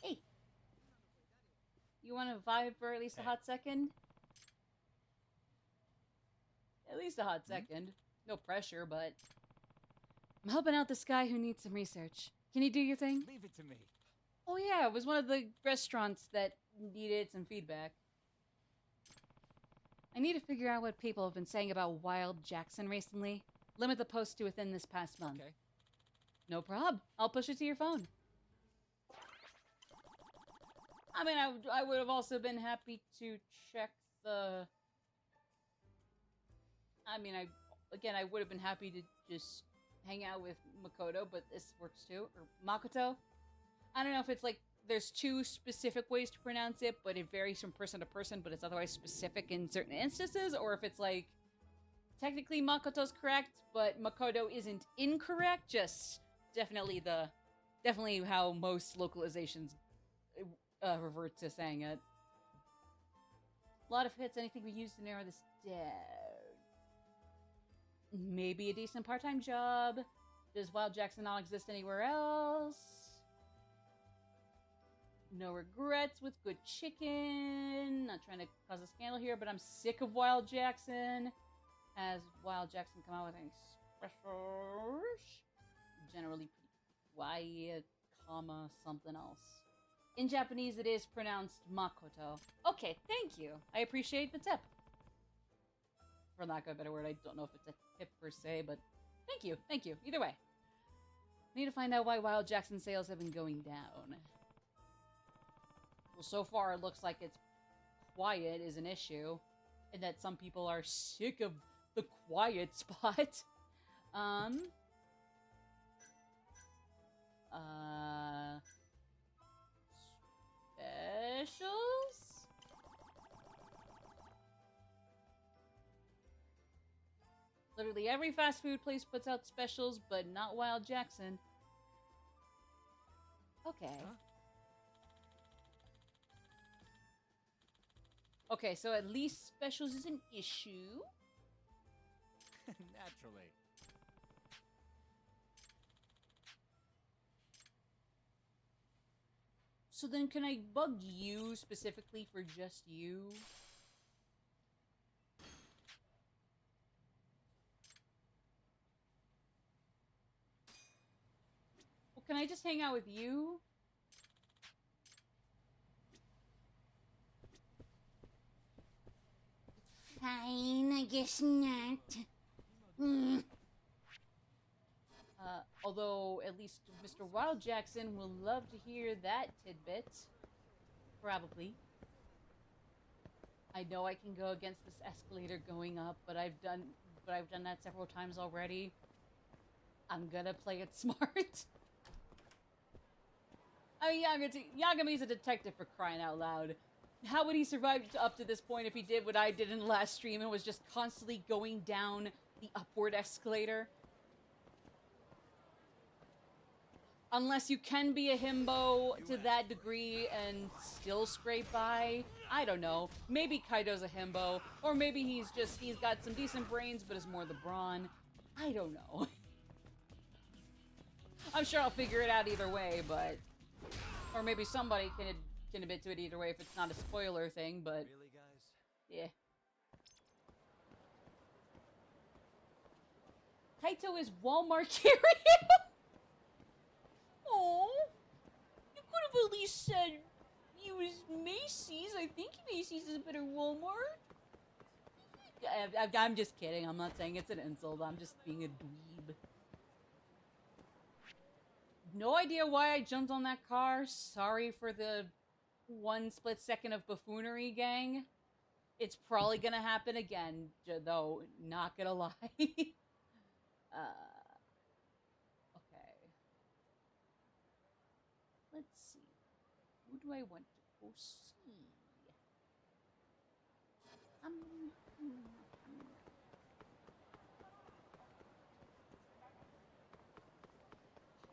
Hey! You wanna vibe for at least a hot second? At least a hot second. No pressure, but... I'm helping out this guy who needs some research. Can you do your thing? Leave it to me. Oh yeah, it was one of the restaurants that needed some feedback. I need to figure out what people have been saying about Wild Jackson recently. Limit the post to within this past month. Okay. No prob. I'll push it to your phone. I mean, I would have also been happy to check the... I mean, I would have been happy to just hang out with Makoto, but this works too. Or Makoto. I don't know if it's like there's two specific ways to pronounce it, but it varies from person to person, but it's otherwise specific in certain instances, or if it's like technically Makoto's correct, but Makoto isn't incorrect, just definitely how most localizations revert to saying it. A lot of hits, anything we use to narrow this down. Maybe a decent part-time job. Does Wild Jackson not exist anywhere else? No regrets with good chicken. Not trying to cause a scandal here, but I'm sick of Wild Jackson. Has Wild Jackson come out with any specials? Generally pretty quiet, comma, something else. In Japanese, it is pronounced Makoto. Okay, thank you. I appreciate the tip. For lack of a better word, I don't know if it's a tip per se, but thank you, either way. Need to find out why Wild Jackson sales have been going down. Well, so far it looks like it's quiet is an issue, and that some people are sick of the quiet spot. Specials? Literally every fast food place puts out specials, but not Wild Jackson. Okay. Huh? Okay, so at least specials is an issue. Naturally. So then can I bug you specifically for just you? Well, can I just hang out with you? Fine, I guess not. Although, at least Mr. Wild Jackson will love to hear that tidbit. Probably. I know I can go against this escalator going up, but I've done that several times already. I'm gonna play it smart. I mean, Yagami's a detective for crying out loud. How would he survive up to this point if he did what I did in the last stream and was just constantly going down the upward escalator? Unless you can be a himbo to that degree and still scrape by. I don't know. Maybe Kaido's a himbo. Or maybe he's got some decent brains but is more the brawn. I don't know. I'm sure I'll figure it out either way, but... Or maybe somebody can admit to it either way if it's not a spoiler thing, but... Really, guys? Yeah. Kaito is Walmart carrying. Oh, you could have at least said he was Macy's. I think Macy's is a better Walmart. I'm just kidding. I'm not saying it's an insult. I'm just being a dweeb. No idea why I jumped on that car. Sorry for the one split second of buffoonery, gang. It's probably gonna happen again, though. Not gonna lie. Okay. Let's see. Who do I want to go see?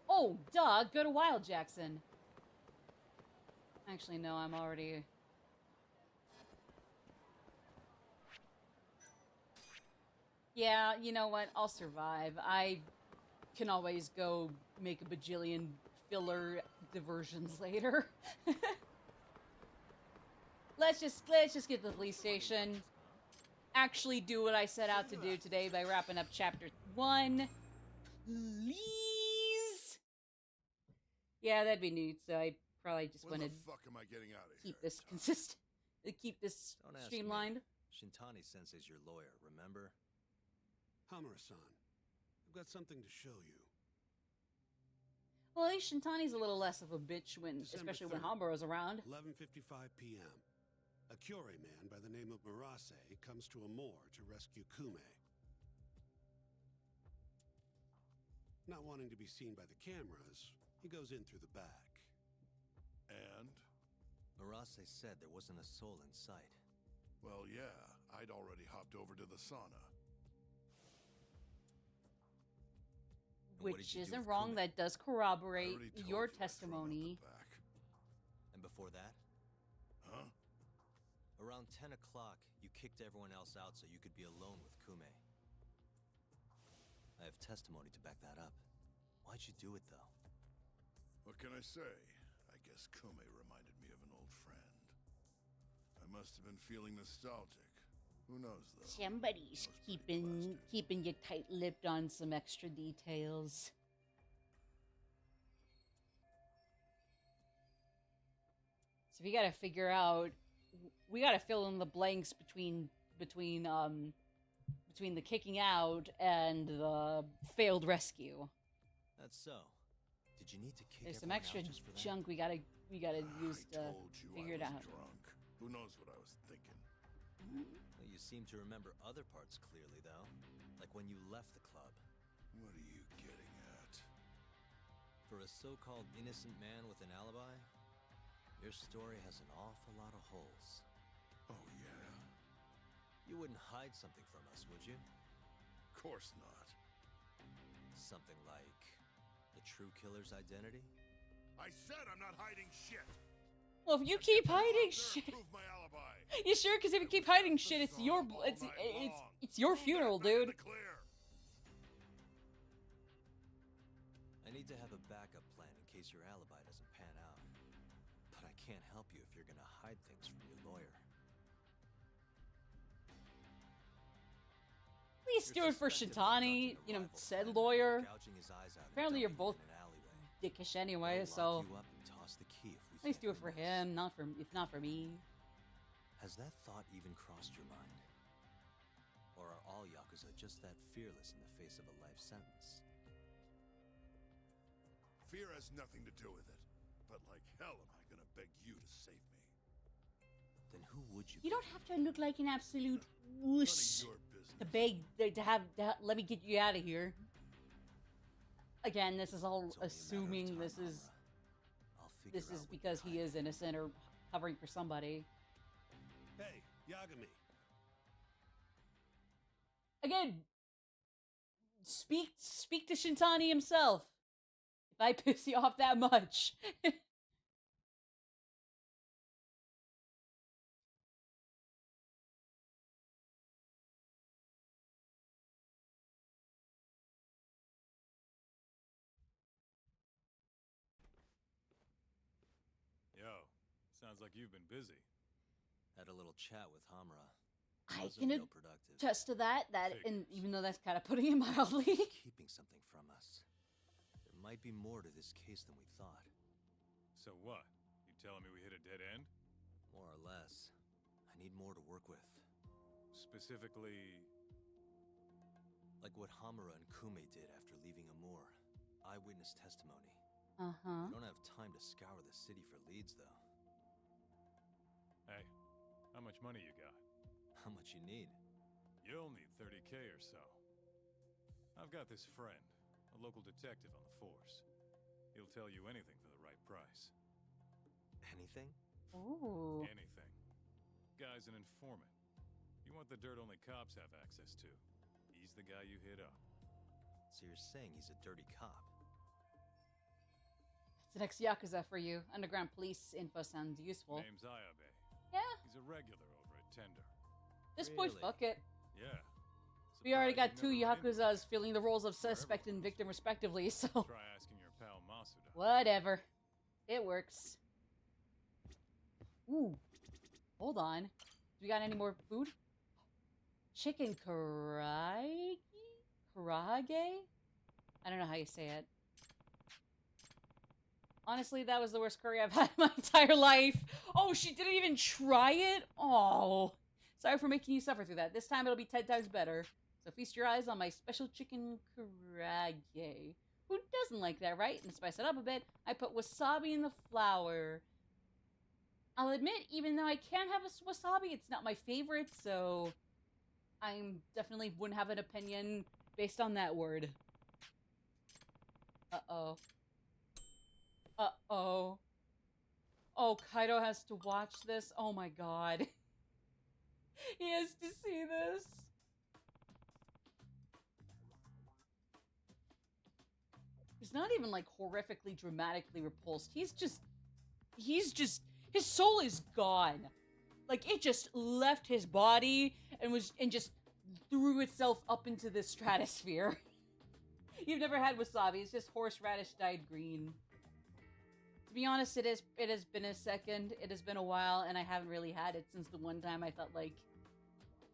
Oh, duh. Go to Wild Jackson. Actually, no, I'm already... Yeah, you know what? I'll survive. I can always go make a bajillion filler diversions later. Let's just get to the police station. Actually do what I set out to do today by wrapping up chapter 1. Please. Yeah, that'd be neat. So I probably just want to keep this consistent, keep this streamlined. Shintani Sensei's your lawyer, remember? Hamura-san, I've got something to show you. Well, at least Shintani's a little less of a bitch especially when Hamura's around. 11:55 p.m. A Kyorei man by the name of Murase comes to Amor to rescue Kume. Not wanting to be seen by the cameras, he goes in through the back. And? Murase said there wasn't a soul in sight. Well, yeah, I'd already hopped over to the sauna. Which isn't wrong. That does corroborate your testimony. And before that? Huh? Around 10 o'clock, you kicked everyone else out so you could be alone with Kume. I have testimony to back that up. Why'd you do it, though? What can I say? I guess Kume reminded me of an old friend. I must have been feeling nostalgic. Who knows, though? Somebody's keeping you tight-lipped on some extra details. So we gotta figure out. We gotta fill in the blanks between the kicking out and the failed rescue. That's so. Did you need to kick There's some extra junk we gotta use to figure it out. Drunk. Who knows what I was thinking? Well, you seem to remember other parts clearly, though. Like when you left the club. What are you getting at? For a so-called innocent man with an alibi, your story has an awful lot of holes. Oh, yeah? You wouldn't hide something from us, would you? Of course not. Something like the true killer's identity? I said I'm not hiding shit! Well, if you keep hiding shit... Prove my alibi. You sure? Because if you keep hiding shit, it's your funeral, dude. I need to have a backup plan in case your alibi doesn't pan out. But I can't help you if you're gonna hide things from your lawyer. Please do it for Shintani, you know, said lawyer. Apparently you're both dickish anyway, so at least do it for him, if not for me. Has that thought even crossed your mind? Or are all Yakuza just that fearless in the face of a life sentence? Fear has nothing to do with it. But like hell am I gonna beg you to save me? Then who would you? You don't have to look like an absolute wuss to beg to let me get you out of here. Again, this is all assuming this is because he is innocent or hovering for somebody. Hey, Yagami. Again, speak to Shintani himself. If I piss you off that much. Yo, sounds like you've been busy. Had a little chat with Hamura. I Wasn't can real productive. attest to that. And Figures. even though that's kind of putting it mildly. Keeping something from us. There might be more to this case than we thought. So what? You telling me we hit a dead end? More or less. I need more to work with. Specifically, Like what Hamura and Kume did after leaving Amur. Eyewitness testimony. Uh-huh. We don't have time to scour the city for leads, though. hey, how much money you got? How much you need? You'll need 30K or so. I've got this friend, a local detective on the force. He'll tell you anything for the right price. Anything? Ooh. Anything. Guy's an informant. You want the dirt only cops have access to. He's the guy you hit up. So you're saying he's a dirty cop? It's the next Yakuza for you. Underground police info sounds useful. Name's Ayabe. Yeah. He's a regular over at Tender. This point, Really? fuck it. Yeah. We already got Surprised two you never ran into him. Yakuzas filling the roles of suspect and victim respectively, so... Try asking your pal Masuda. Whatever. It works. Ooh. Hold on. Do we got any more food? Chicken karage? Karage? I don't know how you say it. Honestly, that was the worst curry I've had in my entire life. Oh, she didn't even try it? Oh. Sorry for making you suffer through that. This time it'll be 10 times better. So feast your eyes on my special chicken karage. Who doesn't like that, right? And to spice it up a bit, I put wasabi in the flour. I'll admit, even though I can have a wasabi, it's not my favorite, so I definitely wouldn't have an opinion based on that word. Uh-oh. Uh-oh. Oh, Kaido has to watch this? Oh my god. He has to see this. He's not even, like, horrifically, dramatically repulsed. He's just, his soul is gone. Like, it just left his body and just threw itself up into the stratosphere. You've never had wasabi. It's just horseradish dyed green. To be honest, it has been a second. It has been a while, and I haven't really had it since the one time I thought, like,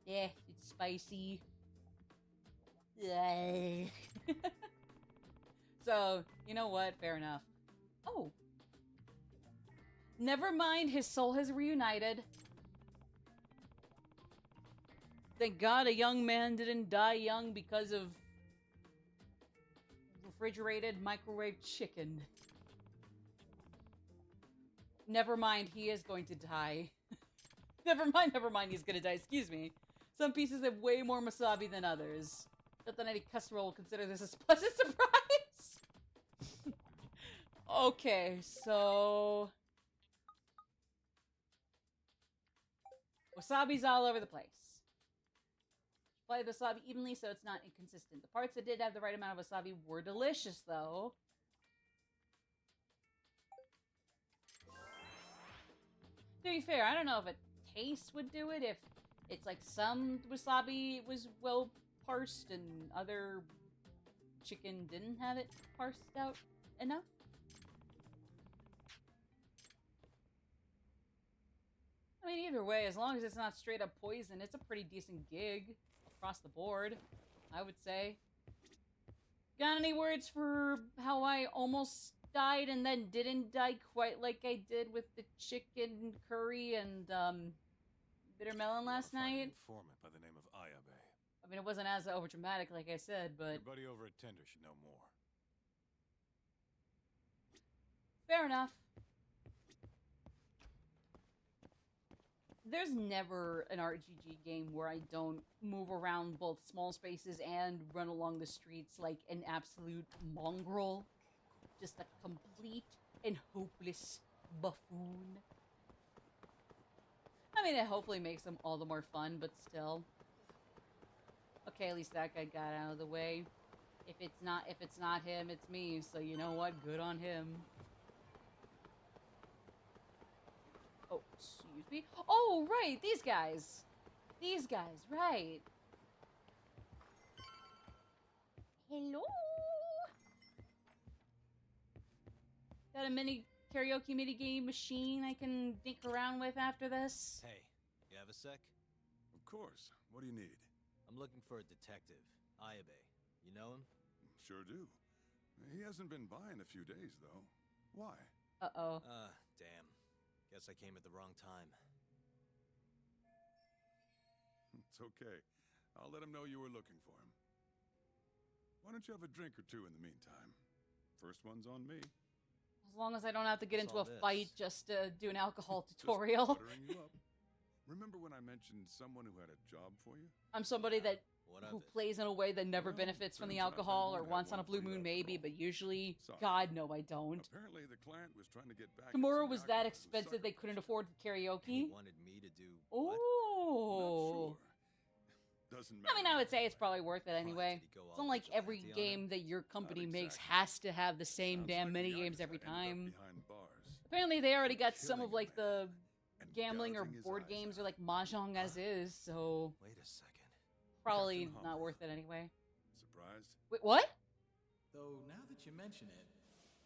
yeah, it's spicy. So, you know what? Fair enough. Oh. Never mind, his soul has reunited. Thank God a young man didn't die young because of refrigerated microwave chicken. Never mind, he is going to die. never mind, he's gonna die, excuse me. Some pieces have way more wasabi than others. Not that any customer will consider this a pleasant surprise. Okay, so... wasabi's all over the place. Apply the wasabi evenly so it's not inconsistent. The parts that did have the right amount of wasabi were delicious, though. To be fair, I don't know if a taste would do it, if it's like some wasabi was well parsed and other chicken didn't have it parsed out enough. I mean, either way, as long as it's not straight up poison, it's a pretty decent gig across the board, I would say. Got any words for how I almost died and then didn't die quite like I did with the chicken curry and bitter melon last Find an night? informant by the name of Ayabe. I mean, it wasn't as overdramatic like I said, but Your buddy over at Tender should know more. fair enough. There's never an RGG game where I don't move around both small spaces and run along the streets like an absolute mongrel. Just a complete and hopeless buffoon. I mean, it hopefully makes them all the more fun, but still. Okay, at least that guy got out of the way. If it's not him, it's me. So you know what? Good on him. Oh, excuse me. Oh, right, these guys. These guys, right. Hello. Got a karaoke mini game machine I can dink around with after this. Hey, you have a sec? Of course. What do you need? I'm looking for a detective, Ayabe. You know him? Sure do. He hasn't been by in a few days, though. Why? Uh-oh. Damn. Guess I came at the wrong time. It's okay. I'll let him know you were looking for him. Why don't you have a drink or two in the meantime? First one's on me. As long as I don't have to get into a Saw fight this. just to do an alcohol Just tutorial. buttering you up. Remember when I mentioned someone who had a job for you? I'm somebody that What of who it? plays in a way that never Well, benefits from the turns out they alcohol, or won't have once on one a blue for you moon after maybe, all. but usually, Sorry. God, no, I don't. Apparently the client was trying to get back. at Tomorrow some was that yakuza who expensive they couldn't sucker-punched afford And he karaoke? wanted me to do what? Oh. Not sure. Doesn't matter. I mean, I would say it's anyway. probably worth it Why, anyway. did he go It's all not like every vigilante on him? game that your company makes exactly. has to have the same Sounds damn like mini the games yakuza every ended up time. behind bars, Apparently, they already for got some killing of a like the man and gambling or gouging his board eyes games out. or like mahjong as is, so Wait a second. probably Captain not Hummer. worth it anyway. Surprised? Wait, what? Though now that you mention it,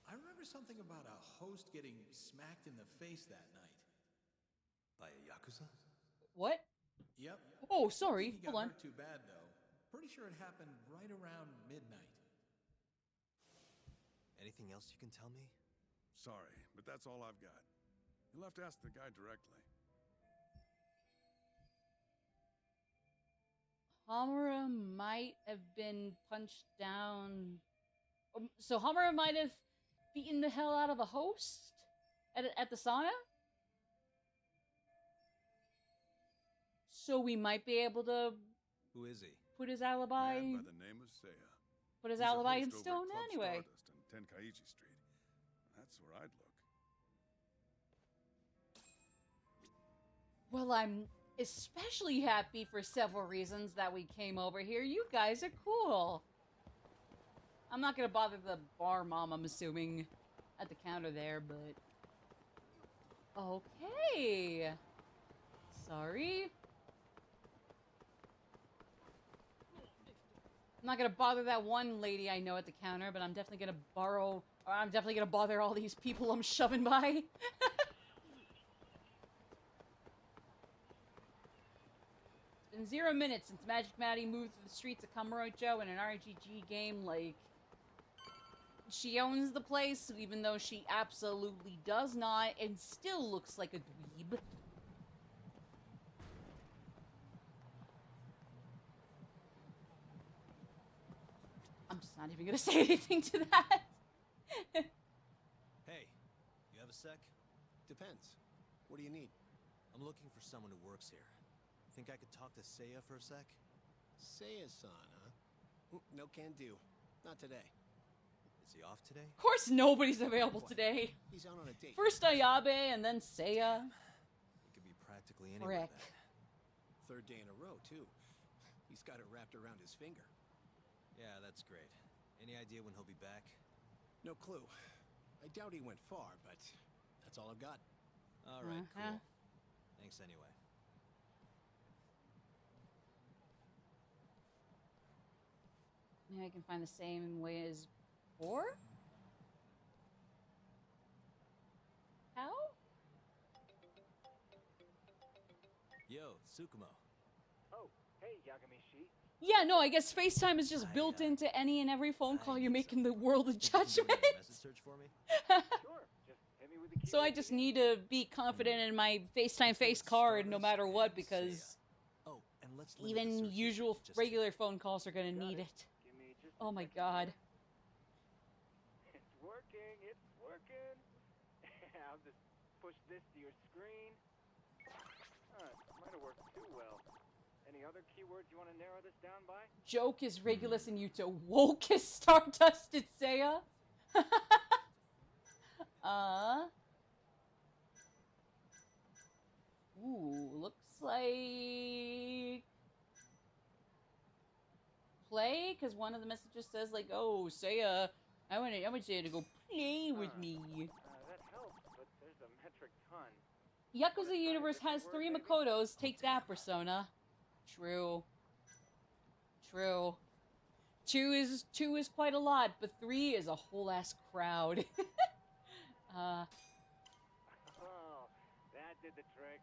I remember something about a host getting smacked in the face that night. By a yakuza? What? Yep. Oh, Don't sorry. think he got Hold on. hurt too bad though. Pretty sure it happened right around midnight. Anything else you can tell me? Sorry, but that's all I've got. You'll have to ask the guy directly. Hamura might have been punched down. So Hamura might have beaten the hell out of a host at the sauna? So we might be able to Who is he? put his alibi... Man by the name of Seiya. Put his He's a alibi host in over at stone Club anyway. Stardust on Tenkaichi Street. That's where I'd look. Well, I'm especially happy for several reasons that we came over here. You guys are cool. I'm not gonna bother the bar mom, I'm assuming, at the counter there, but... Okay. Sorry. I'm not gonna bother that one lady I know at the counter, but I'm definitely gonna bother all these people I'm shoving by. It's been 0 minutes since Magic Maddie moved through the streets of Kamurocho in an RGG game. Like, she owns the place, even though she absolutely does not, and still looks like a dweeb. I'm just not even gonna say anything to that. Hey, you have a sec? Depends. What do you need? I'm looking for someone who works here. Think I could talk to Seiya for a sec? Seiya-san, huh? No can do. Not today. Is he off today? Of course nobody's available today. He's out on a date. First Ayabe, and then Seiya. It could be practically anywhere Frick. then. Third day in a row, too. He's got it wrapped around his finger. Yeah, that's great. Any idea when he'll be back? No clue. I doubt he went far, but that's all I've got. All right, Uh-huh. cool. Thanks anyway. Maybe I can find the same way as before? How? Yo, Tsukumo. Oh, hey, Yagami-shi. Yeah, no, I guess FaceTime is just built into any and every phone call you're making the world of judgment. Message search for me? Sure, just hit me with the So I just need to be confident in my FaceTime face card no matter what, because Oh, and let's limit the even searches usual to just regular phone calls are gonna need it. Give me just Oh my god. It's working, it's working. I'll just push this to your screen. Might have worked too well. Any other keywords you want to narrow this down by? Joke is Regulus and Yuta. Woke is Stardust and Seiya. Ooh, look because one of the messages says like, "Oh, Saya, I want Saya to go play with me." That helps, but there's a metric ton. Yakuza Universe has 3 Makotos. Take that, Persona. True. True. Two is quite a lot, but 3 is a whole ass crowd. Oh, that did the trick.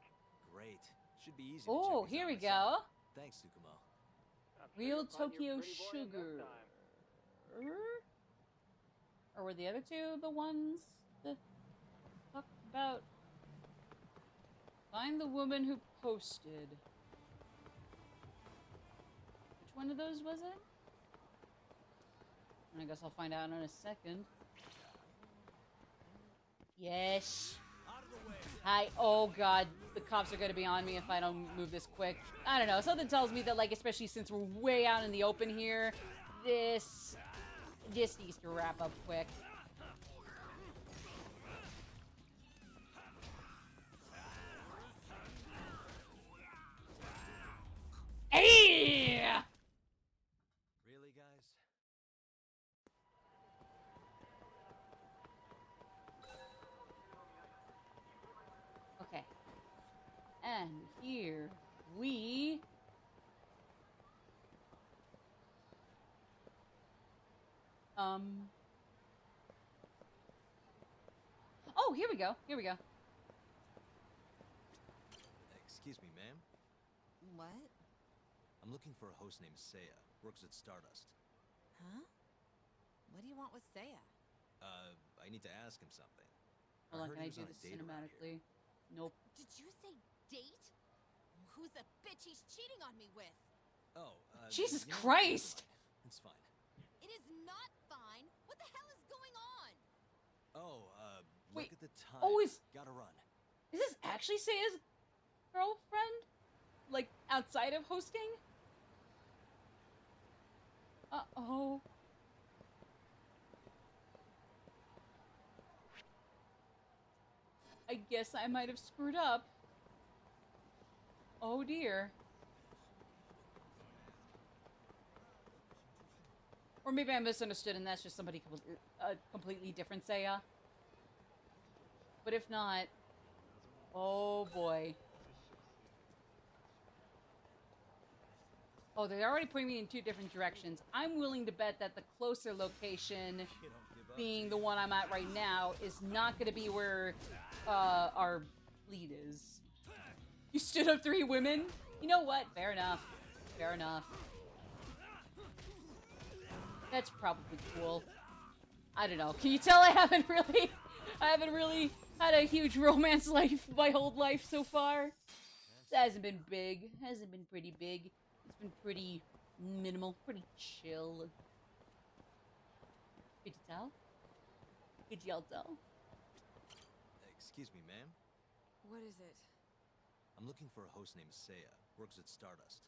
Great. Should be easy. Oh, here we go. Thanks, Tsukumo. Real Tokyo Sugar. Or were the other two the ones that talk about? Find the woman who posted. Which one of those was it? I guess I'll find out in a second. Yes. Hi. Oh god, the cops are gonna be on me if I don't move this quick. I don't know. Something tells me that, like, especially since we're way out in the open here, this needs to wrap up quick. Hey! Really, guys? Okay. And here we... Oh, here we go. Here we go. Excuse me, ma'am. What? I'm looking for a host named Saya. Works at Stardust. Huh? What do you want with Saya? I need to ask him something. Hold on, heard can I he was do on a this date around cinematically? Nope. Did you say date? Who's the bitch he's cheating on me with? Oh, Jesus you know what? Christ! It's fine. It is not fine. What the hell is going on? Oh, Wait. look at the time. Oh, Gotta run. Is this actually Saya's girlfriend? Like, outside of hosting? Uh-oh. I guess I might have screwed up. Oh dear. Or maybe I misunderstood and that's just somebody completely different Saya. But if not, oh boy. Oh, they're already putting me in 2 different directions. I'm willing to bet that the closer location, being the one I'm at right now, is not going to be where our lead is. You stood up 3 women? You know what? Fair enough. Fair enough. That's probably cool. I don't know. Can you tell I haven't really had a huge romance life my whole life so far? It hasn't been big. Hasn't been pretty big. It's been pretty minimal, pretty chill. Could you tell? Could y'all tell? Excuse me, ma'am. What is it? I'm looking for a host named Saya. Works at Stardust.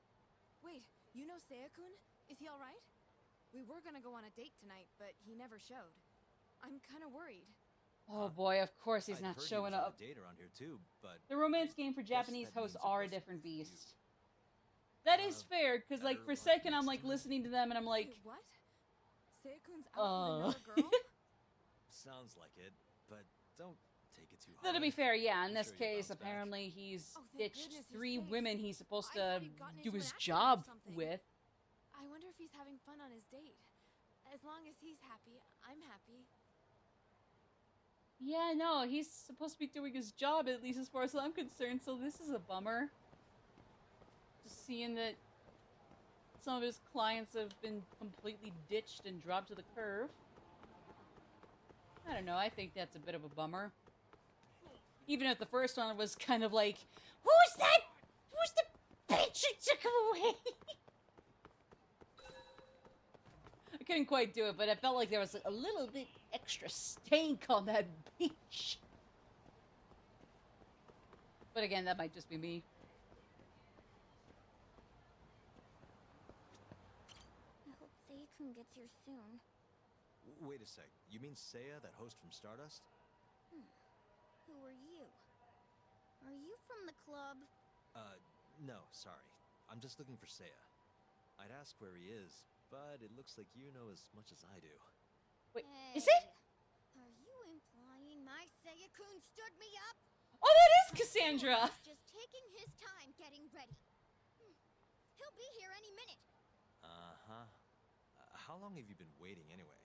Wait, you know Saya-kun? Is he alright? We were gonna go on a date tonight, but he never showed. I'm kinda worried. Oh boy, of course he's I'd not heard showing he was up. on a date around here too, but The romance game for Japanese hosts are a different beast. That is fair, because like for a second I'm like listening to them and I'm like, wait, what? Saya-kun's out with another girl? Sounds like it, but don't take it too hard. though to be fair, yeah, in I'm this sure you'll case, bounce back. apparently he's Oh, thank ditched goodness he's 3 safe. women he's supposed I to thought he'd gotten do into his an accident or job something. with. I wonder if he's having fun on his date. As long as he's happy, I'm happy. Yeah, no, he's supposed to be doing his job, at least as far as I'm concerned, so this is a bummer. Just seeing that some of his clients have been completely ditched and dropped to the curb. I don't know, I think that's a bit of a bummer. Even if the first one was kind of like, who's that? Who's the bitch that took him away? I couldn't quite do it, but I felt like there was a little bit extra stank on that beach. But again, that might just be me. I hope Saya-kun gets here soon. Wait a sec. You mean Saya, that host from Stardust? Who are you? Are you from the club? No, sorry. I'm just looking for Saya. I'd ask where he is, but it looks like you know as much as I do. Wait, is it? Are you implying my Saya-kun stood me up? Oh, that is Cassandra! He's just taking his time getting ready. He'll be here any minute. Uh-huh. How long have you been waiting anyway?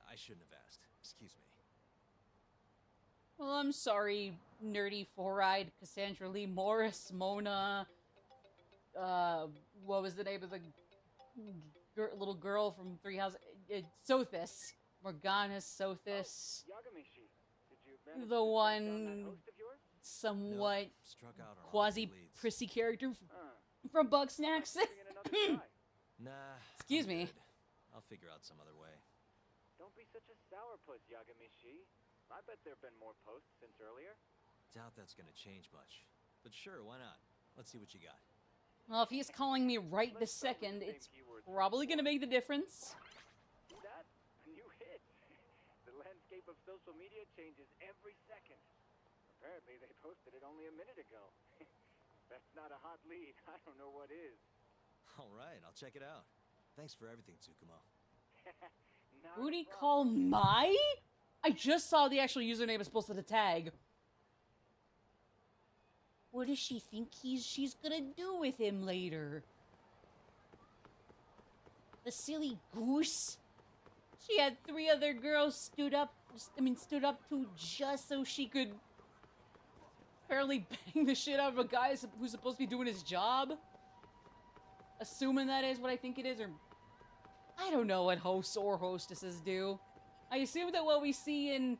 I shouldn't have asked. Excuse me. Well, I'm sorry, nerdy four-eyed Cassandra Lee Morris, Mona. What was the name of the little girl from Three Houses? Sothis. Morgana Sothis. Yagamishi, did you manage The to track down that one host of yours? somewhat Nope, struck out on all quasi three leads. prissy character from Bug Snacks. Nah. Excuse I'm me. good. I'll figure out some other way. Don't be such a sourpuss, Yagamishi. I bet there've been more posts since earlier. Doubt that's gonna change much. But sure, why not? Let's see what you got. Well, if he's calling me right this second, it's probably gonna make the difference. See that? A new hit. The landscape of social media changes every second. Apparently, they posted it only a minute ago. If that's not a hot lead, I don't know what is. All right, I'll check it out. Thanks for everything, Tsukumo. Booty call Mai? I just saw the actual username is supposed to the tag. What does she think she's gonna do with him later? The silly goose? She had 3 other girls stood up to just so she could apparently bang the shit out of a guy who's supposed to be doing his job. Assuming that is what I think it is, or I don't know what hosts or hostesses do. I assume that what we see in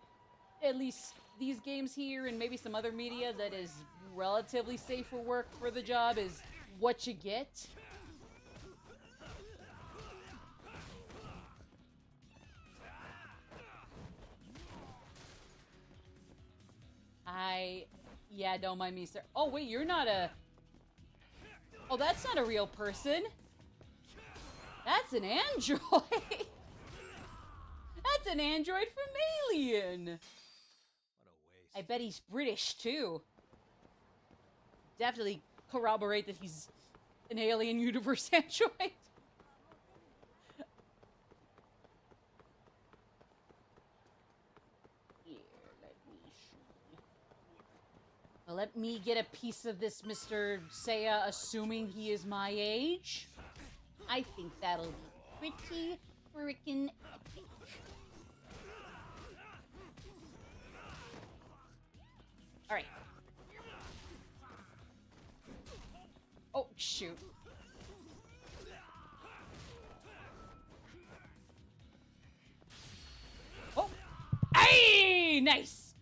at least these games here and maybe some other media that is relatively safe for work for the job is what you get. Yeah, don't mind me, sir. Oh, wait, you're not a... Oh, that's not a real person. That's an android. That's an android from Alien. What a waste. I bet he's British, too. Definitely corroborate that he's an Alien Universe android. Here, let me see. Well, let me get a piece of this, Mr. Seiya, assuming he is my age. I think that'll be pretty frickin' epic. Alright. Oh, shoot. Oh! Hey! Nice!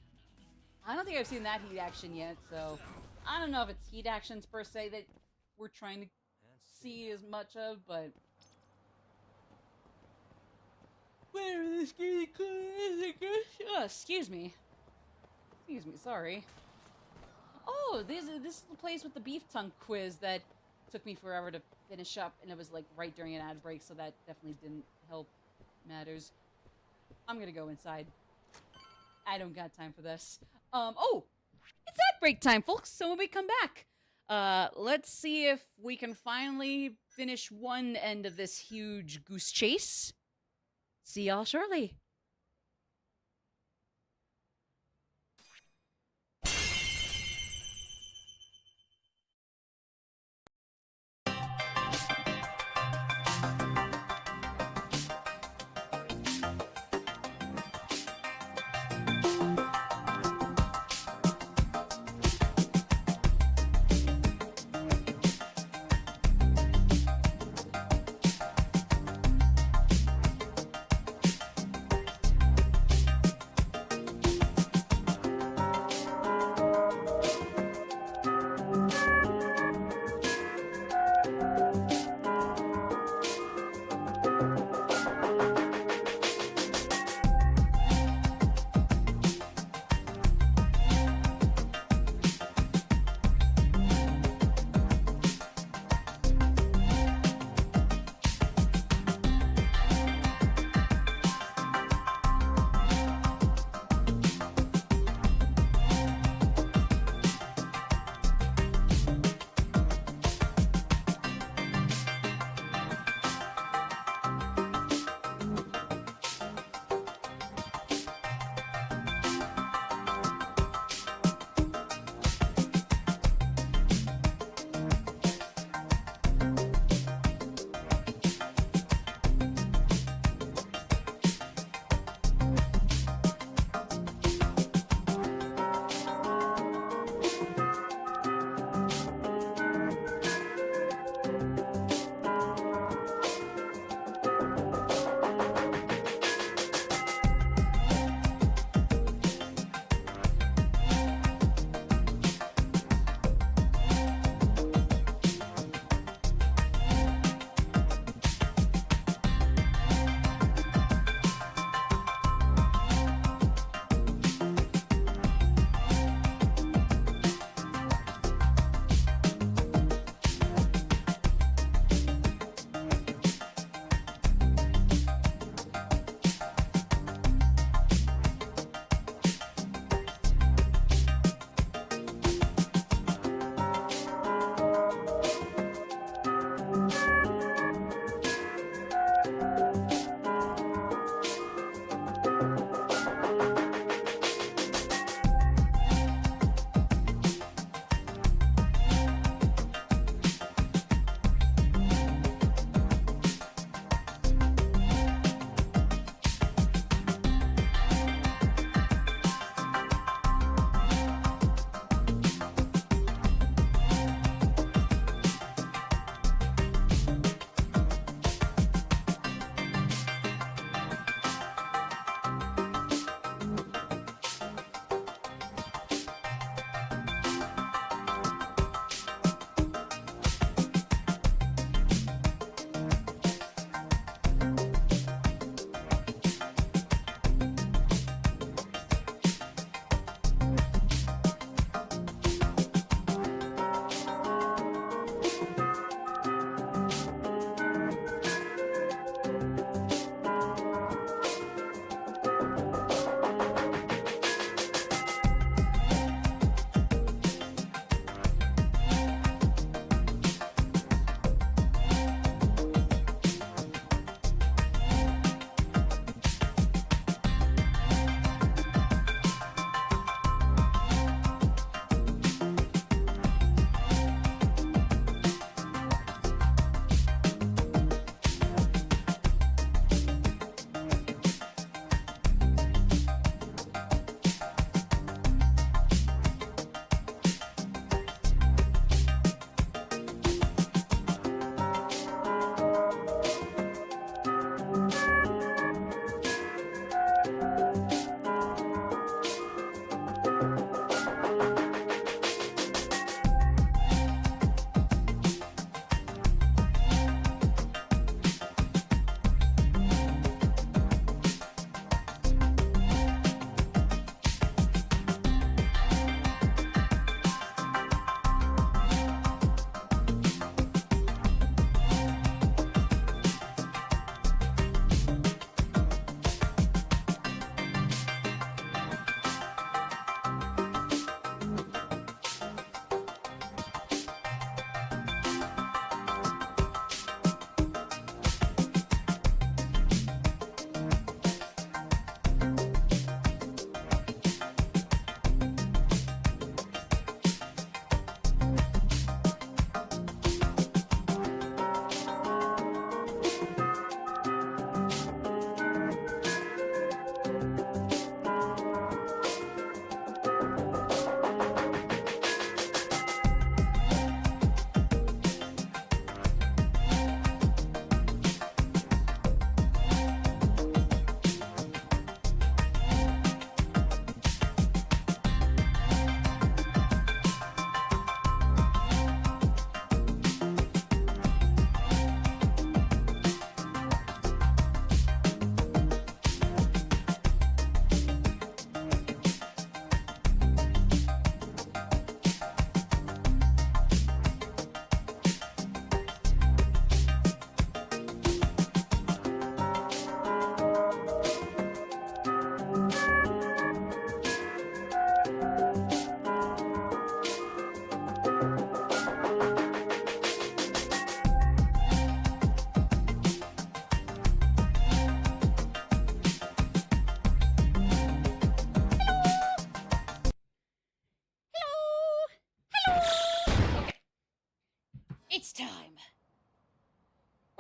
I don't think I've seen that heat action yet, so... I don't know if it's heat actions per se that we're trying to see as much of, but... Where this game is, oh, excuse me. Excuse me, sorry. Oh, this is the place with the beef tongue quiz that took me forever to finish up, and it was like right during an ad break, so that definitely didn't help matters. I'm gonna go inside. I don't got time for this. Oh! It's ad break time, folks, so when we come back, let's see if we can finally finish one end of this huge goose chase. See y'all shortly.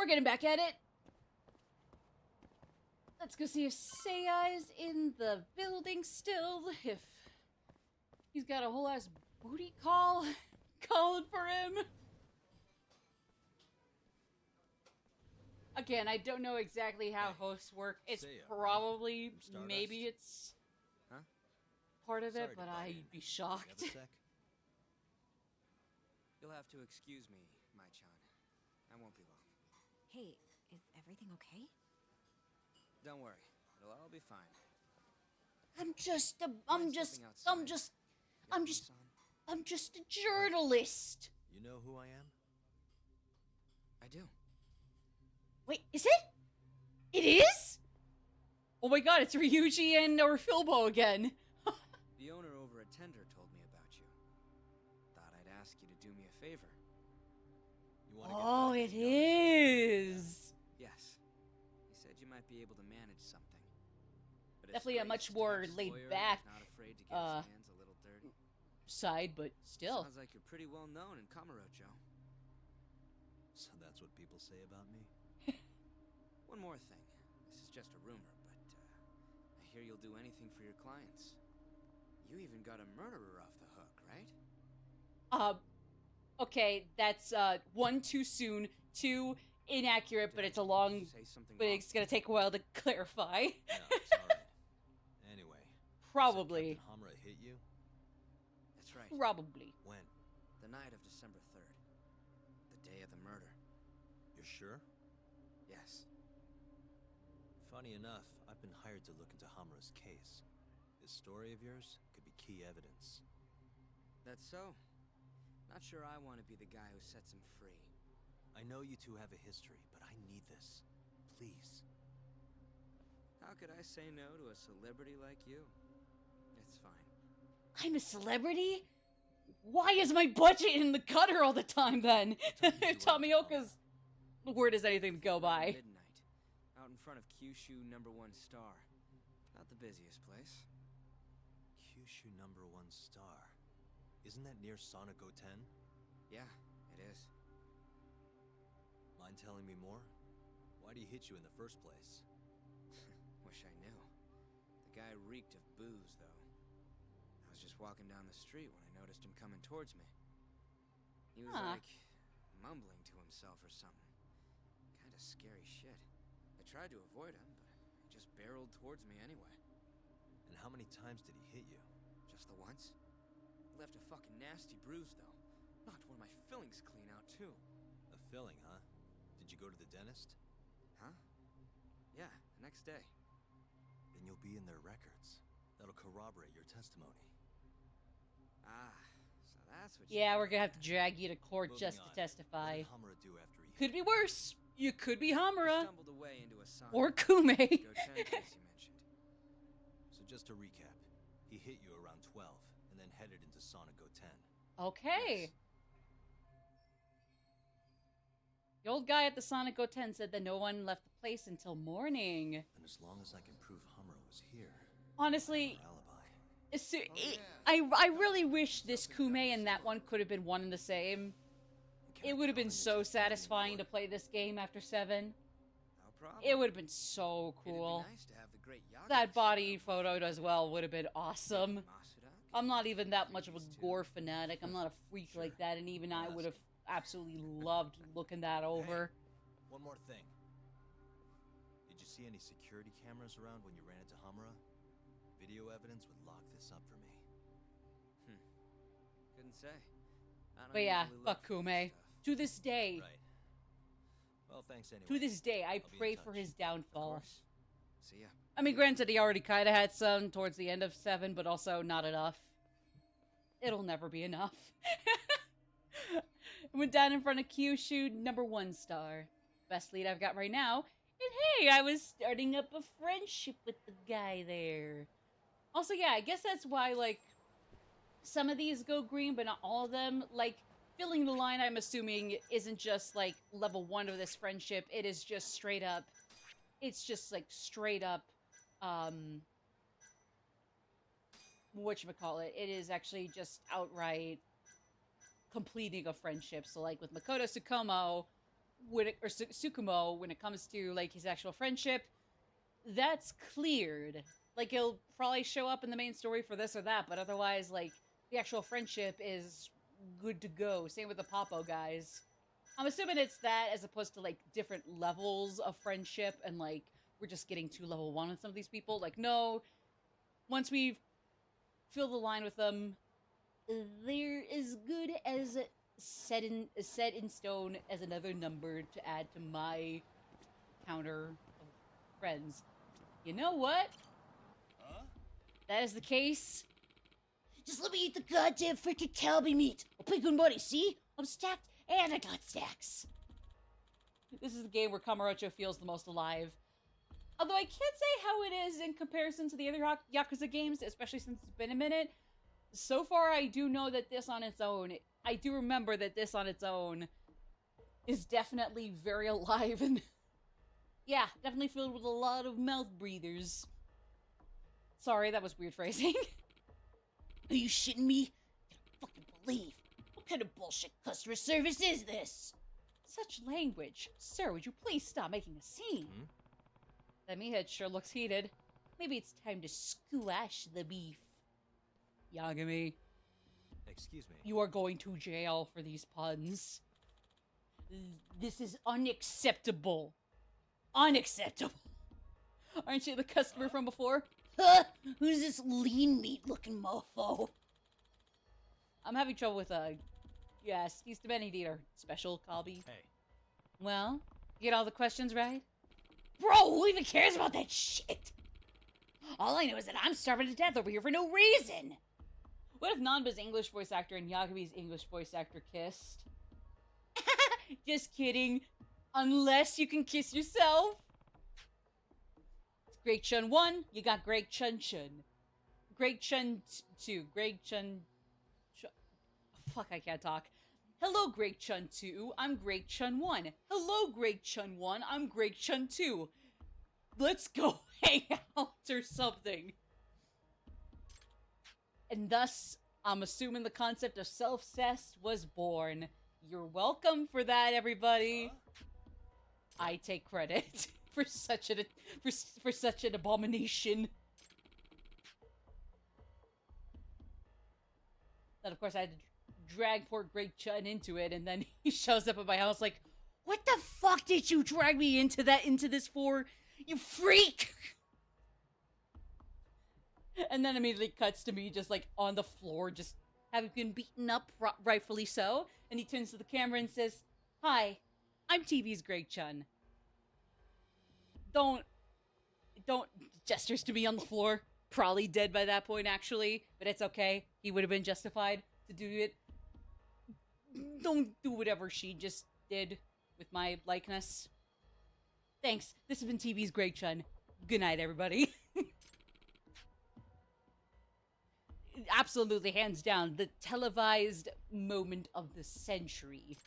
We're getting back at it. Let's go see if Seiya's in the building still. If he's got a whole ass booty call calling for him. Again, I don't know exactly how hosts work. It's Seiya, probably, from Stardust? maybe it's Huh? part of Sorry it, to but butt I'd in. be You shocked. have a sec? You'll have to excuse me, Mai-chan. I won't be long. Hey, is everything okay? Don't worry. It'll all be fine. I'm just a journalist. You know who I am? I do. Wait, is it? It is? Oh my god, it's Ryuji and or Filbo again. The owner over at Tender told me about you. Thought I'd ask you to do me a favor. You want to Oh, get back it to Young? is. Yes. He said you might be able to manage something. But it's Definitely a great much to more have a laid lawyer back who's not afraid to get his hands a little dirty. side, but still. Sounds like you're pretty well known in Kamurocho. So that's what people say about me? One more thing. This is just a rumor, but I hear you'll do anything for your clients. You even got a murderer off the hook, right? Okay, that's one, too soon, two, inaccurate, but it's a long, but it's gonna take a while to clarify. No, it's alright. Anyway. Probably. So Captain Hamura hit you? That's right. Probably. When? The night of December 3rd. The day of the murder. You're sure? Yes. Funny enough, I've been hired to look into Hamura's case. This story of yours could be key evidence. That's so. Not sure I want to be the guy who sets him free. I know you two have a history, but I need this. Please. How could I say no to a celebrity like you? It's fine. I'm a celebrity? Why is my budget in the gutter all the time then? If Tomioka's word is anything to go by. Midnight. Out in front of Kyushu #1 Star. Not the busiest place. Kyushu #1 Star. Isn't that near Sonic 10? Yeah, it is. Mind telling me more? Why'd he hit you in the first place? Wish I knew. The guy reeked of booze, though. I was just walking down the street when I noticed him coming towards me. He was like mumbling to himself or something. Kinda scary shit. I tried to avoid him, but he just barreled towards me anyway. And how many times did he hit you? Just the once. Left a fucking nasty bruise, though. Knocked one of my fillings clean out, too. A filling, huh? Did you go to the dentist? Huh? Yeah, the next day. Then you'll be in their records. That'll corroborate your testimony. Ah, so that's what Yeah, we're gonna have to drag you to court just to testify. What did Hamura do after he Could be worse. You could be Hamura. stumbled away into a Sonic. Or Kume. Go 10 case you mentioned. So just to recap, he hit you around 12 and then headed into Sonic 10. Okay. Yes. The old guy at the Sonic 10 said that no one left the place until morning. And as long as I can prove Hamura was here, Honestly, alibi. I really wish this Kume and that one could have been one and the same. It would have been so satisfying to play this game after 7. No problem. It would have been so cool. It'd be nice to have the great Yaga That body photo as well would have been awesome. Masuda. I'm not even that much of a gore fanatic. I'm not a freak like that, and even I would have absolutely loved looking that over. Hey, one more thing. Did you see any security cameras around when you ran into Hamura? Video evidence would lock this up for me. Couldn't say. I don't But yeah, usually look fuck for Kume. stuff. To this day, Right. Well, thanks anyway. to this day, I I'll be in pray touch. for his Of downfall. course. See ya. I mean, granted, he already kind of had some towards the end of 7, but also not enough. It'll never be enough. Went down in front of Kyushu #1 Star. Best lead I've got right now. And hey, I was starting up a friendship with the guy there. Also, yeah, I guess that's why, like, some of these go green, but not all of them. Like, filling the line, I'm assuming, isn't just, like, level 1 of this friendship. It is just straight up... It's just, like, straight up, whatchamacallit. It is actually just outright completing a friendship. So, like, with Makoto Tsukumo, Tsukumo, when it comes to like his actual friendship, that's cleared. Like he'll probably show up in the main story for this or that, but otherwise, like the actual friendship is good to go. Same with the Popo guys. I'm assuming it's that as opposed to like different levels of friendship and like we're just getting to level 1 with some of these people. Like no, once we fill the line with them, they're as good as set in stone as another number to add to my counter of friends. You know what? That is the case. Just let me eat the goddamn freaking Calbee meat. I'll pay good money, see? I'm stacked and I got stacks. This is the game where Kamurocho feels the most alive. Although I can't say how it is in comparison to the other Yakuza games, especially since it's been a minute. So far, I do know that this on its own, I do remember that this on its own is definitely very alive and, yeah, definitely filled with a lot of mouth breathers. Sorry, that was weird phrasing. Are you shitting me? I can't fucking believe. What kind of bullshit customer service is this? Such language. Sir, would you please stop making a scene? That meathead sure looks heated. Maybe it's time to squash the beef. Yagami. Excuse me. You are going to jail for these puns. This is unacceptable. Unacceptable. Aren't you the customer from before? Huh? Who's this lean meat looking mofo? I'm having trouble with, yes, he's the Benny Dieter. Special, Calbee. Hey. Well, you get all the questions right? Bro, who even cares about that shit? All I know is that I'm starving to death over here for no reason. What if Nanba's English voice actor and Yagami's English voice actor kissed? Just kidding. Unless you can kiss yourself. It's Greg Chun 1, you got Greg Chun Chun. Greg Chun 2, Greg Chun... Fuck, I can't talk. Hello, Greg Chun 2, I'm Greg Chun 1. Hello, Greg Chun 1, I'm Greg Chun 2. Let's go hang out or something. And thus, I'm assuming the concept of self-cest was born. You're welcome for that, everybody. I take credit for such an abomination. Then, of course, I had to drag poor Greg Chun into it, and then he shows up at my house like, what the fuck did you drag me into this for, you freak? And then immediately cuts to me just like on the floor, just having been beaten up, rightfully so. And he turns to the camera and says, hi, I'm TV's Greg Chun. Don't gestures to me on the floor. Probably dead by that point, actually. But it's okay. He would have been justified to do it. Don't do whatever she just did with my likeness. Thanks. This has been TV's Greg Chun. Good night, everybody. Absolutely, hands down, the televised moment of the century.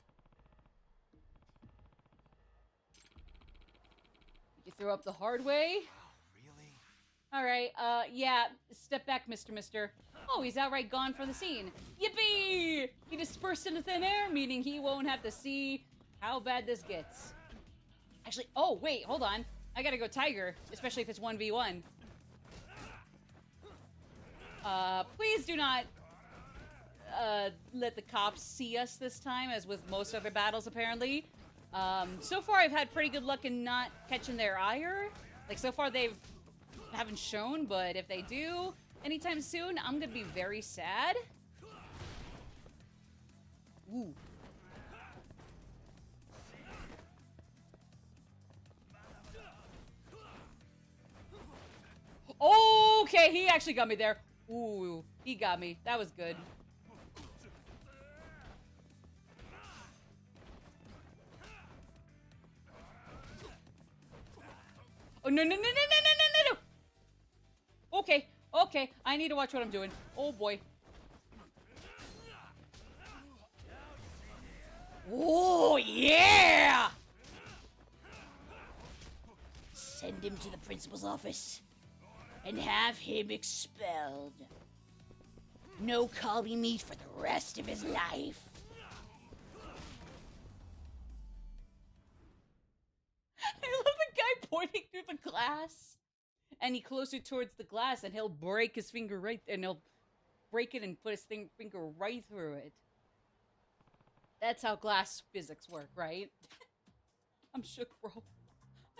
You throw up the hard way? Wow, really? Alright, yeah, step back, Mr. Oh, he's outright gone from the scene. Yippee! He dispersed into thin air, meaning he won't have to see how bad this gets. Actually, oh, wait, hold on. I gotta go Tiger, especially if it's 1v1. Please do not, let the cops see us this time, as with most other battles, apparently. So far I've had pretty good luck in not catching their ire. Like, so far haven't shown, but if they do anytime soon, I'm gonna be very sad. Ooh. Okay, he actually got me there. Ooh, he got me. That was good. Oh, no, no, no, no, no, no, no, no! Okay, okay. I need to watch what I'm doing. Oh, boy. Oh, yeah! Send him to the principal's office and have him expelled. No Calbee meat for the rest of his life. pointing through the glass. Any closer towards the glass, and he'll break his finger right there, and he'll break it and put his finger right through it. That's how glass physics work, right? I'm shook, bro.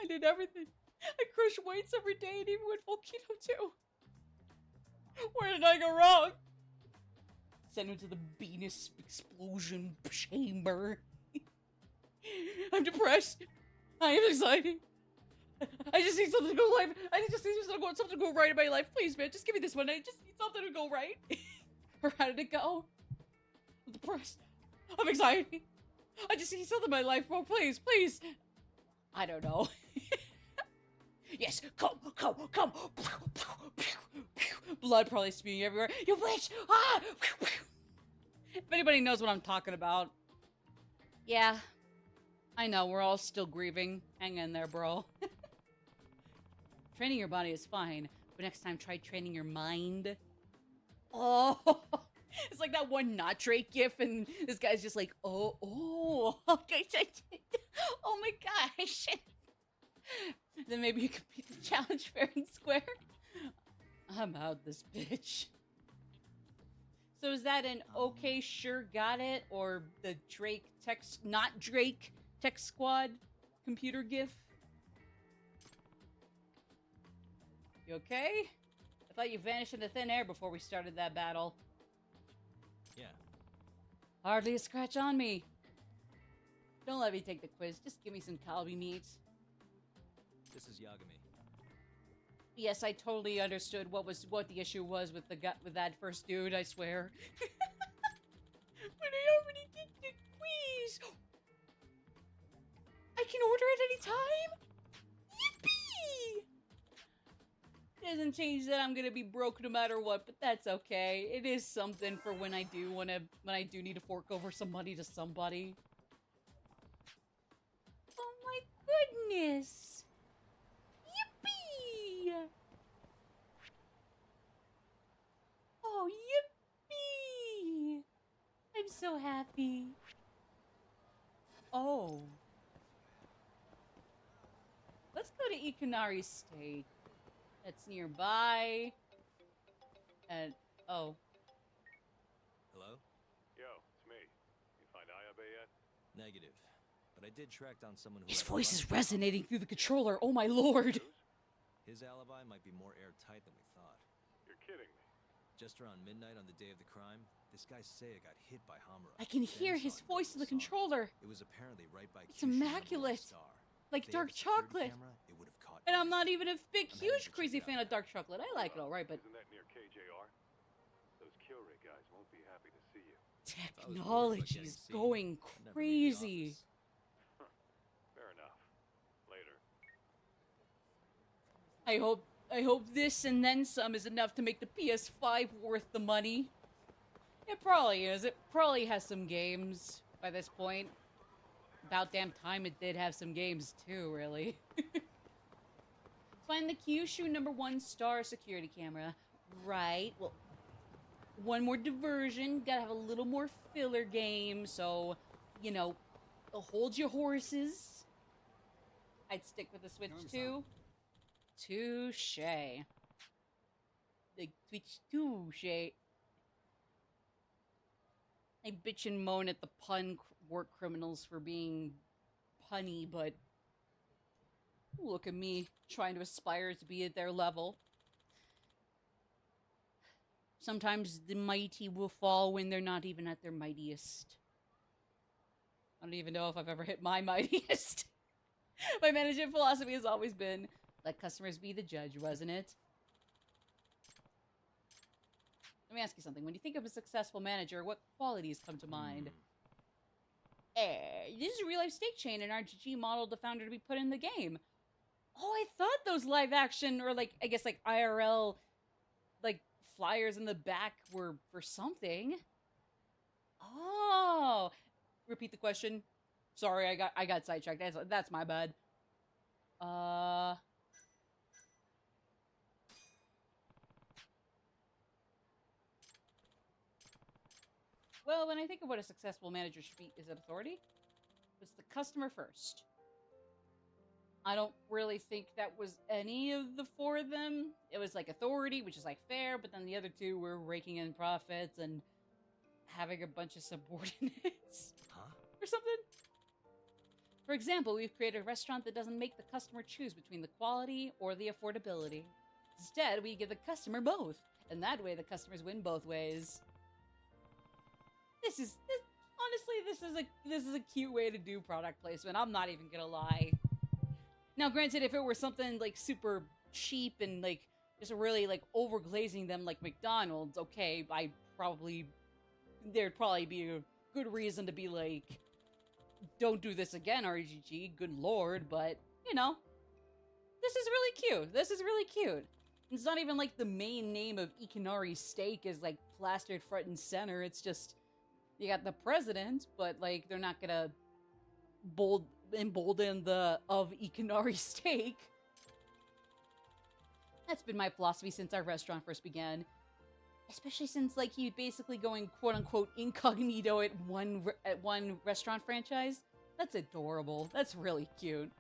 I did everything. I crushed weights every day and even went volcano too. Where did I go wrong? Send him to the Venus explosion chamber. I'm depressed. I am anxiety. I just need something to go life. I just need something to go right in my life. Please, man, just give me this one. I just need something to go right. Or how did it go? I'm depressed. I'm anxiety. I just need something in my life, bro. Please, please. I don't know. Yes, come. Blood probably spewing everywhere. You witch! Ah! If anybody knows what I'm talking about. Yeah. I know, we're all still grieving. Hang in there, bro. Training your body is fine, but next time try training your mind. Oh, it's like that one not Drake gif, and this guy's just like, oh, okay, oh my gosh. Then maybe you could beat the challenge fair and square. I'm out this bitch. So is that an okay, sure, got it, or the Drake text, not Drake tech squad computer gif? You okay? I thought you vanished into thin air before we started that battle. Yeah. Hardly a scratch on me. Don't let me take the quiz. Just give me some kalbi meat. This is Yagami. Yes, I totally understood what the issue was with that first dude, I swear. But I already did the quiz. I can order at any time? Yippee! Doesn't change that I'm gonna be broke no matter what, but that's okay. It is something for when I do need to fork over some money to somebody. Oh my goodness! Yippee! Oh, yippee! I'm so happy. Oh. Let's go to Ikanari Steak. That's nearby. And, oh. Hello? Yo, it's me. You find Ayabe yet? Negative. But I did track down someone who... His voice is resonating through the controller. Oh my lord. His alibi might be more airtight than we thought. You're kidding me. Just around midnight on the day of the crime, this guy Seiya got hit by Hamura. I can hear his voice in the controller. It was apparently right by It's immaculate. Like dark chocolate. And I'm not even a big, huge, crazy fan of dark chocolate. I like it all right, but... Isn't that near KJR? Those Killray guys won't be happy to see you. Technology's going crazy. Fair enough. Later. I hope this and then some is enough to make the PS5 worth the money. It probably is. It probably has some games by this point. About damn time it did have some games too, really. Find the Kyushu #1 star security camera. Right. Well, one more diversion. Gotta have a little more filler game, so, you know, hold your horses. I'd stick with the Switch too. Touche. The Switch touche. I bitch and moan at the pun work criminals for being punny, but look at me trying to aspire to be at their level. Sometimes the mighty will fall when they're not even at their mightiest. I don't even know if I've ever hit my mightiest. My management philosophy has always been, let customers be the judge, wasn't it? Let me ask you something. When you think of a successful manager, what qualities come to mind? This is a real-life stake chain, and RGG modeled the founder to be put in the game. Oh, I thought those live action, or like, I guess like IRL, like flyers in the back were for something. Oh, repeat the question. Sorry, I got sidetracked. That's my bad. Well, when I think of what a successful manager should be, is it authority? It's the customer first. I don't really think that was any of the four of them. It was like authority, which is like fair, but then the other two were raking in profits and having a bunch of subordinates. Huh? Or something. For example, we've created a restaurant that doesn't make the customer choose between the quality or the affordability. Instead, we give the customer both, and that way the customers win both ways. Honestly, this is a cute way to do product placement. I'm not even gonna lie. Now, granted, if it were something like super cheap and like just really like overglazing them like McDonald's, okay, there'd probably be a good reason to be like, don't do this again, RGG, good lord, but, you know, this is really cute. This is really cute. It's not even like the main name of Ikinari Steak is like plastered front and center. It's just, you got the president, but like, they're not gonna embolden the of Ikinari Steak. That's been my philosophy since our restaurant first began. Especially since, like, he's basically going quote-unquote incognito at one restaurant franchise. That's adorable. That's really cute.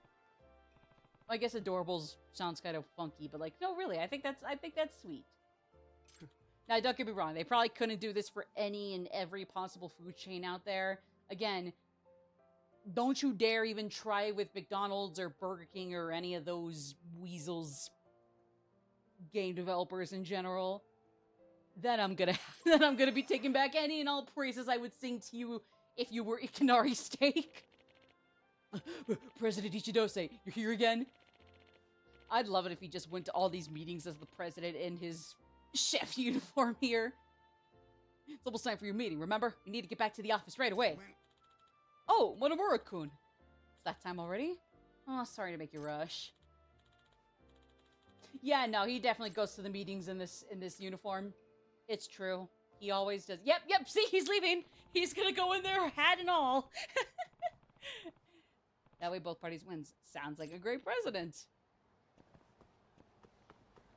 I guess adorables sounds kind of funky, but, like, no, really, I think that's sweet. Now, don't get me wrong. They probably couldn't do this for any and every possible food chain out there. Again, don't you dare even try it with McDonald's or Burger King or any of those weasels game developers in general. Then I'm gonna be taking back any and all praises I would sing to you if you were Ikinari Steak. President Ichidose, you're here again? I'd love it if he just went to all these meetings as the president in his chef uniform here. It's almost time for your meeting, remember? You need to get back to the office right away. Oh, Monomura-kun. It's that time already? Oh, sorry to make you rush. Yeah, no, he definitely goes to the meetings in this uniform. It's true. He always does. Yep, see, he's leaving. He's gonna go in there, hat and all. That way both parties wins. Sounds like a great president.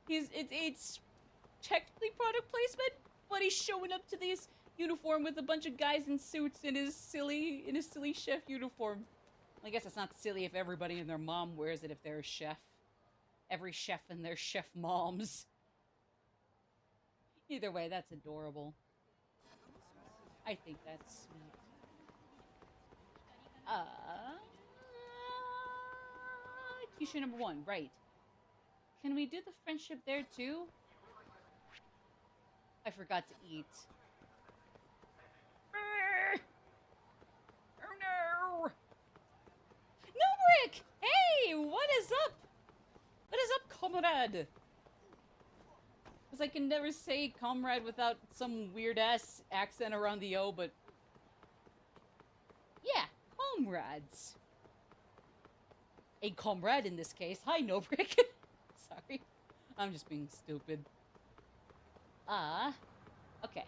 It's technically product placement, but he's showing up to this uniform with a bunch of guys in suits in his silly chef uniform. I guess it's not silly if everybody and their mom wears it if they're a chef. Every chef and their chef moms. Either way, that's adorable. I think that's sweet. Kyushu number 1, right. Can we do the friendship there too? I forgot to eat. Oh no! No, Brick! Hey, what is up? What is up, comrade? Because I can never say comrade without some weird-ass accent around the O, but... yeah, comrades. A comrade in this case. Hi, Nobrick. Sorry. I'm just being stupid. Okay.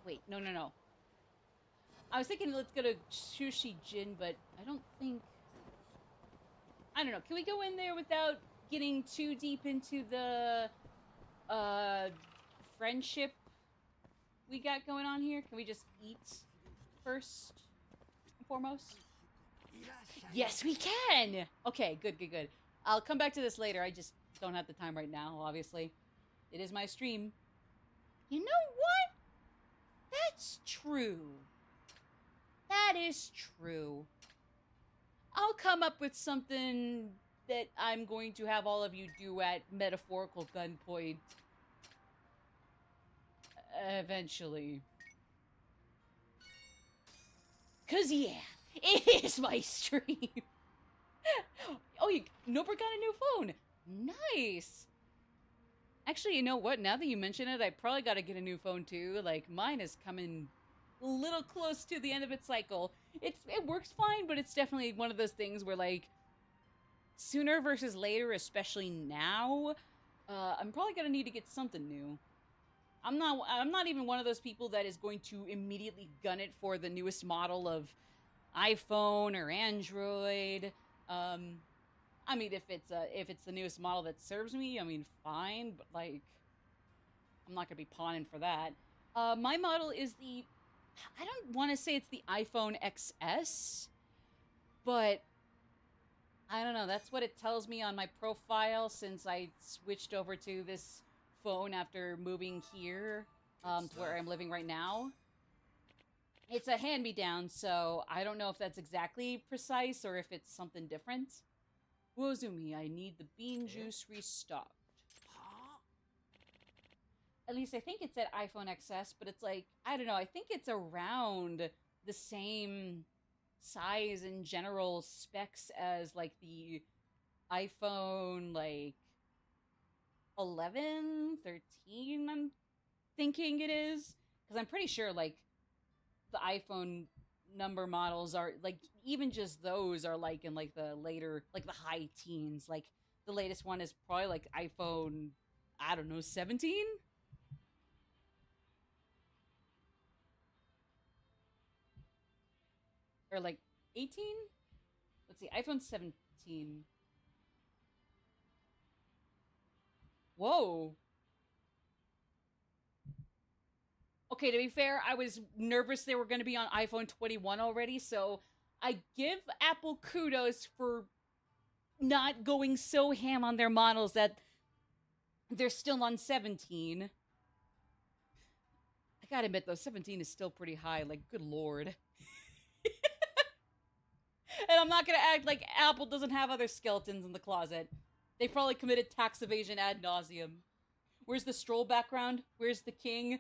Wait, no. I was thinking let's go to Sushi Jin, but I don't think... I don't know. Can we go in there without getting too deep into the... friendship we got going on here? Can we just eat first and foremost? Yes, we can! Okay, good. I'll come back to this later. I just don't have the time right now, obviously. It is my stream. You know what? That's true. That is true. I'll come up with something that I'm going to have all of you do at metaphorical gunpoint. Eventually. 'Cause yeah, it is my stream. Oh, Norbert got a new phone. Nice. Actually, you know what? Now that you mention it, I probably got to get a new phone too. Like, mine is coming a little close to the end of its cycle. It works fine, but it's definitely one of those things where, like, sooner versus later, especially now, I'm probably gonna need to get something new. I'm not even one of those people that is going to immediately gun it for the newest model of iPhone or Android. I mean, if it's the newest model that serves me, I mean, fine, but like, I'm not gonna be pawning for that. My model is I don't want to say it's the iPhone XS, but I don't know. That's what it tells me on my profile since I switched over to this phone after moving here to where I'm living right now. It's a hand-me-down, so I don't know if that's exactly precise or if it's something different. Wozumi, I need the bean juice restocked. At least I think it's at iPhone XS, but it's like, I don't know, I think it's around the same size and general specs as like the iPhone like 11, 13, I'm thinking it is. Because I'm pretty sure like the iPhone number models are like, even just those are like in like the later, like the high teens. Like the latest one is probably like iPhone, I don't know, 17? Or like 18? Let's see, iPhone 17. Whoa. Okay, to be fair, I was nervous they were going to be on iPhone 21 already, so I give Apple kudos for not going so ham on their models that they're still on 17. I gotta admit, though, 17 is still pretty high. Like, good lord. And I'm not gonna act like Apple doesn't have other skeletons in the closet. They probably committed tax evasion ad nauseum. Where's the stroll background? Where's the king?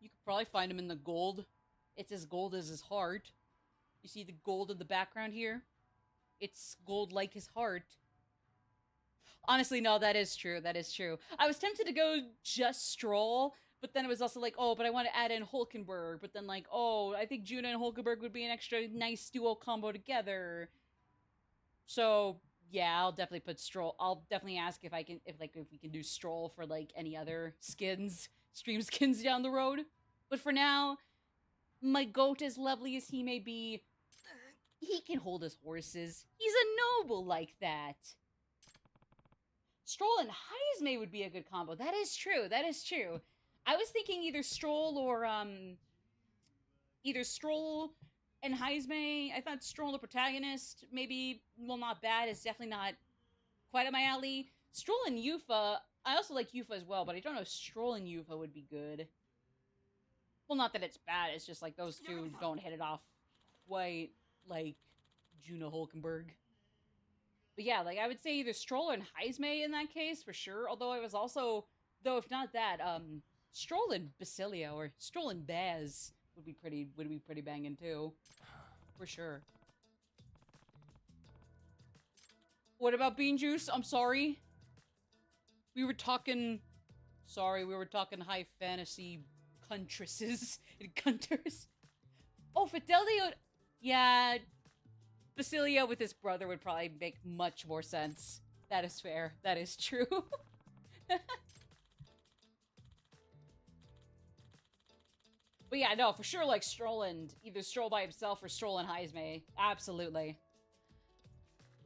You could probably find him in the gold. It's as gold as his heart. You see the gold in the background here? It's gold like his heart. Honestly, no, that is true. That is true. I was tempted to go just Stroll, but then it was also like, oh, but I want to add in Hulkenberg. But then like, oh, I think Juna and Hulkenberg would be an extra nice duo combo together. So yeah, I'll definitely put Stroll. I'll definitely ask if I can, if we can do Stroll for like any other skins, stream skins down the road. But for now, my goat, as lovely as he may be, he can hold his horses. He's a noble like that. Stroll and Heismay would be a good combo. That is true. That is true. I was thinking either Stroll or either Stroll and Heismay. I thought Stroll the protagonist, maybe, well, not bad. It's definitely not quite up my alley. Stroll and Yufa. I also like Yufa as well, but I don't know if Stroll and Yufa would be good. Well, not that it's bad. It's just like those two don't hit it off quite like Juna Hulkenberg. But yeah, like I would say either Stroll and Heismay in that case for sure. Although I was also, though if not that, Stroll and Basilio or Stroll and Baz would be pretty banging too, for sure. What about Bean Juice? I'm sorry. We were talking high fantasy cuntresses and cunters. Oh, Fidelio. Yeah. Basilio with his brother would probably make much more sense. That is fair. That is true. But yeah, no, for sure, like Stroll and either Stroll by himself or Stroll and Heismay. Absolutely.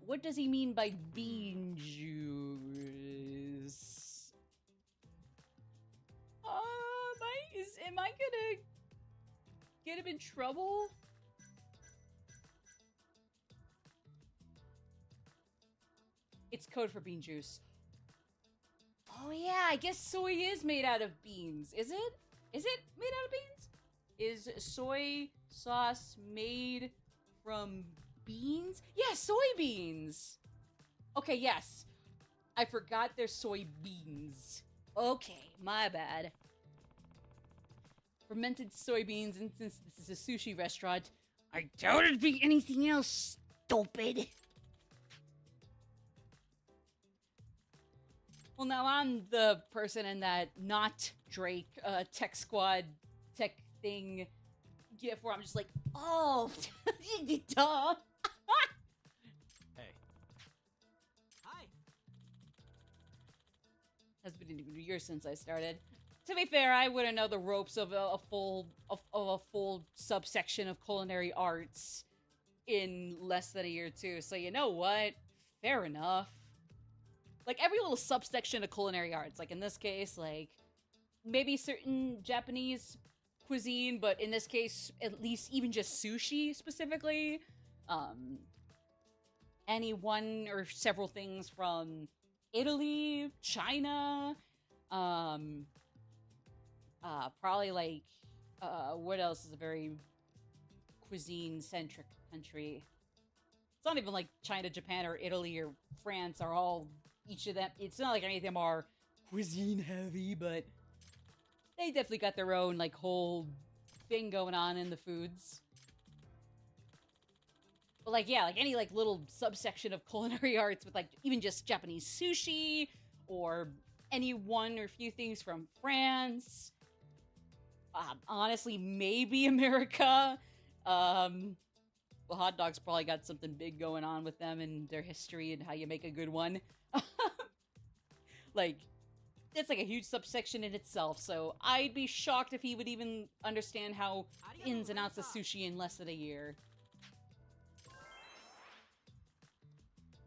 What does he mean by bean juice? Am I gonna get him in trouble? It's code for bean juice. Oh yeah, I guess soy is made out of beans. Is it? Is it made out of beans? Is soy sauce made from beans? Yeah, soybeans. Okay, yes. I forgot there's soybeans. Okay, my bad. Fermented soybeans, and since this is a sushi restaurant, I doubt it'd be anything else, stupid. Well, now I'm the person in that not Drake tech squad tech thing gif where I'm just like, oh, duh. Hey. Hi. Has been a year since I started. To be fair, I wouldn't know the ropes of a full subsection of culinary arts in less than a year too. So you know what? Fair enough. Like every little subsection of culinary arts, like in this case, like maybe certain Japanese cuisine, but in this case, at least even just sushi specifically. any one or several things from Italy, China, probably like, what else is a very cuisine-centric country? It's not even like China, Japan, or Italy, or France are all, each of them, it's not like any of them are cuisine-heavy, but they definitely got their own, like, whole thing going on in the foods. But, like, yeah, like, any, like, little subsection of culinary arts with, like, even just Japanese sushi, or any one or few things from France. Honestly, maybe America. Well, hot dogs probably got something big going on with them and their history and how you make a good one. Like, it's like a huge subsection in itself, so I'd be shocked if he would even understand how ins and outs of sushi in less than a year.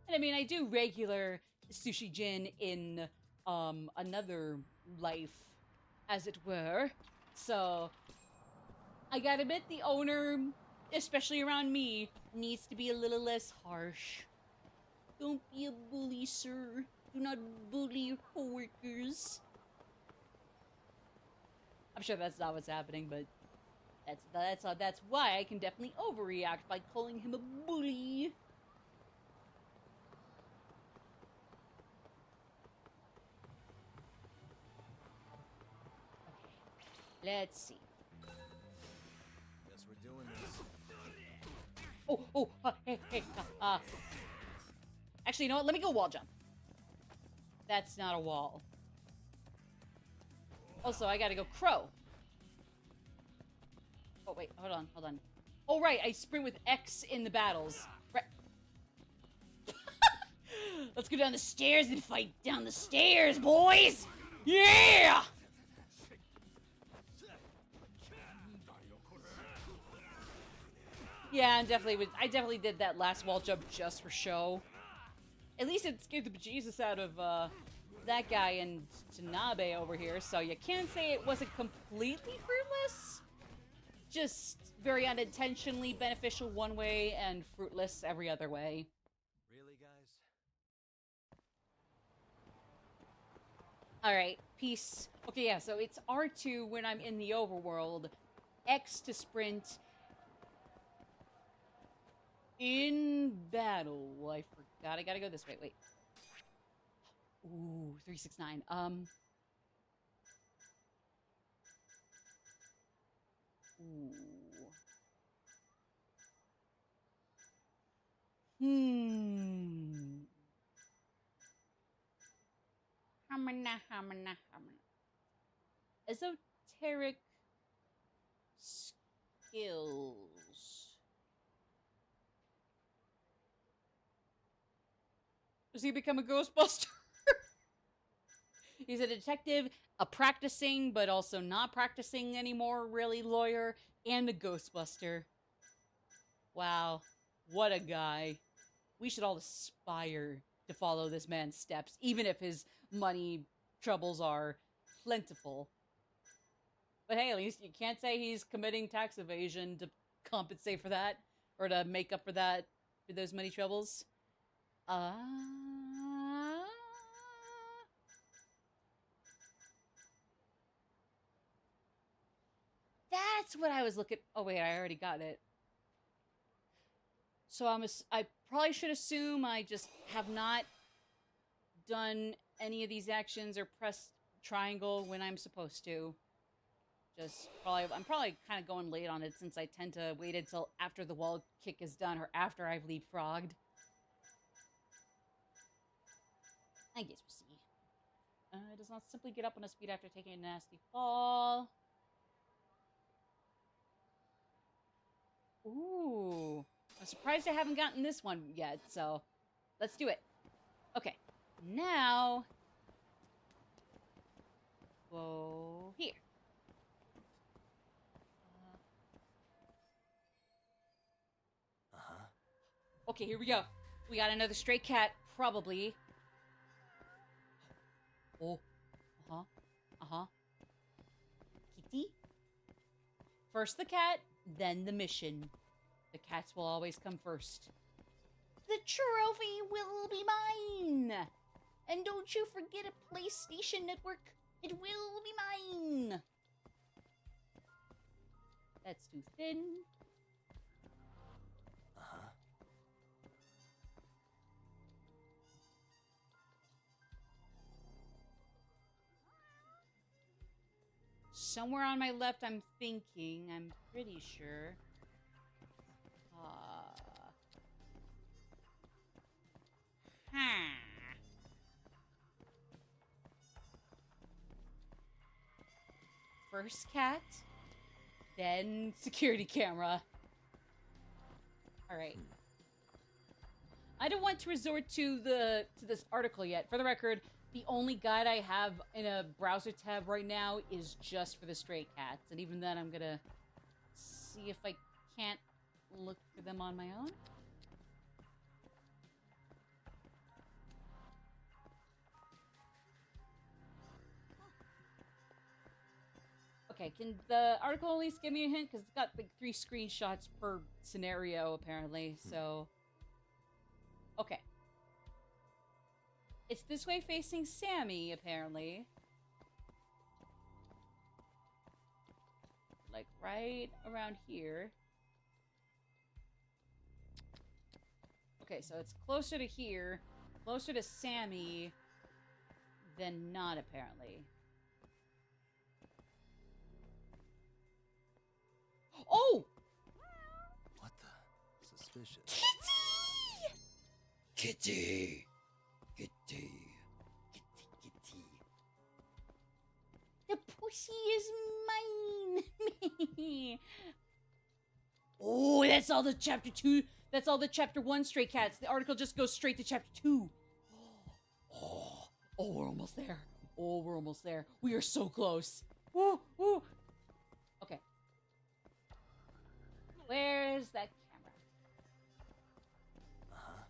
And I mean, I do regular sushi gin in another life, as it were. So I gotta admit, the owner, especially around me, needs to be a little less harsh. Don't be a bully, sir. Do not bully your coworkers. I'm sure that's not what's happening, but that's why I can definitely overreact by calling him a bully. Okay, let's see. Guess we're doing this. Hey. Actually, you know what? Let me go wall jump. That's not a wall. Also, I gotta go crow. Oh, wait. Hold on. Oh, right. I sprint with X in the battles. Right. Let's go down the stairs and fight down the stairs, boys! Yeah! Yeah, I definitely did that last wall jump just for show. At least it scared the bejesus out of, that guy and Tanabe over here, so you can't say it wasn't completely fruitless. Just very unintentionally beneficial one way and fruitless every other way. Really, guys? Alright, peace. Okay, yeah, so it's R2 when I'm in the overworld, X to sprint. In battle. I forgot. I gotta go this way. Wait. Ooh, 369. Ooh. Hamana. Esoteric skills. Does he become a Ghostbuster? He's a detective, a practicing, but also not practicing anymore, really, lawyer, and a Ghostbuster. Wow. What a guy. We should all aspire to follow this man's steps, even if his money troubles are plentiful. But hey, at least you can't say he's committing tax evasion to compensate for that, or to make up for that, for those money troubles. That's what I was looking... Oh, wait, I already got it. So I probably should assume I just have not done any of these actions or pressed triangle when I'm supposed to. I'm probably kind of going late on it since I tend to wait until after the wall kick is done or after I've leapfrogged. I guess we'll see. It does not simply get up on a speed after taking a nasty fall. Ooh. I'm surprised I haven't gotten this one yet, so let's do it. Okay. Now, go here. Okay, here we go. We got another stray cat, probably. Oh. Kitty. First the cat, then the mission. The cats will always come first. The trophy will be mine! And don't you forget a PlayStation Network. It will be mine! That's too thin. Uh-huh. Somewhere on my left, I'm thinking. I'm pretty sure. First cat, then security camera. All right. I don't want to resort to this article yet. For the record, the only guide I have in a browser tab right now is just for the stray cats, and even then, I'm gonna see if I can't look for them on my own. Okay, can the article at least give me a hint? Because it's got like 3 screenshots per scenario, apparently, so... Okay. It's this way facing Sammy, apparently. Like, right around here. Okay, so it's closer to here, closer to Sammy, than not, apparently. Oh! What the? Suspicious. Kitty! Kitty! Kitty! The pussy is mine! Oh, that's all the chapter 2. That's all the chapter 1 stray cats. The article just goes straight to chapter 2. Oh, we're almost there. Oh, we're almost there. We are so close. Woo, woo. Okay. Where's that camera? Uh-huh.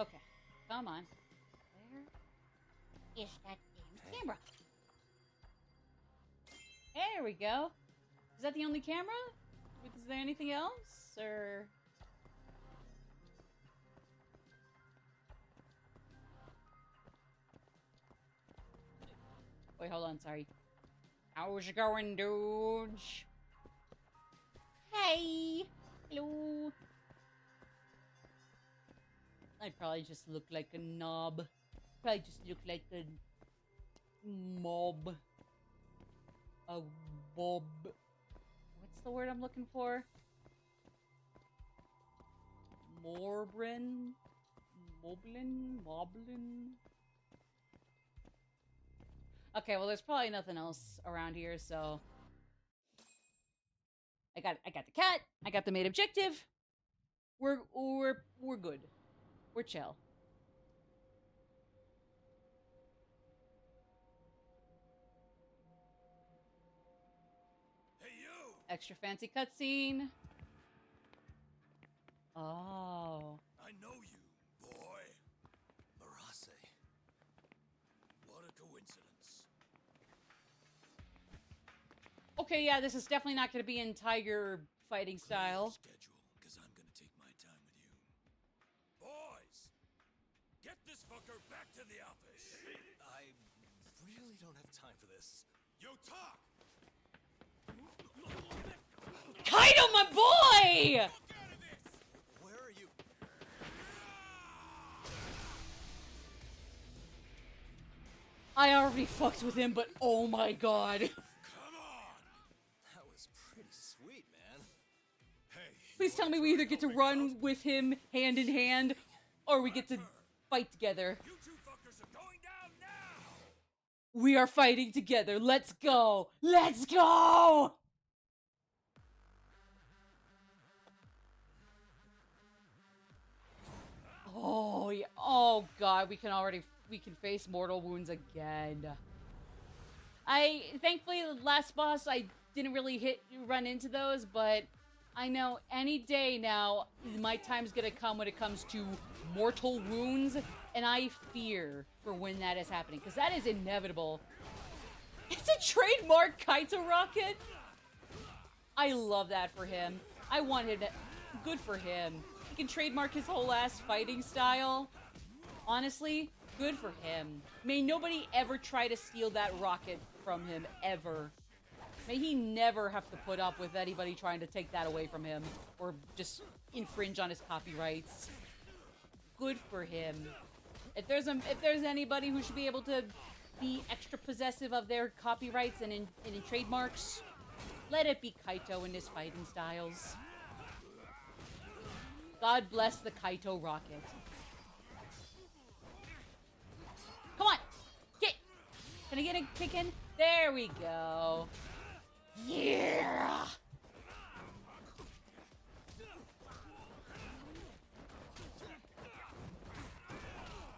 Okay, come on. Where is that damn camera? There we go. Is that the only camera? Is there anything else? Or... Wait, hold on, sorry. How's it going, dudes? Hey! Hello! I'd probably just look like a knob. Probably just look like a mob. A bob. What's the word I'm looking for? Morbrin? Moblin? Moblin? Okay, well, there's probably nothing else around here, so... I got the cat. I got the main objective. We're good. We're chill. Hey, you! Extra fancy cutscene. Oh. I know you, boy. Marase. What a coincidence. Okay, yeah, this is definitely not going to be in tiger fighting style. Schedule, because I'm going to take my time with you. Boys! Get this fucker back to the office! I really don't have time for this. Yo, talk! Kaido, my boy! Where are you? I already fucked with him, but oh my god. Come on! That was pretty sweet, man. Hey, Please tell me we either get to run with him hand in hand, or we get to fight together. you two fuckers are going down now! We are fighting together. Let's go. Let's go! Oh, yeah. Oh, God. We can face mortal wounds again. Thankfully, the last boss, I didn't really run into those, but I know any day now, my time's gonna come when it comes to mortal wounds, and I fear for when that is happening, because that is inevitable. It's a trademark Kaito rocket. I love that for him. I wanted it. Good for him. He can trademark his whole ass fighting style. Honestly, good for him. May nobody ever try to steal that rocket from him, ever. May he never have to put up with anybody trying to take that away from him or just infringe on his copyrights. Good for him. If there's anybody who should be able to be extra possessive of their copyrights and in trademarks, let it be Kaito and his fighting styles. God bless the Kaito rocket. Come on! Get! Can I get a kick in? There we go. Yeah!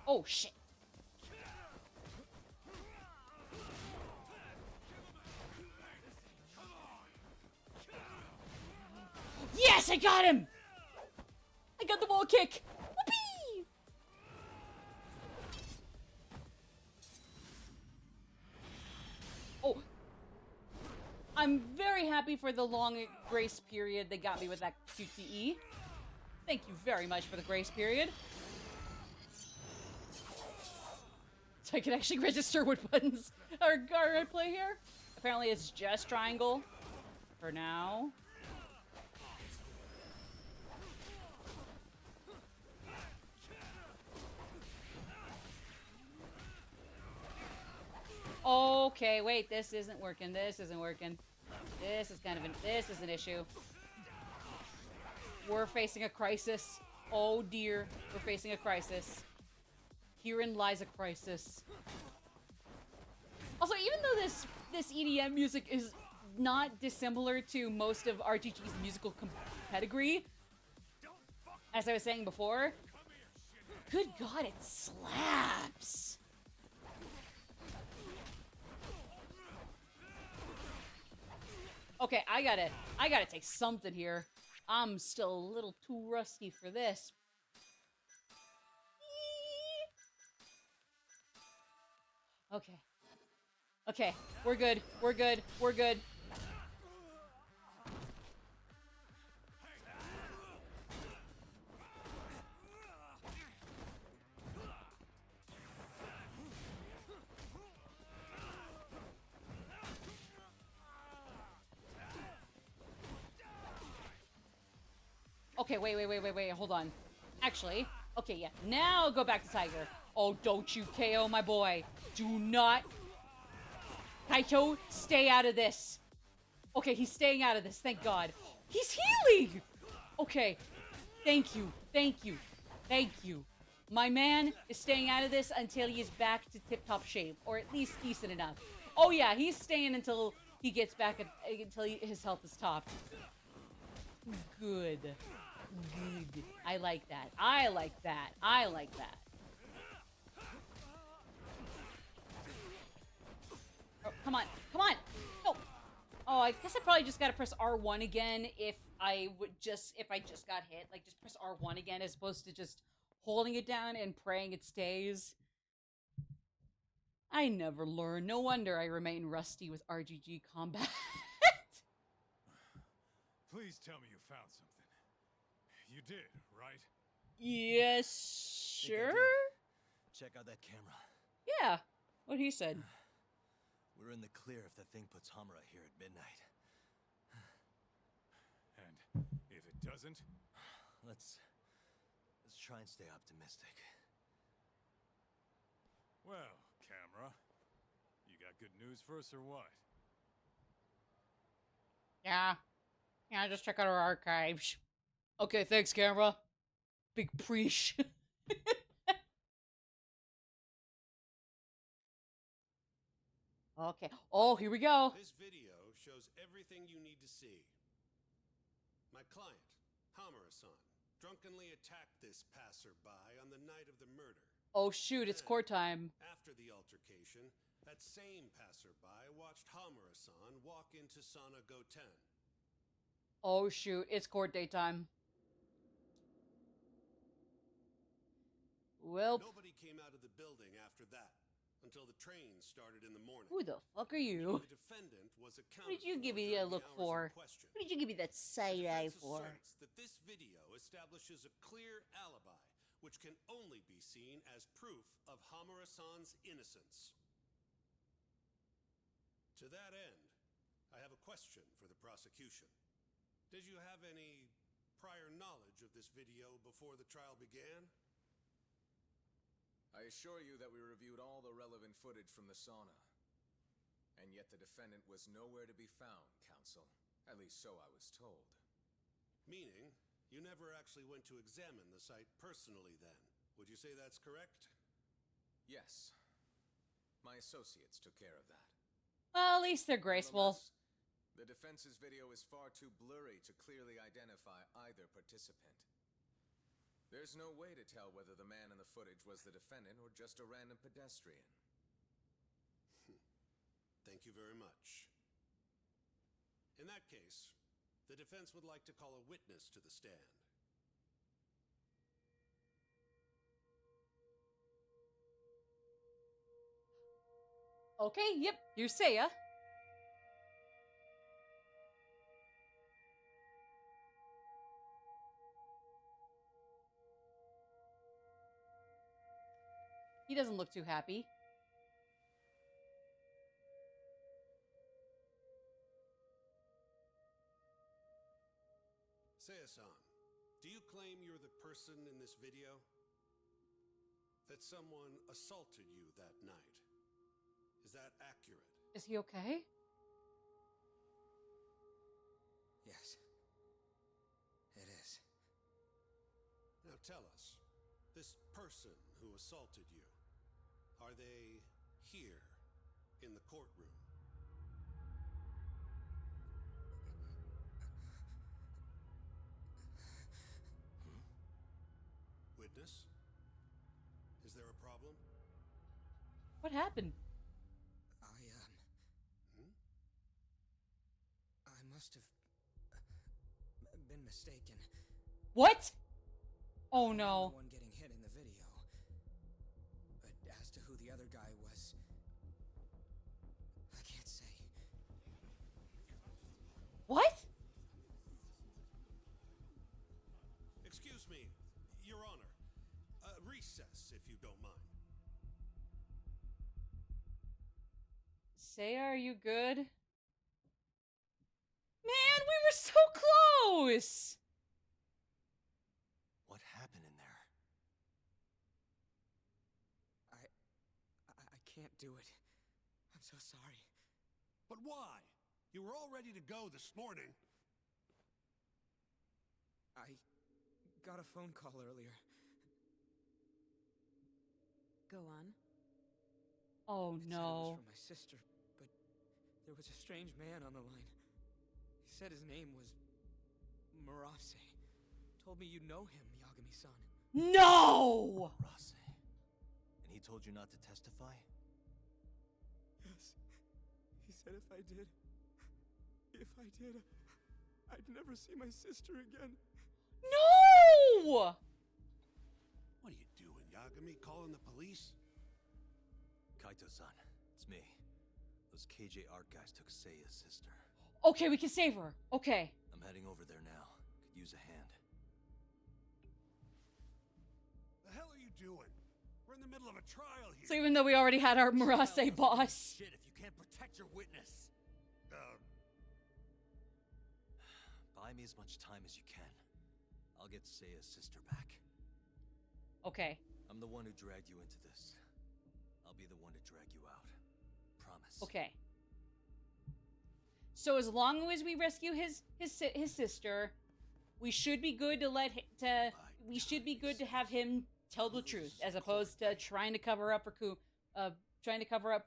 Oh, shit. Yes, I got him! I got the wall kick! Whoopee! Oh. I'm very happy for the long grace period they got me with that QTE. Thank you very much for the grace period. So I can actually register what buttons are at play here. Apparently it's just triangle for now. Okay, wait, this isn't working. This isn't working. This is an issue. We're facing a crisis. Oh dear, we're facing a crisis. Herein lies a crisis. Also, even though this EDM music is not dissimilar to most of RGG's musical pedigree, as I was saying before, good God, it slaps. Okay, I gotta take something here. I'm still a little too rusty for this. Okay. Okay, we're good. We're good. We're good. Okay, wait, hold on. Actually, okay, yeah. Now go back to Tiger. Oh, don't you KO my boy. Do not. Kaito, stay out of this. Okay, he's staying out of this, thank God. He's healing! Okay, thank you, thank you, thank you. My man is staying out of this until he is back to tip-top shape, or at least decent enough. Oh yeah, he's staying until he gets back, until his health is topped. Good. Good. I like that. I like that. I like that. Oh, come on. Come on. No. Oh, I guess I probably just gotta press R1 again if I just got hit. Like, just press R1 again as opposed to just holding it down and praying it stays. I never learn. No wonder I remain rusty with RGG combat. Please tell me you found something. You did, right? Yes, sure. Check out that camera. Yeah, what he said. We're in the clear if the thing puts Hamura here at midnight. And if it doesn't? Let's try and stay optimistic. Well, camera, you got good news for us or what? Yeah, just check out our archives. Okay, thanks, camera. Big preach. Okay. Oh, here we go. This video shows everything you need to see. My client, Hamura-san, drunkenly attacked this passerby on the night of the murder. Oh shoot, it's court time. After the altercation, that same passerby watched Hamura-san walk into Sana Goten. Oh shoot, it's court date time. Well, nobody came out of the building after that. until the train started in the morning. Who the fuck are you? The defendant was What accounted did you give me a look for? What did you give me that side eye for? Asserts that this video establishes a clear alibi, which can only be seen as proof of Hamura-san's innocence. To that end, I have a question for the prosecution. Did you have any prior knowledge of this video before the trial began? I assure you that we reviewed all the relevant footage from the sauna. And yet the defendant was nowhere to be found, counsel. At least so I was told. Meaning, you never actually went to examine the site personally then. Would you say that's correct? Yes. My associates took care of that. Well, at least they're graceful. The defense's video is far too blurry to clearly identify either participant. There's no way to tell whether the man in the footage was the defendant or just a random pedestrian. Thank you very much. In that case, the defense would like to call a witness to the stand. Okay, yep, here's Seiya. He doesn't look too happy. Seiya-san, do you claim you're the person in this video? That someone assaulted you that night? Is that accurate? Is he okay? Yes. It is. Now tell us, this person who assaulted you, are they here in the courtroom? Witness? Is there a problem? What happened? I must have been mistaken. What? Oh no. The one getting hit in the video. But as to who the other guy was, I can't say. What? Excuse me, Your Honor. Recess, if you don't mind. Seiya, are you good? Man, we were so close! What happened in there? I can't do it. I'm so sorry. But why? You were all ready to go this morning. I got a phone call earlier. Go on. Oh It said it no. was from my sister, but there was a strange man on the line. He said his name was Murase. Told me you know him, Yagami-san. No! Rase. And he told you not to testify? Yes. He said if I did, I'd never see my sister again. No! What are you doing, Yagami? Calling the police? Kaito-san, it's me. Those KJ art guys took Seiya's sister. Okay, we can save her. Okay. I'm heading over there now. Could use a hand. The hell are you doing? We're in the middle of a trial here. So even though we already had our Murase boss. Shit, if you can't protect your witness. Buy me as much time as you can. I'll get Seiya's sister back. Okay. I'm the one who dragged you into this. I'll be the one to drag you out. Promise. Okay. So as long as we rescue his sister, we should be good to we should be good to have him tell the truth, as opposed to trying to cover up for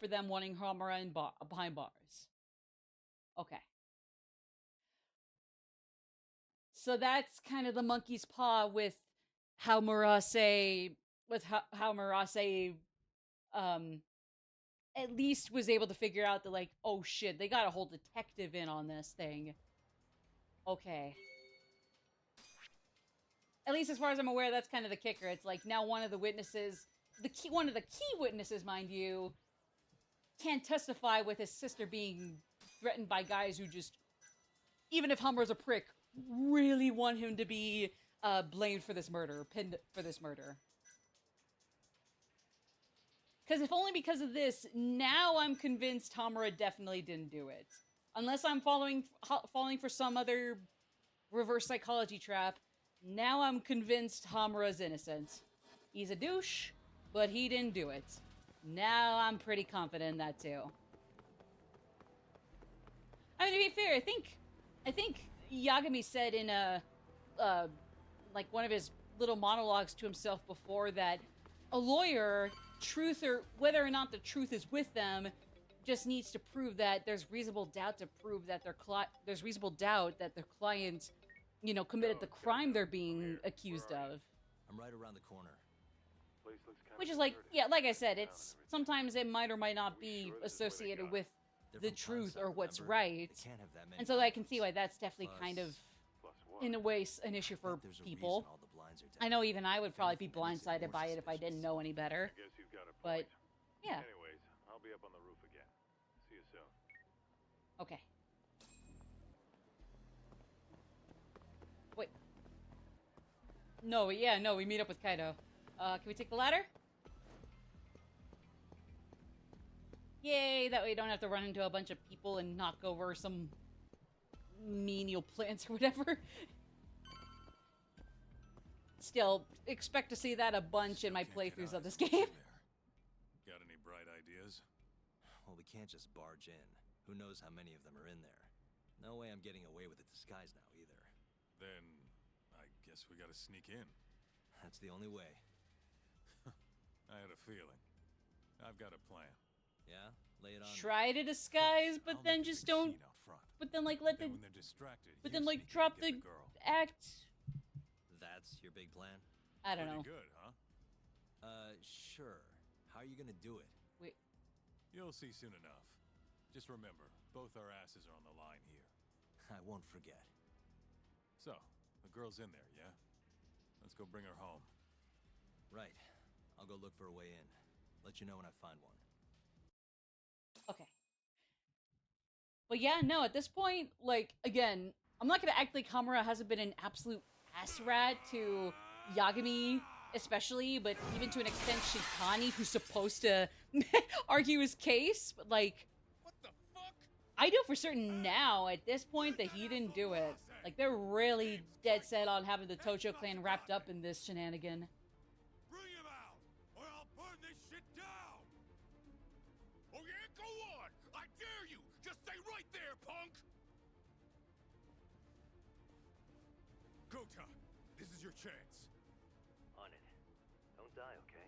them wanting Hamura behind bars. Okay. So that's kind of the monkey's paw with how Murase at least was able to figure out that, like, oh shit, they got a whole detective in on this thing. Okay. At least as far as I'm aware, that's kind of the kicker. It's like now one of the witnesses, one of the key witnesses, mind you, can't testify with his sister being threatened by guys who just, even if Hummer's a prick, really want him to be blamed for this murder, pinned for this murder. Because if only because of this, now I'm convinced Hamura definitely didn't do it. Unless I'm falling for some other reverse psychology trap, now I'm convinced Hamura's innocent. He's a douche, but he didn't do it. Now I'm pretty confident in that too. I mean, to be fair, I think Yagami said in like one of his little monologues to himself before that a lawyer, truth or whether or not the truth is with them, just needs to prove that there's reasonable doubt to prove that there's reasonable doubt that their client, you know, committed the crime they're being accused of. I'm right around the corner. Which is like, yeah, like I said, it's sometimes it might or might not be associated with the truth or what's right. And so I can see why that's definitely kind of, in a way, an issue for people. I know even I would probably be blindsided by it if I didn't know any better. But, yeah. Anyways, I'll be up on the roof again. See you soon. Okay. Wait. No, yeah, no, we meet up with Kaido. Can we take the ladder? Yay, that way you don't have to run into a bunch of people and knock over some menial plants or whatever. Still, expect to see that a bunch in my playthroughs of this game. Got any bright ideas? Well, we can't just barge in. Who knows how many of them are in there? No way I'm getting away with the disguise now, either. Then, I guess we gotta sneak in. That's the only way. I had a feeling. I've got a plan. Yeah? Lay it on. Try to disguise, but then just don't. But then, like, let the. When they're distracted, but then, like, drop the act. That's your big plan? I don't know. Pretty good, huh? Sure. How are you gonna do it? Wait. You'll see soon enough. Just remember, both our asses are on the line here. I won't forget. So, the girl's in there, yeah? Let's go bring her home. Right. I'll go look for a way in. Let you know when I find one. Okay. But yeah, no, at this point, like, again, I'm not gonna act like Hamura hasn't been an absolute ass rat to Yagami, especially, but even to an extent Shikani, who's supposed to argue his case, but like, what the fuck? I know for certain now, at this point, that he didn't do it. Like, they're really dead set on having the Tojo clan wrapped up in this shenanigan. Bring him out, or I'll burn this shit down! Oh yeah, go on! I dare you! Just stay right there, punk! Kota, this is your chance. On it. Don't die, okay?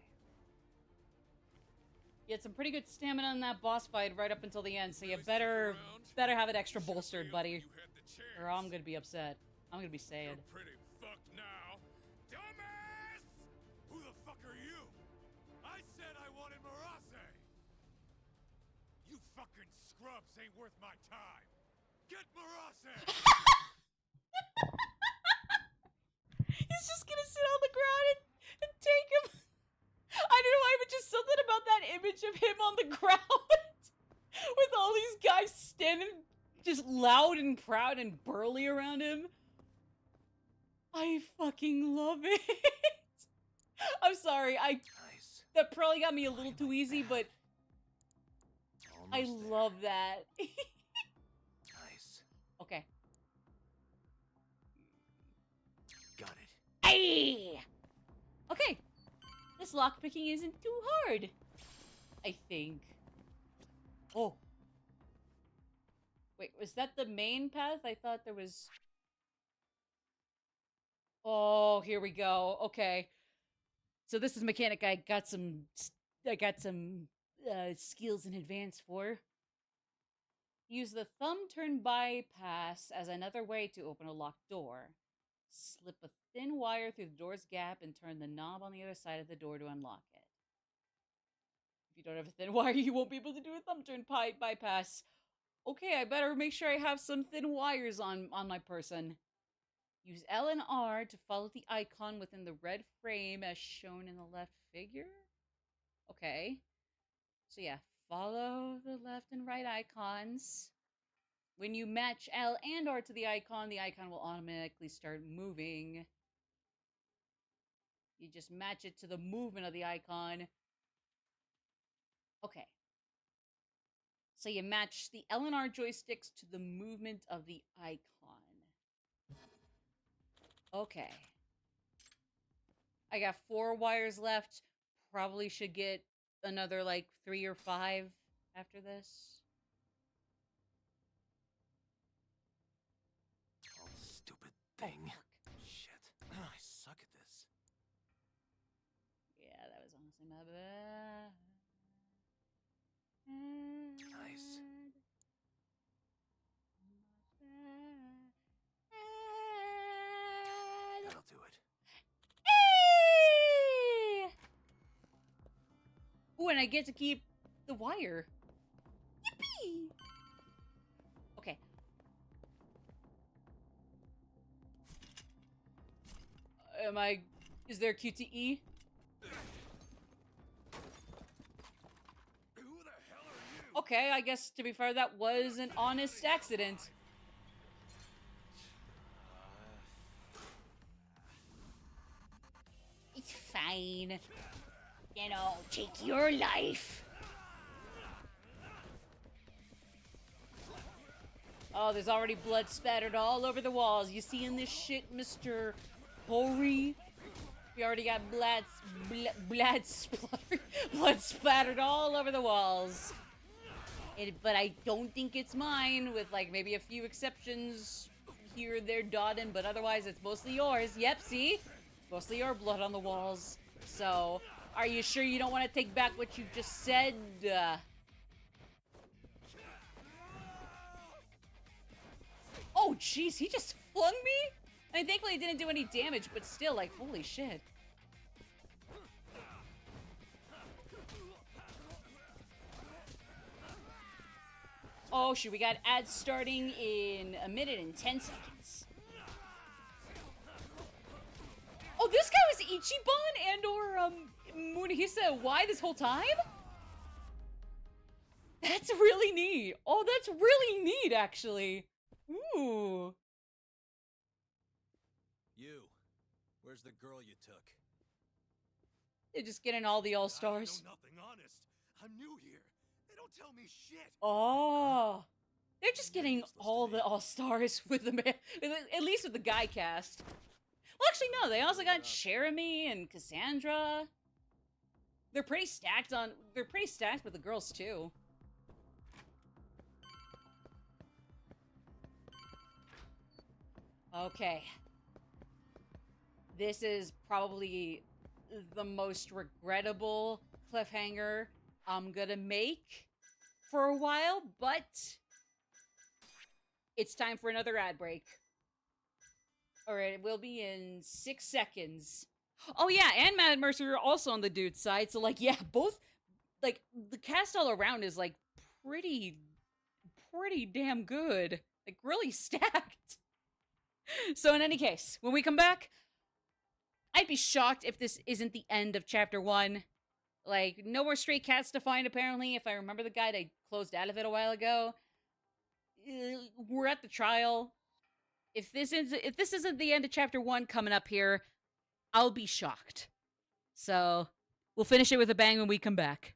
You had some pretty good stamina in that boss fight right up until the end, so you better have it extra bolstered, buddy. Or I'm gonna be upset. I'm gonna be sad. You're pretty fucked now, dumbass! Who the fuck are you? I said I wanted Marase! You fucking scrubs ain't worth my time! Get Marase! He's just gonna sit on the ground and take him. I don't know, but just something about that image of him on the ground with all these guys standing just loud and proud and burly around him. I fucking love it. I'm sorry, that probably got me a little too easy, but I love that. Nice. Okay. Got it. Hey! Okay. This lockpicking isn't too hard, I think. Oh. Wait, was that the main path? I thought there was... Oh, here we go. Okay. So this is mechanic I got some skills in advance for. Use the thumb turn bypass as another way to open a locked door. Slip a thin wire through the door's gap and turn the knob on the other side of the door to unlock it. If you don't have a thin wire, you won't be able to do a thumb turn bypass. Okay, I better make sure I have some thin wires on my person. Use L and R to follow the icon within the red frame as shown in the left figure. Okay. So yeah, follow the left and right icons. When you match L and R to the icon will automatically start moving. You just match it to the movement of the icon. Okay. So you match the L and R joysticks to the movement of the icon. Okay. I got 4 wires left. Probably should get another like 3 or 5 after this. Oh, stupid thing. Shit. I suck at this. Yeah, that was honestly my bad. Nice. That'll do it. Hey! Ooh, and I get to keep the wire. Yippee! Okay. Is there QTE? Okay, I guess to be fair, that was an honest accident. It's fine. Then I'll take your life. Oh, there's already blood spattered all over the walls. You seeing this shit, Mr. Hori? We already got blood splattered all over the walls. But I don't think it's mine, with like maybe a few exceptions here, there, dotted, but otherwise it's mostly yours. Yep, see? Mostly your blood on the walls. So, are you sure you don't want to take back what you just said? Oh, jeez, he just flung me? I mean, thankfully it didn't do any damage, but still, like, holy shit. Oh, shoot, we got ads starting in 1 minute and 10 seconds. Oh, this guy was Ichiban and or, Munehisa Y this whole time? That's really neat. Oh, that's really neat, actually. Ooh. You. Where's the girl you took? They're just getting all the all-stars. I know nothing, honest. I'm new here. They don't tell me shit. Oh. They're just getting all the all-stars with the man, at least with the guy cast. Well, actually, no. They also got Jeremy and Cassandra. They're pretty stacked with the girls, too. Okay. This is probably the most regrettable cliffhanger I'm gonna make for a while, but it's time for another ad break. Alright, it will be in 6 seconds. Oh yeah, and Matt Mercer are also on the dude's side, so like, yeah, both, like, the cast all around is like pretty damn good. Like, really stacked. So in any case, when we come back, I'd be shocked if this isn't the end of Chapter 1. Like, no more stray cats to find, apparently. If I remember the guide, I closed out of it a while ago. We're at the trial. If this isn't the end of Chapter 1 coming up here, I'll be shocked. So, we'll finish it with a bang when we come back.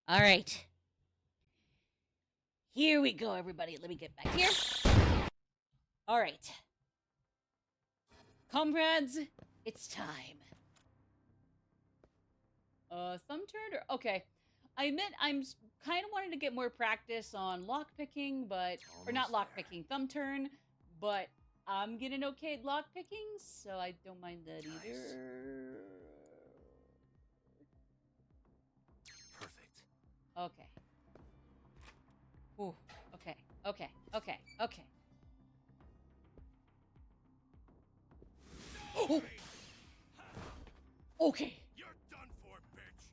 All right. Here we go, everybody. Let me get back here. All right. Comrades, it's time. Thumb turn or... Okay. I admit I'm kind of wanting to get more practice on lockpicking, but... Or not lockpicking, thumb turn, but I'm getting okay at lockpicking, so I don't mind that either. Perfect. Okay. Ooh, okay, okay, okay, okay. Oh! Okay. You're done for, bitch.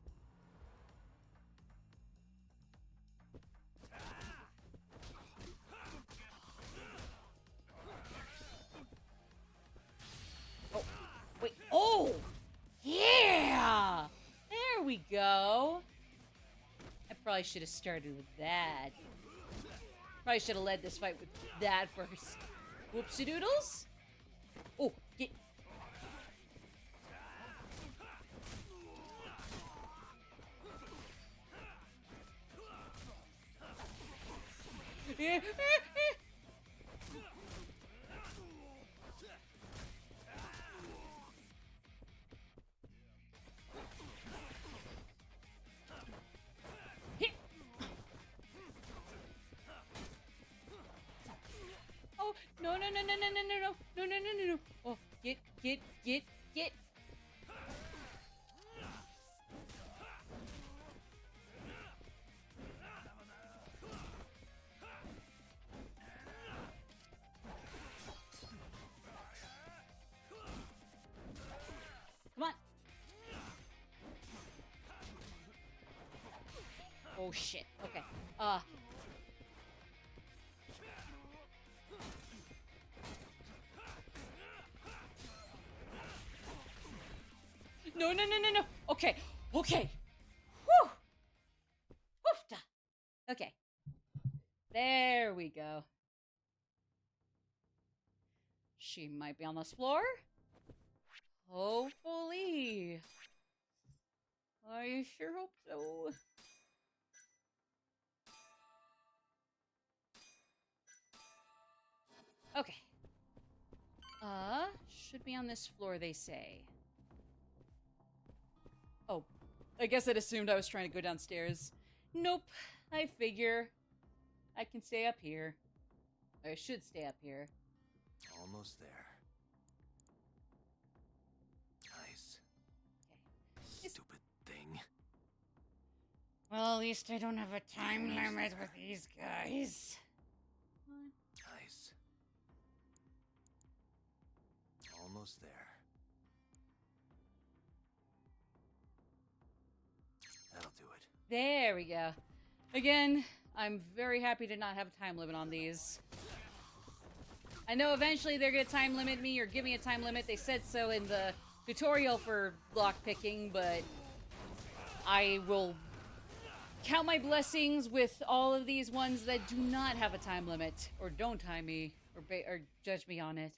Oh, wait. Oh! Yeah! There we go. I probably should have started with that. Probably should have led this fight with that first. Whoopsie doodles. Oh, get. Oh, no, no, no, no, no, no, no, no, no, no, no, no, no. Oh, get. Come on. Oh, shit. Okay. No, no, no, no, no. Okay. Okay. Whew. Woofta. Okay. There we go. She might be on this floor. Hopefully. I sure hope so. Okay. Should be on this floor, they say. Oh, I guess I'd assumed I was trying to go downstairs. Nope. I figure I can stay up here. I should stay up here. Almost there. Nice. Okay. Stupid thing. Well, at least I don't have a time limit with these guys. Nice. Almost there. That'll do it. There we go. Again, I'm very happy to not have a time limit on these. I know eventually they're going to time limit me or give me a time limit. They said so in the tutorial for lockpicking, but I will count my blessings with all of these ones that do not have a time limit or don't time me or judge me on it.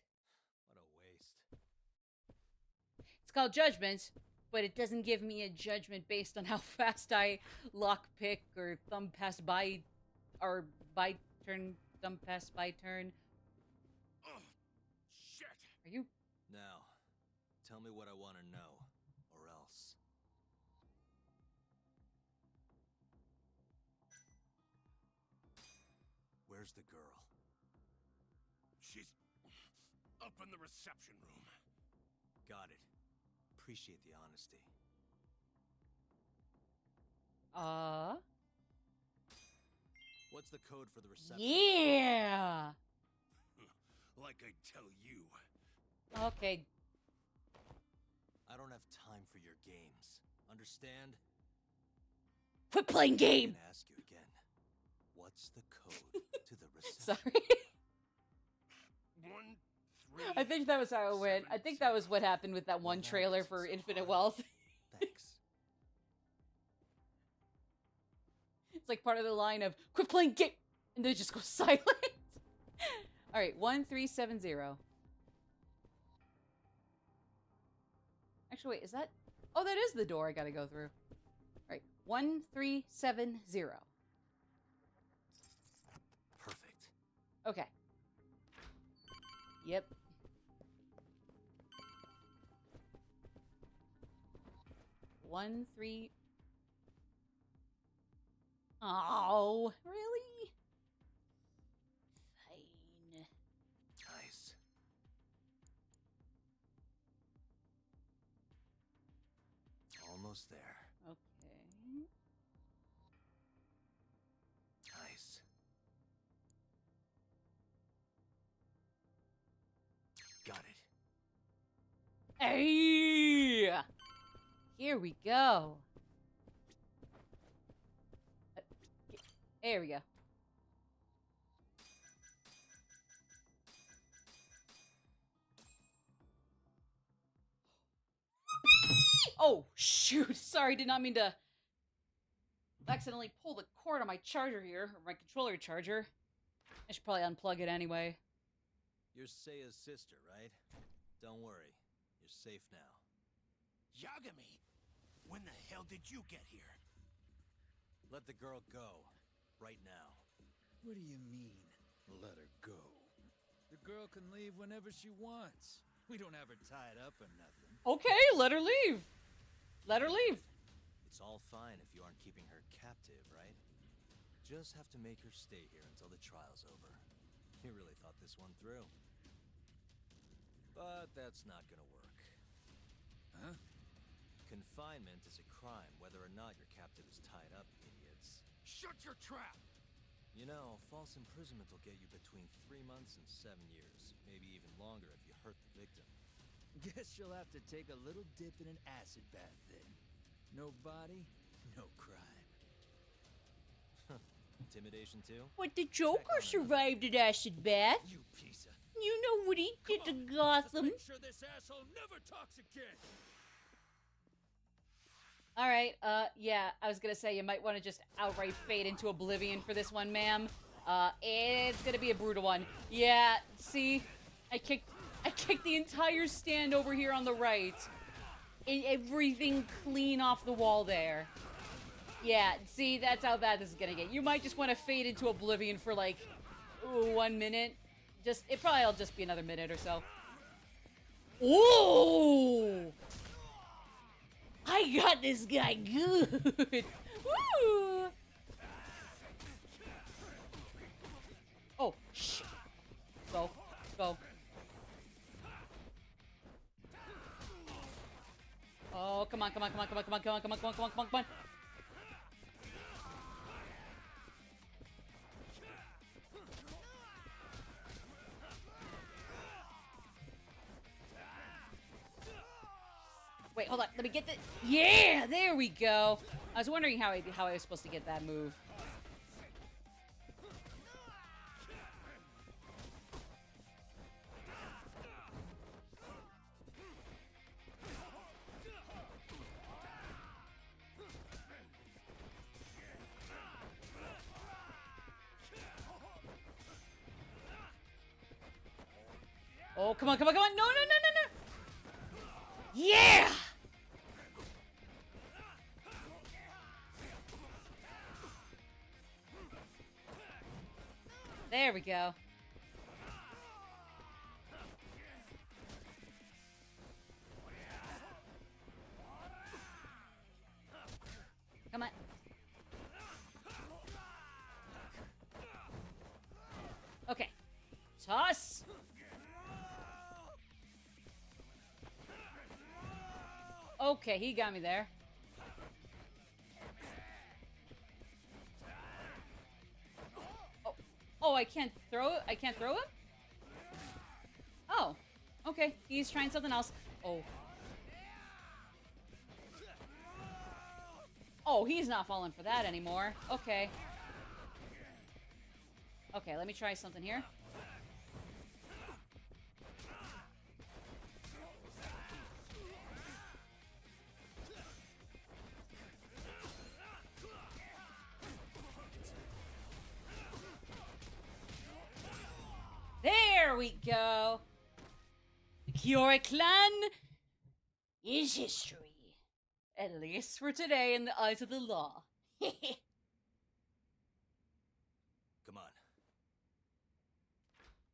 What a waste. It's called judgment, but it doesn't give me a judgment based on how fast I lockpick or thumb pass by or by turn, thumb pass by turn. Oh, shit. Are you? Now, tell me what I want to know, or else. Where's the girl? She's up in the reception room. Got it. Appreciate the honesty. What's the code for the reception? Yeah! Like I tell you. Okay. I don't have time for your games. Understand? Quit playing game! I'm gonna ask you again. What's the code to the reception? Sorry. 1, 3. I think that was how it went. I think that was what happened with that one trailer for Infinite Wealth. Thanks. It's like part of the line of, quit playing game! And then it just goes silent. Alright, 1370. Actually, wait, is that... Oh, that is the door I gotta go through. All right, 1370. Perfect. Okay. Yep. One, three. Oh, really? Fine. Nice. Almost there. Okay. Nice. Got it. Hey! Here we go. There we go. Oh, shoot. Sorry, did not mean to accidentally pull the cord on my charger here, or my controller charger. I should probably unplug it anyway. You're Seiya's sister, right? Don't worry. You're safe now. Yagami! When the hell did you get here? Let the girl go. Right now. What do you mean, let her go? The girl can leave whenever she wants. We don't have her tied up or nothing. Okay, let her leave. Let her leave. It's all fine if you aren't keeping her captive, right? Just have to make her stay here until the trial's over. You really thought this one through. But that's not gonna work. Huh? Confinement is a crime, whether or not your captive is tied up, idiots. Shut your trap! You know, false imprisonment will get you between 3 months and 7 years. Maybe even longer if you hurt the victim. Guess you'll have to take a little dip in an acid bath then. No body, no crime. Intimidation too? But the Joker survived an acid bath. You piece of... You know what he did to Gotham. Make sure this asshole never talks again. All right, yeah, I was gonna say you might want to just outright fade into oblivion for this one, ma'am. It's gonna be a brutal one. Yeah, see, I kicked the entire stand over here on the right. Everything clean off the wall there. Yeah, see, that's how bad this is gonna get. You might just want to fade into oblivion for like 1 minute. It probably will just be another minute or so. Ooh! I got this guy good. Woo! Oh, shit. Go. Go. Oh, come on, come on, come on, come on, come on, come on, come on, come on, come on, come on, come on. Wait, hold on. Let me get the... Yeah, there we go. I was wondering how I was supposed to get that move. Oh, come on, come on, come on. No, no, no, no, no. Yeah! There we go. Come on. Okay. Toss. Okay, he got me there. Oh, I can't throw it? I can't throw it? Oh. Okay, he's trying something else. Oh. Oh, he's not falling for that anymore. Okay. Okay, let me try something here. There we go. The Kiora clan is history. At least for today in the eyes of the law. Come on.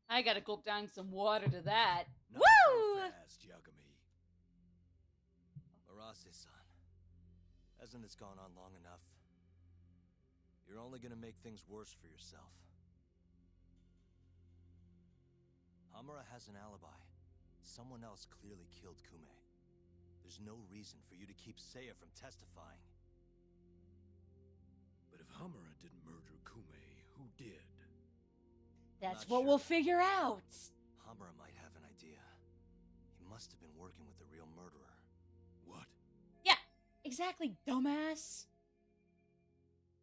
I gotta gulp down some water to that. Not Woo! so fast, Yagami. Arase-san, hasn't this gone on long enough? You're only gonna make things worse for yourself. Hamura has an alibi. Someone else clearly killed Kume. There's no reason for you to keep Seiya from testifying. But if Hamura didn't murder Kume, who did? That's Not what sure. we'll figure out. Hamura might have an idea. He must have been working with the real murderer. What? Yeah, exactly, dumbass.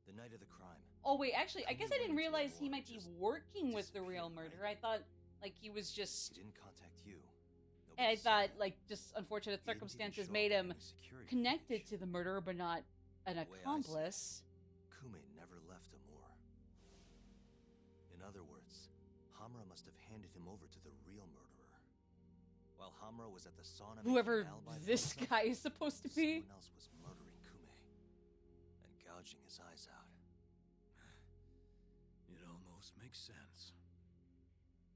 The night of the crime. Oh, wait, actually, I guess I didn't went into a realize he morgue might be just working with the real disappeared, murderer. I thought, like, he was He just... didn't contact you. And I Nobody saw thought, him. like, just unfortunate He didn't even circumstances show made up on him any security connected footage. to the murderer, but not an The way I see it, accomplice. Kume never left Amur. In other words, Hamura must have handed him over to the real murderer. While Hamura was at the sauna making Whoever an alibi for this himself, guy is supposed to be. someone else was murdering Kume and gouging his eyes out. It almost makes sense.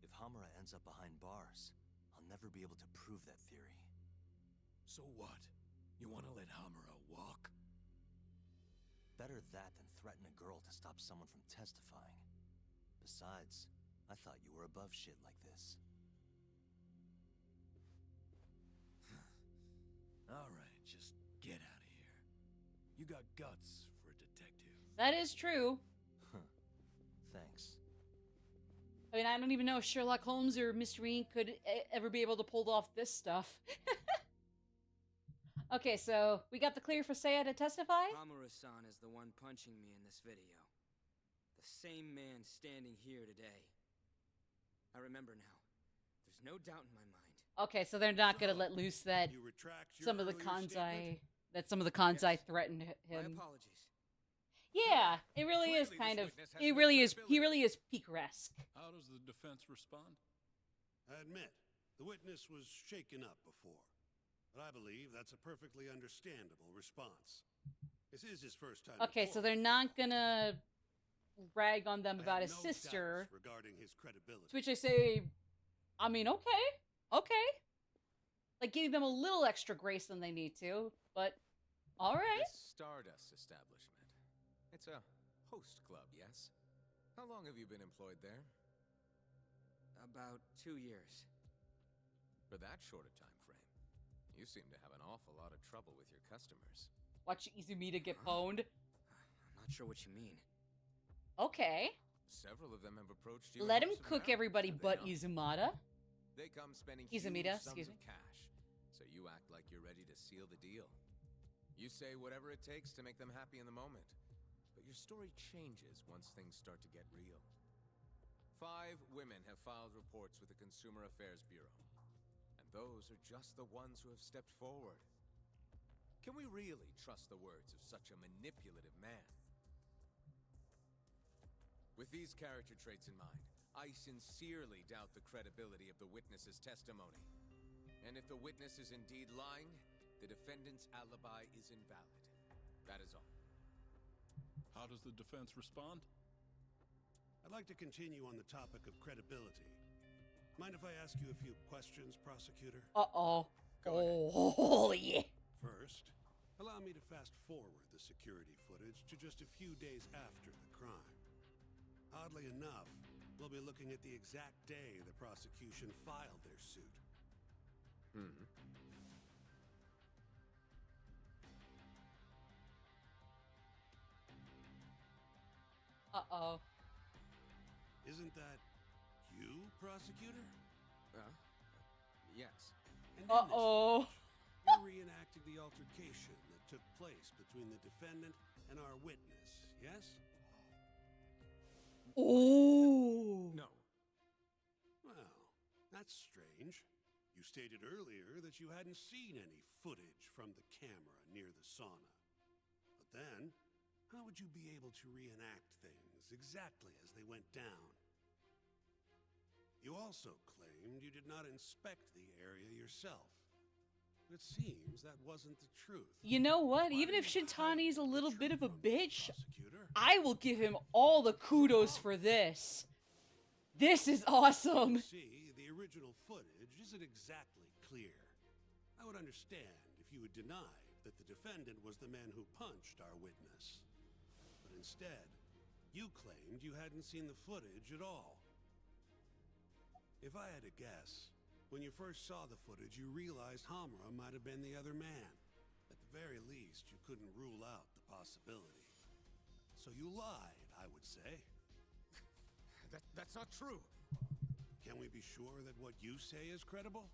If Hamura ends up behind bars, I'll never be able to prove that theory. So what? You want to let Hamura walk? Better that than threaten a girl to stop someone from testifying. Besides, I thought you were above shit like this. All right, just get out of here. You got guts for a detective. That is true. Thanks. I mean, I don't even know if Sherlock Holmes or Mystery Inc. could ever be able to pull off this stuff. Okay, so we got the clear for Seiya to testify? Hamura-san is the one punching me in this video. The same man standing here today. I remember now. There's no doubt in my mind. Okay, so they're not gonna let loose that You retract your some of the earlier Kanzai statement? that some of the Kanzai threatened My him. apologies. Yeah, it really is Clearly kind this of witness has it no really is he credibility. really is picaresque. How does the defense respond? I admit, the witness was shaken up before. But I believe that's a perfectly understandable response. This is his first time. Okay, so they're not gonna rag on them about his no sister. doubts regarding his credibility. To which I say, I mean, okay. Like giving them a little extra grace than they need to, but all right. This Stardust establishment. It's a host club, yes? How long have you been employed there? About 2 years. For that short a time frame, you seem to have an awful lot of trouble with your customers. Watch Izumita get pwned. I'm not sure what you mean. Okay. Several of them have approached you. Let in him hopes of cook marriage, everybody have they but not? Izumata. They come spending Izumita, huge sums excuse of me. cash, so you act like you're ready to seal the deal. You say whatever it takes to make them happy in the moment, but your story changes once things start to get real. 5 women have filed reports with the Consumer Affairs Bureau, and those are just the ones who have stepped forward. Can we really trust the words of such a manipulative man? With these character traits in mind, I sincerely doubt the credibility of the witness's testimony. And if the witness is indeed lying, the defendant's alibi is invalid. That is all. How does the defense respond? I'd like to continue on the topic of credibility. Mind if I ask you a few questions, prosecutor? Uh-oh. Oh, yeah. First, allow me to fast forward the security footage to just a few days after the crime. Oddly enough, we'll be looking at the exact day the prosecution filed their suit. Uh-oh. Isn't that you, prosecutor? Yes. And in Uh-oh. this you're reenacting the altercation that took place between the defendant and our witness, yes? Oh. No. Well, that's strange. You stated earlier that you hadn't seen any footage from the camera near the sauna. But then, how would you be able to reenact things exactly as they went down? You also claimed you did not inspect the area yourself. It seems that wasn't the truth. You know what? Even if Shintani's a little bit of a bitch, I will give him all the kudos for this. This is awesome. See, the original footage isn't exactly clear. I would understand if you had denied that the defendant was the man who punched our witness. But instead, you claimed you hadn't seen the footage at all. If I had to guess, when you first saw the footage, you realized Hamura might have been the other man. At the very least, you couldn't rule out the possibility. So you lied, I would say. That's not true. Can we be sure that what you say is credible?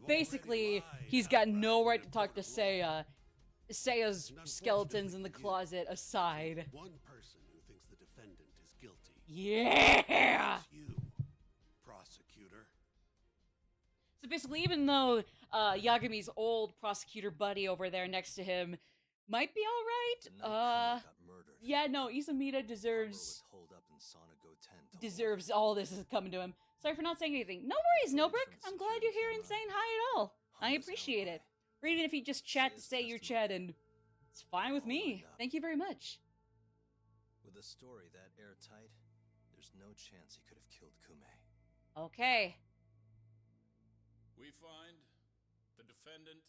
Basically, he's got no right to talk to Seiya. Seiya's skeletons in the closet aside. One person who thinks the defendant is guilty. Yeah! It's you, prosecutor. So basically, even though Yagami's old prosecutor buddy over there next to him might be alright, yeah, no, Izumida deserves all this is coming to him. Sorry for not saying anything. No worries, Nobrook. I'm glad you're here and saying hi at all. I appreciate it. Or even if you just chat to say your chat, and it's fine with me. Thank you very much. With a story that airtight, there's no chance he could have killed Kume. Okay. We find the defendant,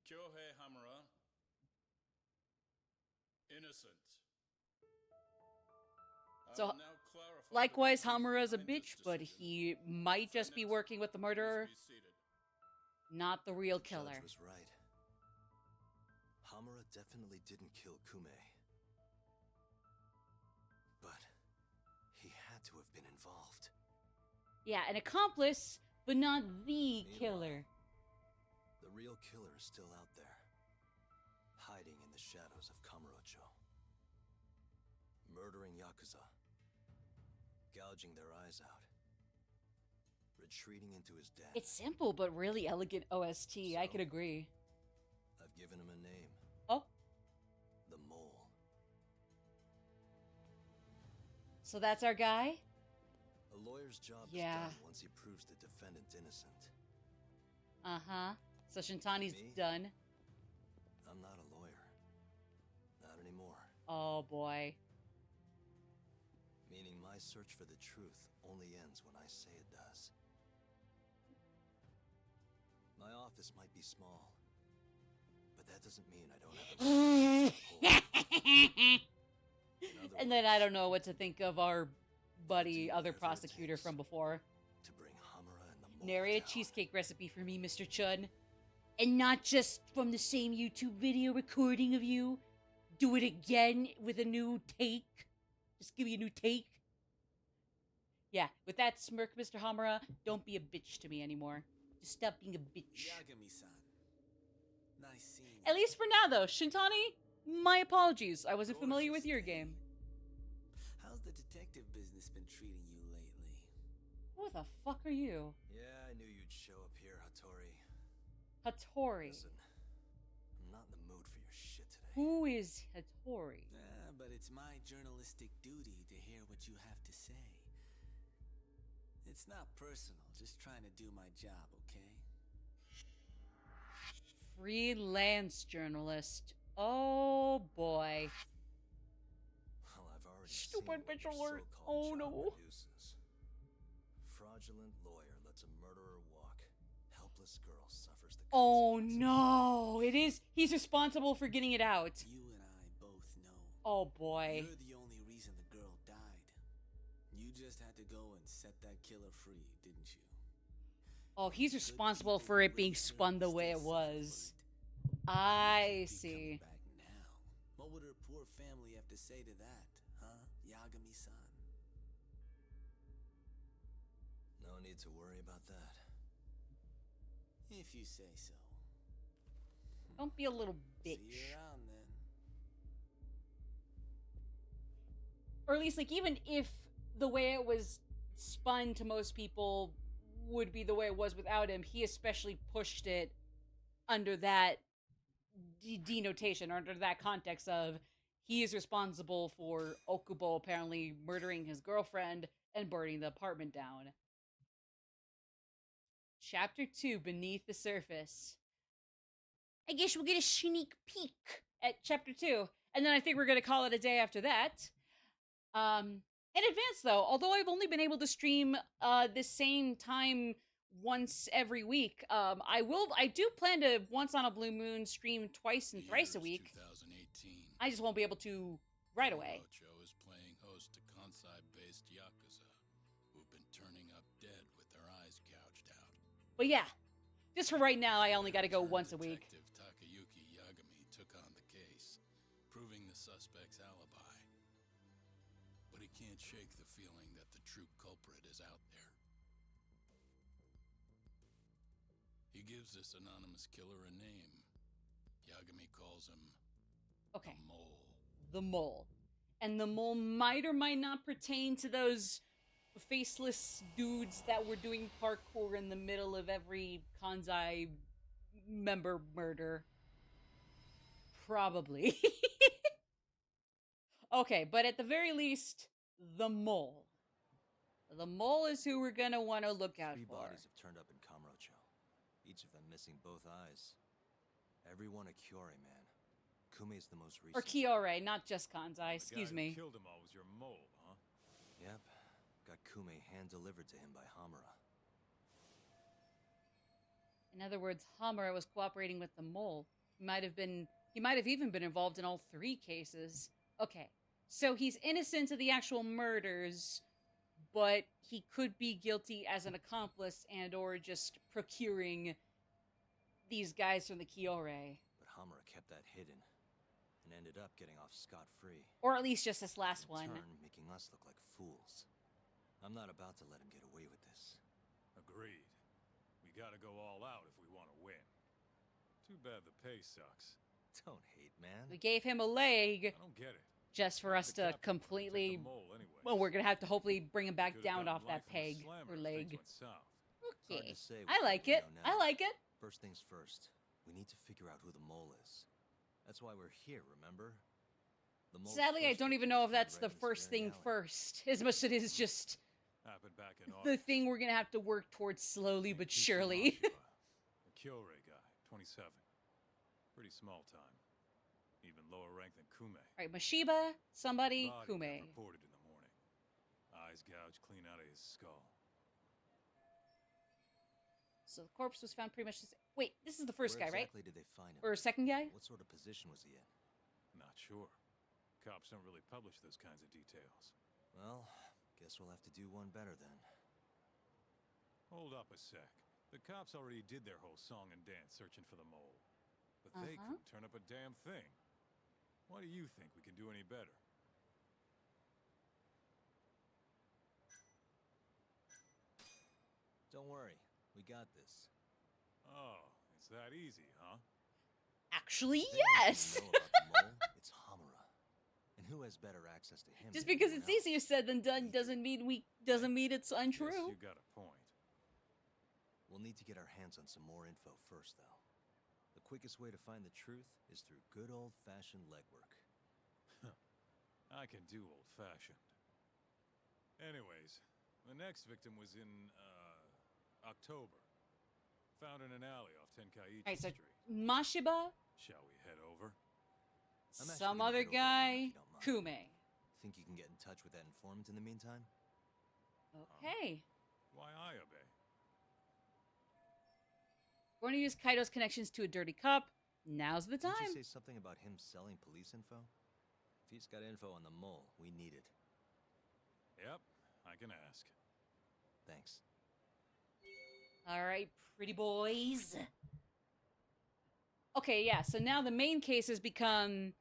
Kyohei Hamura, innocent. So, likewise, Hamura's a bitch, but he might just be working with the murderer, not the real killer. Judge was right. Hamura definitely didn't kill Kume. But he had to have been involved. Yeah, an accomplice, but not the killer. The real killer is still out there, hiding in the shadows of Kamurocho. Murdering Yakuza. Gouging their eyes out. Retreating into his den. It's simple, but really elegant OST. I could agree. I've given him a name. Oh? The Mole. So that's our guy? A lawyer's job is done once he proves the defendant innocent. Uh-huh. So Shintani's done. I'm not a lawyer. Not anymore. Oh, boy. Meaning my search for the truth only ends when I say it does. My office might be small, but that doesn't mean I don't have a And then I don't know what to think of our buddy, other prosecutor from before. To bring Hamura and the Mole Narrate a cheesecake recipe for me, Mr. Chun. And not just from the same YouTube video recording of you. Do it again with a new take. Just give me a new take. Yeah, with that smirk, Mr. Hamura, don't be a bitch to me anymore. Just stop being a bitch. Yagami-san. Nice seeing you. At least for now, though. Shintani, my apologies. I wasn't familiar with your game. How's the detective business been treating you lately? Who the fuck are you? Yeah, I knew you'd show up here, Hattori. Hattori. Listen, I'm not in the mood for your shit today. Who is Hattori? But it's my journalistic duty to hear what you have to say. It's not personal, just trying to do my job, okay? Freelance journalist. Oh boy. Well, I've already Stupid seen bitch what your alert. so-called Oh job no. produces. Fraudulent lawyer lets a murderer walk. Helpless girl suffers the Oh no. It is. He's responsible for getting it out. You and I both know. Oh boy. You're the only reason the girl died. You just had to go and set that killer free, didn't you? Oh, he's responsible for it being spun the way it was. I see. Back now. What would her poor family have to say to that, huh, Yagami-san? No need to worry about that. If you say so. Don't be a little bitch. See you around then. Or at least, like, even if the way it was spun to most people would be the way it was without him, he especially pushed it under that denotation, or under that context of he is responsible for Okubo apparently murdering his girlfriend and burning the apartment down. Chapter 2, Beneath the Surface. I guess we'll get a sneak peek at chapter 2. And then I think we're going to call it a day after that. In advance, though, although I've only been able to stream the same time once every week, I do plan to, once on a blue moon, stream twice and thrice a week. 2018. I just won't be able to right away. Orocho is playing host to Kansai-based Yakuza, who've been turning up dead with their eyes gouged out. But yeah, just for right now, I only got to go once a week. Detective Takayuki Yagami took on the case, proving the suspect's alibi. But he can't shake the feeling that the true culprit is out there. He gives this anonymous killer a name. Yagami calls him Okay. the Mole. The Mole. And the Mole might or might not pertain to those faceless dudes that were doing parkour in the middle of every Kansai member murder. Probably. Okay, but at the very least, the Mole. The Mole is who we're gonna want to look out 3 for. bodies have turned up in Kamurocho, each of them missing both eyes. Everyone a Kyorei man. Kume's the most recent. Or Kyorei, not just Kansai, excuse The guy me. who killed them all was your mole, huh? Yep. Got Kume hand-delivered to him by Hamura. In other words, Hamura was cooperating with the Mole. He might have even been involved in all 3 cases. Okay, so he's innocent of the actual murders, but he could be guilty as an accomplice and or just procuring these guys from the Kyorei. But Hamura kept that hidden and ended up getting off scot-free. Or at least just this last one. In turn, making us look like fools. I'm not about to let him get away with this. Agreed. We gotta go all out if we want to win. Too bad the pay sucks. Don't hate, man. We gave him a leg I don't get it. just for us to completely... Well, we're going to have to hopefully bring him back down off that peg or leg. Hard Okay. to say I with like what we it. know now. I like it. First things first, we need to figure out who the Mole is. That's why we're here, remember? The Mole's Sadly, I first don't even victim know was if that's found the right in this first very thing alley. first, as much as it is just Happened back in the August. thing we're going to have to work towards slowly but Kishi surely. Mashiba, a Kyorei guy, 27. Pretty small time. Even lower rank than Kume. Alright, Mashiba, somebody, Body Kume. got reported in the morning. Eyes gouged clean out of his skull. So the corpse was found pretty much... Wait, this is the first Where guy, right? exactly did they find him? Or second guy? What sort of position was he in? Not sure. Cops don't really publish those kinds of details. Well, guess we'll have to do one better then. Hold up a sec. The cops already did their whole song and dance searching for the Mole. But they couldn't turn up a damn thing. Why do you think we can do any better? Don't worry, we got this. Oh, it's that easy, huh? Actually, If anyone yes! can know about the Mole, it's Hamura. And who has better access to him? Just than because anyone it's else? easier said than done doesn't mean it's Yes, untrue. you got a point. We'll need to get our hands on some more info first, though. The quickest way to find the truth is through good old-fashioned legwork. I can do old-fashioned. Anyways, the next victim was in, October. Found in an alley off Tenkaichi Alright, so Street. Mashiba, Shall we head over? I'm actually some gonna other head over there guy, if you don't mind. Kume. Think you can get in touch with that informant in the meantime? Okay. Why I obey? We're going to use Kaido's connections to a dirty cop. Now's the Didn't time. you say something about him selling police info? If he's got info on the Mole, we need it. Yep, I can ask. Thanks. Alright, pretty boys. Okay, yeah, so now the main case has become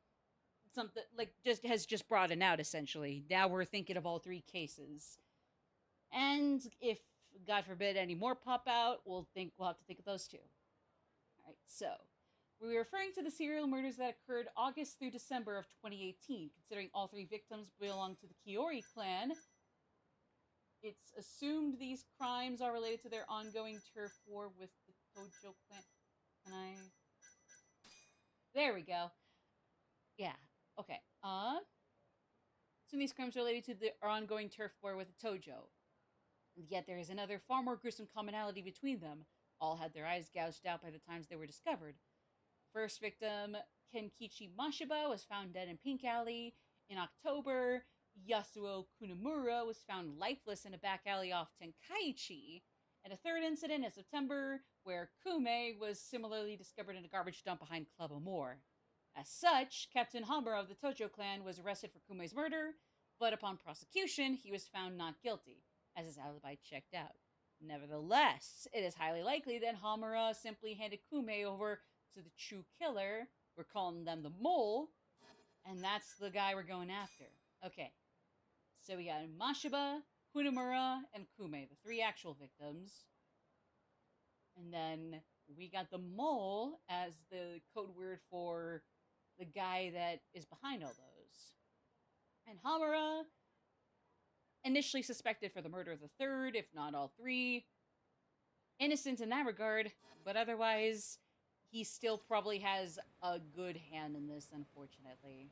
something, like, has just broadened out, essentially. Now we're thinking of all 3 cases. And if, God forbid, any more pop out, we'll have to think of those too. Alright, so we were referring to the serial murders that occurred August through December of 2018. Considering all 3 victims belong to the Kyorei clan, it's assumed these crimes are related to their ongoing turf war with the Tojo clan. Can I... There we go. Yeah, okay. Assume these crimes are related to their ongoing turf war with the Tojo. And yet there is another far more gruesome commonality between them. All had their eyes gouged out by the times they were discovered. First victim, Kenkichi Mashiba, was found dead in Pink Alley. In October, Yasuo Kunimura was found lifeless in a back alley off Tenkaichi. And a third incident in September, where Kume was similarly discovered in a garbage dump behind Club Amore. As such, Captain Hamura of the Tojo clan was arrested for Kume's murder, but upon prosecution, he was found not guilty, as his alibi checked out. Nevertheless, it is highly likely that Hamura simply handed Kume over to the true killer. We're calling them the Mole, and that's the guy we're going after. Okay, so we got Mashiba, Kunimura, and Kume, the three actual victims. And then we got the Mole as the code word for the guy that is behind all those. And Hamura, initially suspected for the murder of the third, if not all three. Innocent in that regard, but otherwise, he still probably has a good hand in this, unfortunately.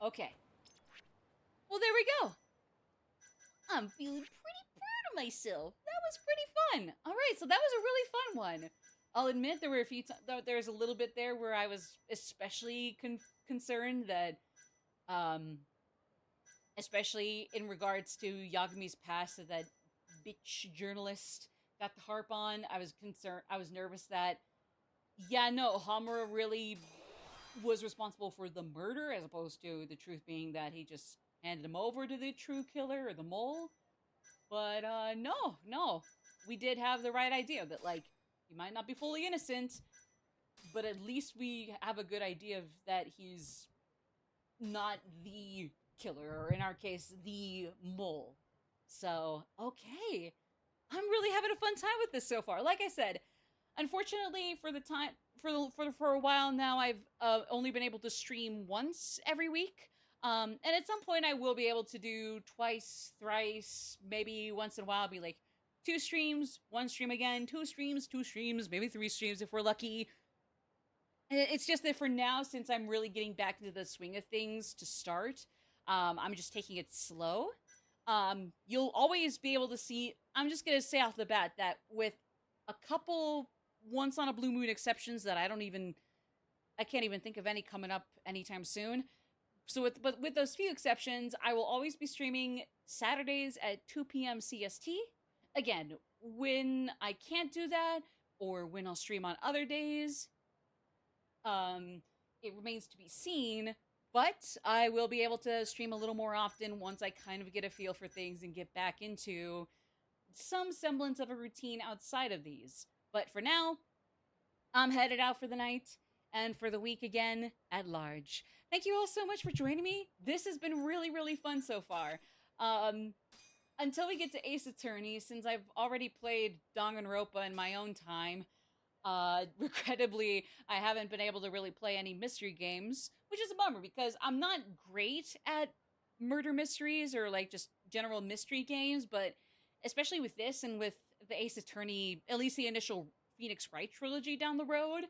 Okay. Well, there we go. I'm feeling pretty proud of myself. That was pretty fun. All right, so that was a really fun one. I'll admit there were a few there was a little bit there where I was especially concerned that, especially in regards to Yagami's past, that bitch journalist got the harp on. I was concerned. I was nervous that, yeah, no, Hamura really was responsible for the murder, as opposed to the truth being that he just handed him over to the true killer or the Mole. But no, we did have the right idea that, like, he might not be fully innocent, but at least we have a good idea of that he's not the killer, or in our case, the Mole. So, okay. I'm really having a fun time with this so far. Like I said, unfortunately, for the time, for a while now, I've only been able to stream once every week. And at some point, I will be able to do twice, thrice, maybe once in a while. I'll be like 2 streams, 1 stream again, 2 streams, 2 streams, maybe 3 streams if we're lucky. It's just that for now, since I'm really getting back into the swing of things to start, I'm just taking it slow. You'll always be able to see, I'm just going to say off the bat that with a couple once on a blue moon exceptions that I can't even think of any coming up anytime soon. So with those few exceptions, I will always be streaming Saturdays at 2 p.m. CST. Again, when I can't do that, or when I'll stream on other days, it remains to be seen. But I will be able to stream a little more often once I kind of get a feel for things and get back into some semblance of a routine outside of these. But for now, I'm headed out for the night and for the week again at large. Thank you all so much for joining me. This has been really, really fun so far. Until we get to Ace Attorney, since I've already played Danganronpa in my own time, regrettably, I haven't been able to really play any mystery games, which is a bummer because I'm not great at murder mysteries or like just general mystery games, but especially with this and with the Ace Attorney, at least the initial Phoenix Wright trilogy down the road,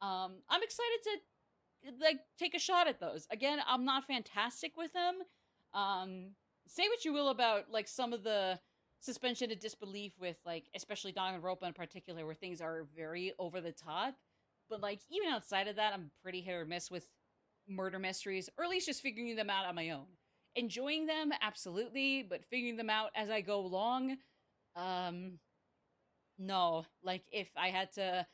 I'm excited to like take a shot at those. Again, I'm not fantastic with them. Say what you will about like some of the suspension of disbelief with like especially Danganronpa in particular, where things are very over the top. But like even outside of that, I'm pretty hit or miss with murder mysteries, or at least just figuring them out on my own. Enjoying them, absolutely, but figuring them out as I go along, no. Like if I had to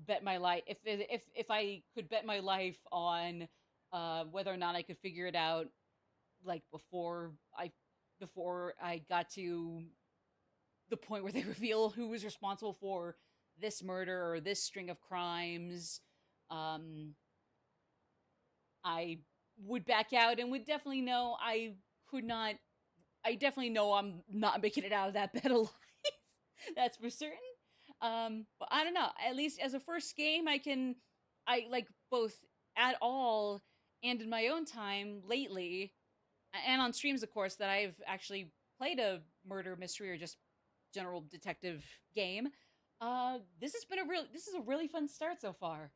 bet my life, if I could bet my life on whether or not I could figure it out, like before I got to the point where they reveal who was responsible for this murder or this string of crimes, I would back out and would definitely know I definitely know I'm not making it out of that bed alive. That's for certain. But I don't know. At least as a first game, I like both at all and in my own time lately, and on streams, of course, that I've actually played a murder mystery or just general detective game. This is a really fun start so far.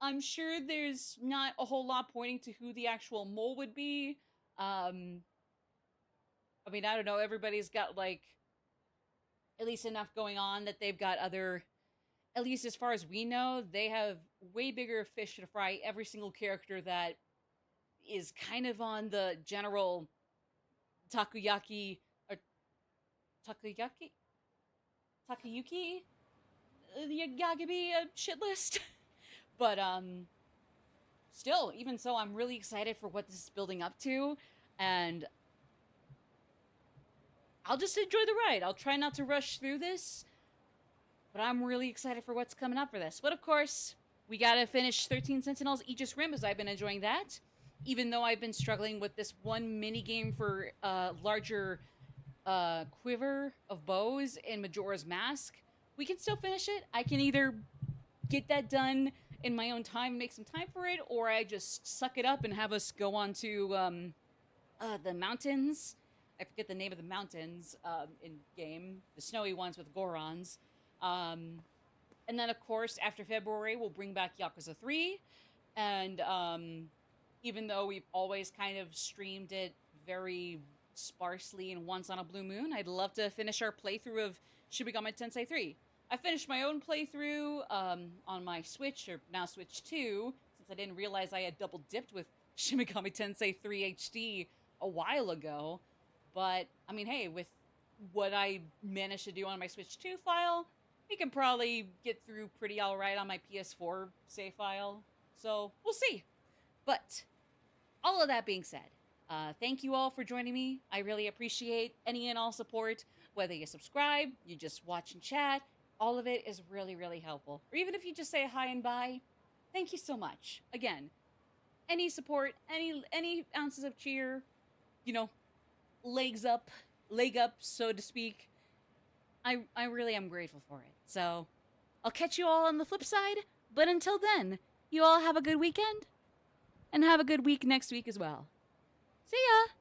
I'm sure there's not a whole lot pointing to who the actual mole would be. I mean, I don't know. Everybody's got like at least enough going on that they've got other at least as far as we know, they have way bigger fish to fry every single character that is kind of on the general takoyaki or takoyaki takayuki yagabi shit list. But still, even so, I'm really excited for what this is building up to, and I'll just enjoy the ride. I'll try not to rush through this, but I'm really excited for what's coming up for this. But of course, we gotta finish 13 Sentinels Aegis Rim, as I've been enjoying that. Even though I've been struggling with this one mini game for larger quiver of bows in Majora's Mask, we can still finish it. I can either get that done in my own time, make some time for it, or I just suck it up and have us go on to the mountains. I forget the name of the mountains in game, the snowy ones with Gorons. And then, of course, after February, we'll bring back Yakuza 3. And even though we've always kind of streamed it very sparsely and once on a blue moon, I'd love to finish our playthrough of Shin Megami Tensei 3. I finished my own playthrough on my Switch, or now Switch 2, since I didn't realize I had double dipped with Shin Megami Tensei 3 HD a while ago. But, I mean, hey, with what I managed to do on my Switch 2 file, we can probably get through pretty alright on my PS4 save file. So, we'll see. But, all of that being said, thank you all for joining me. I really appreciate any and all support. Whether you subscribe, you just watch and chat, all of it is really, really helpful. Or even if you just say hi and bye, thank you so much. Again, any support, any ounces of cheer, you know, leg up, so to speak. I really am grateful for it. So, I'll catch you all on the flip side. But until then, you all have a good weekend. And have a good week next week as well. See ya!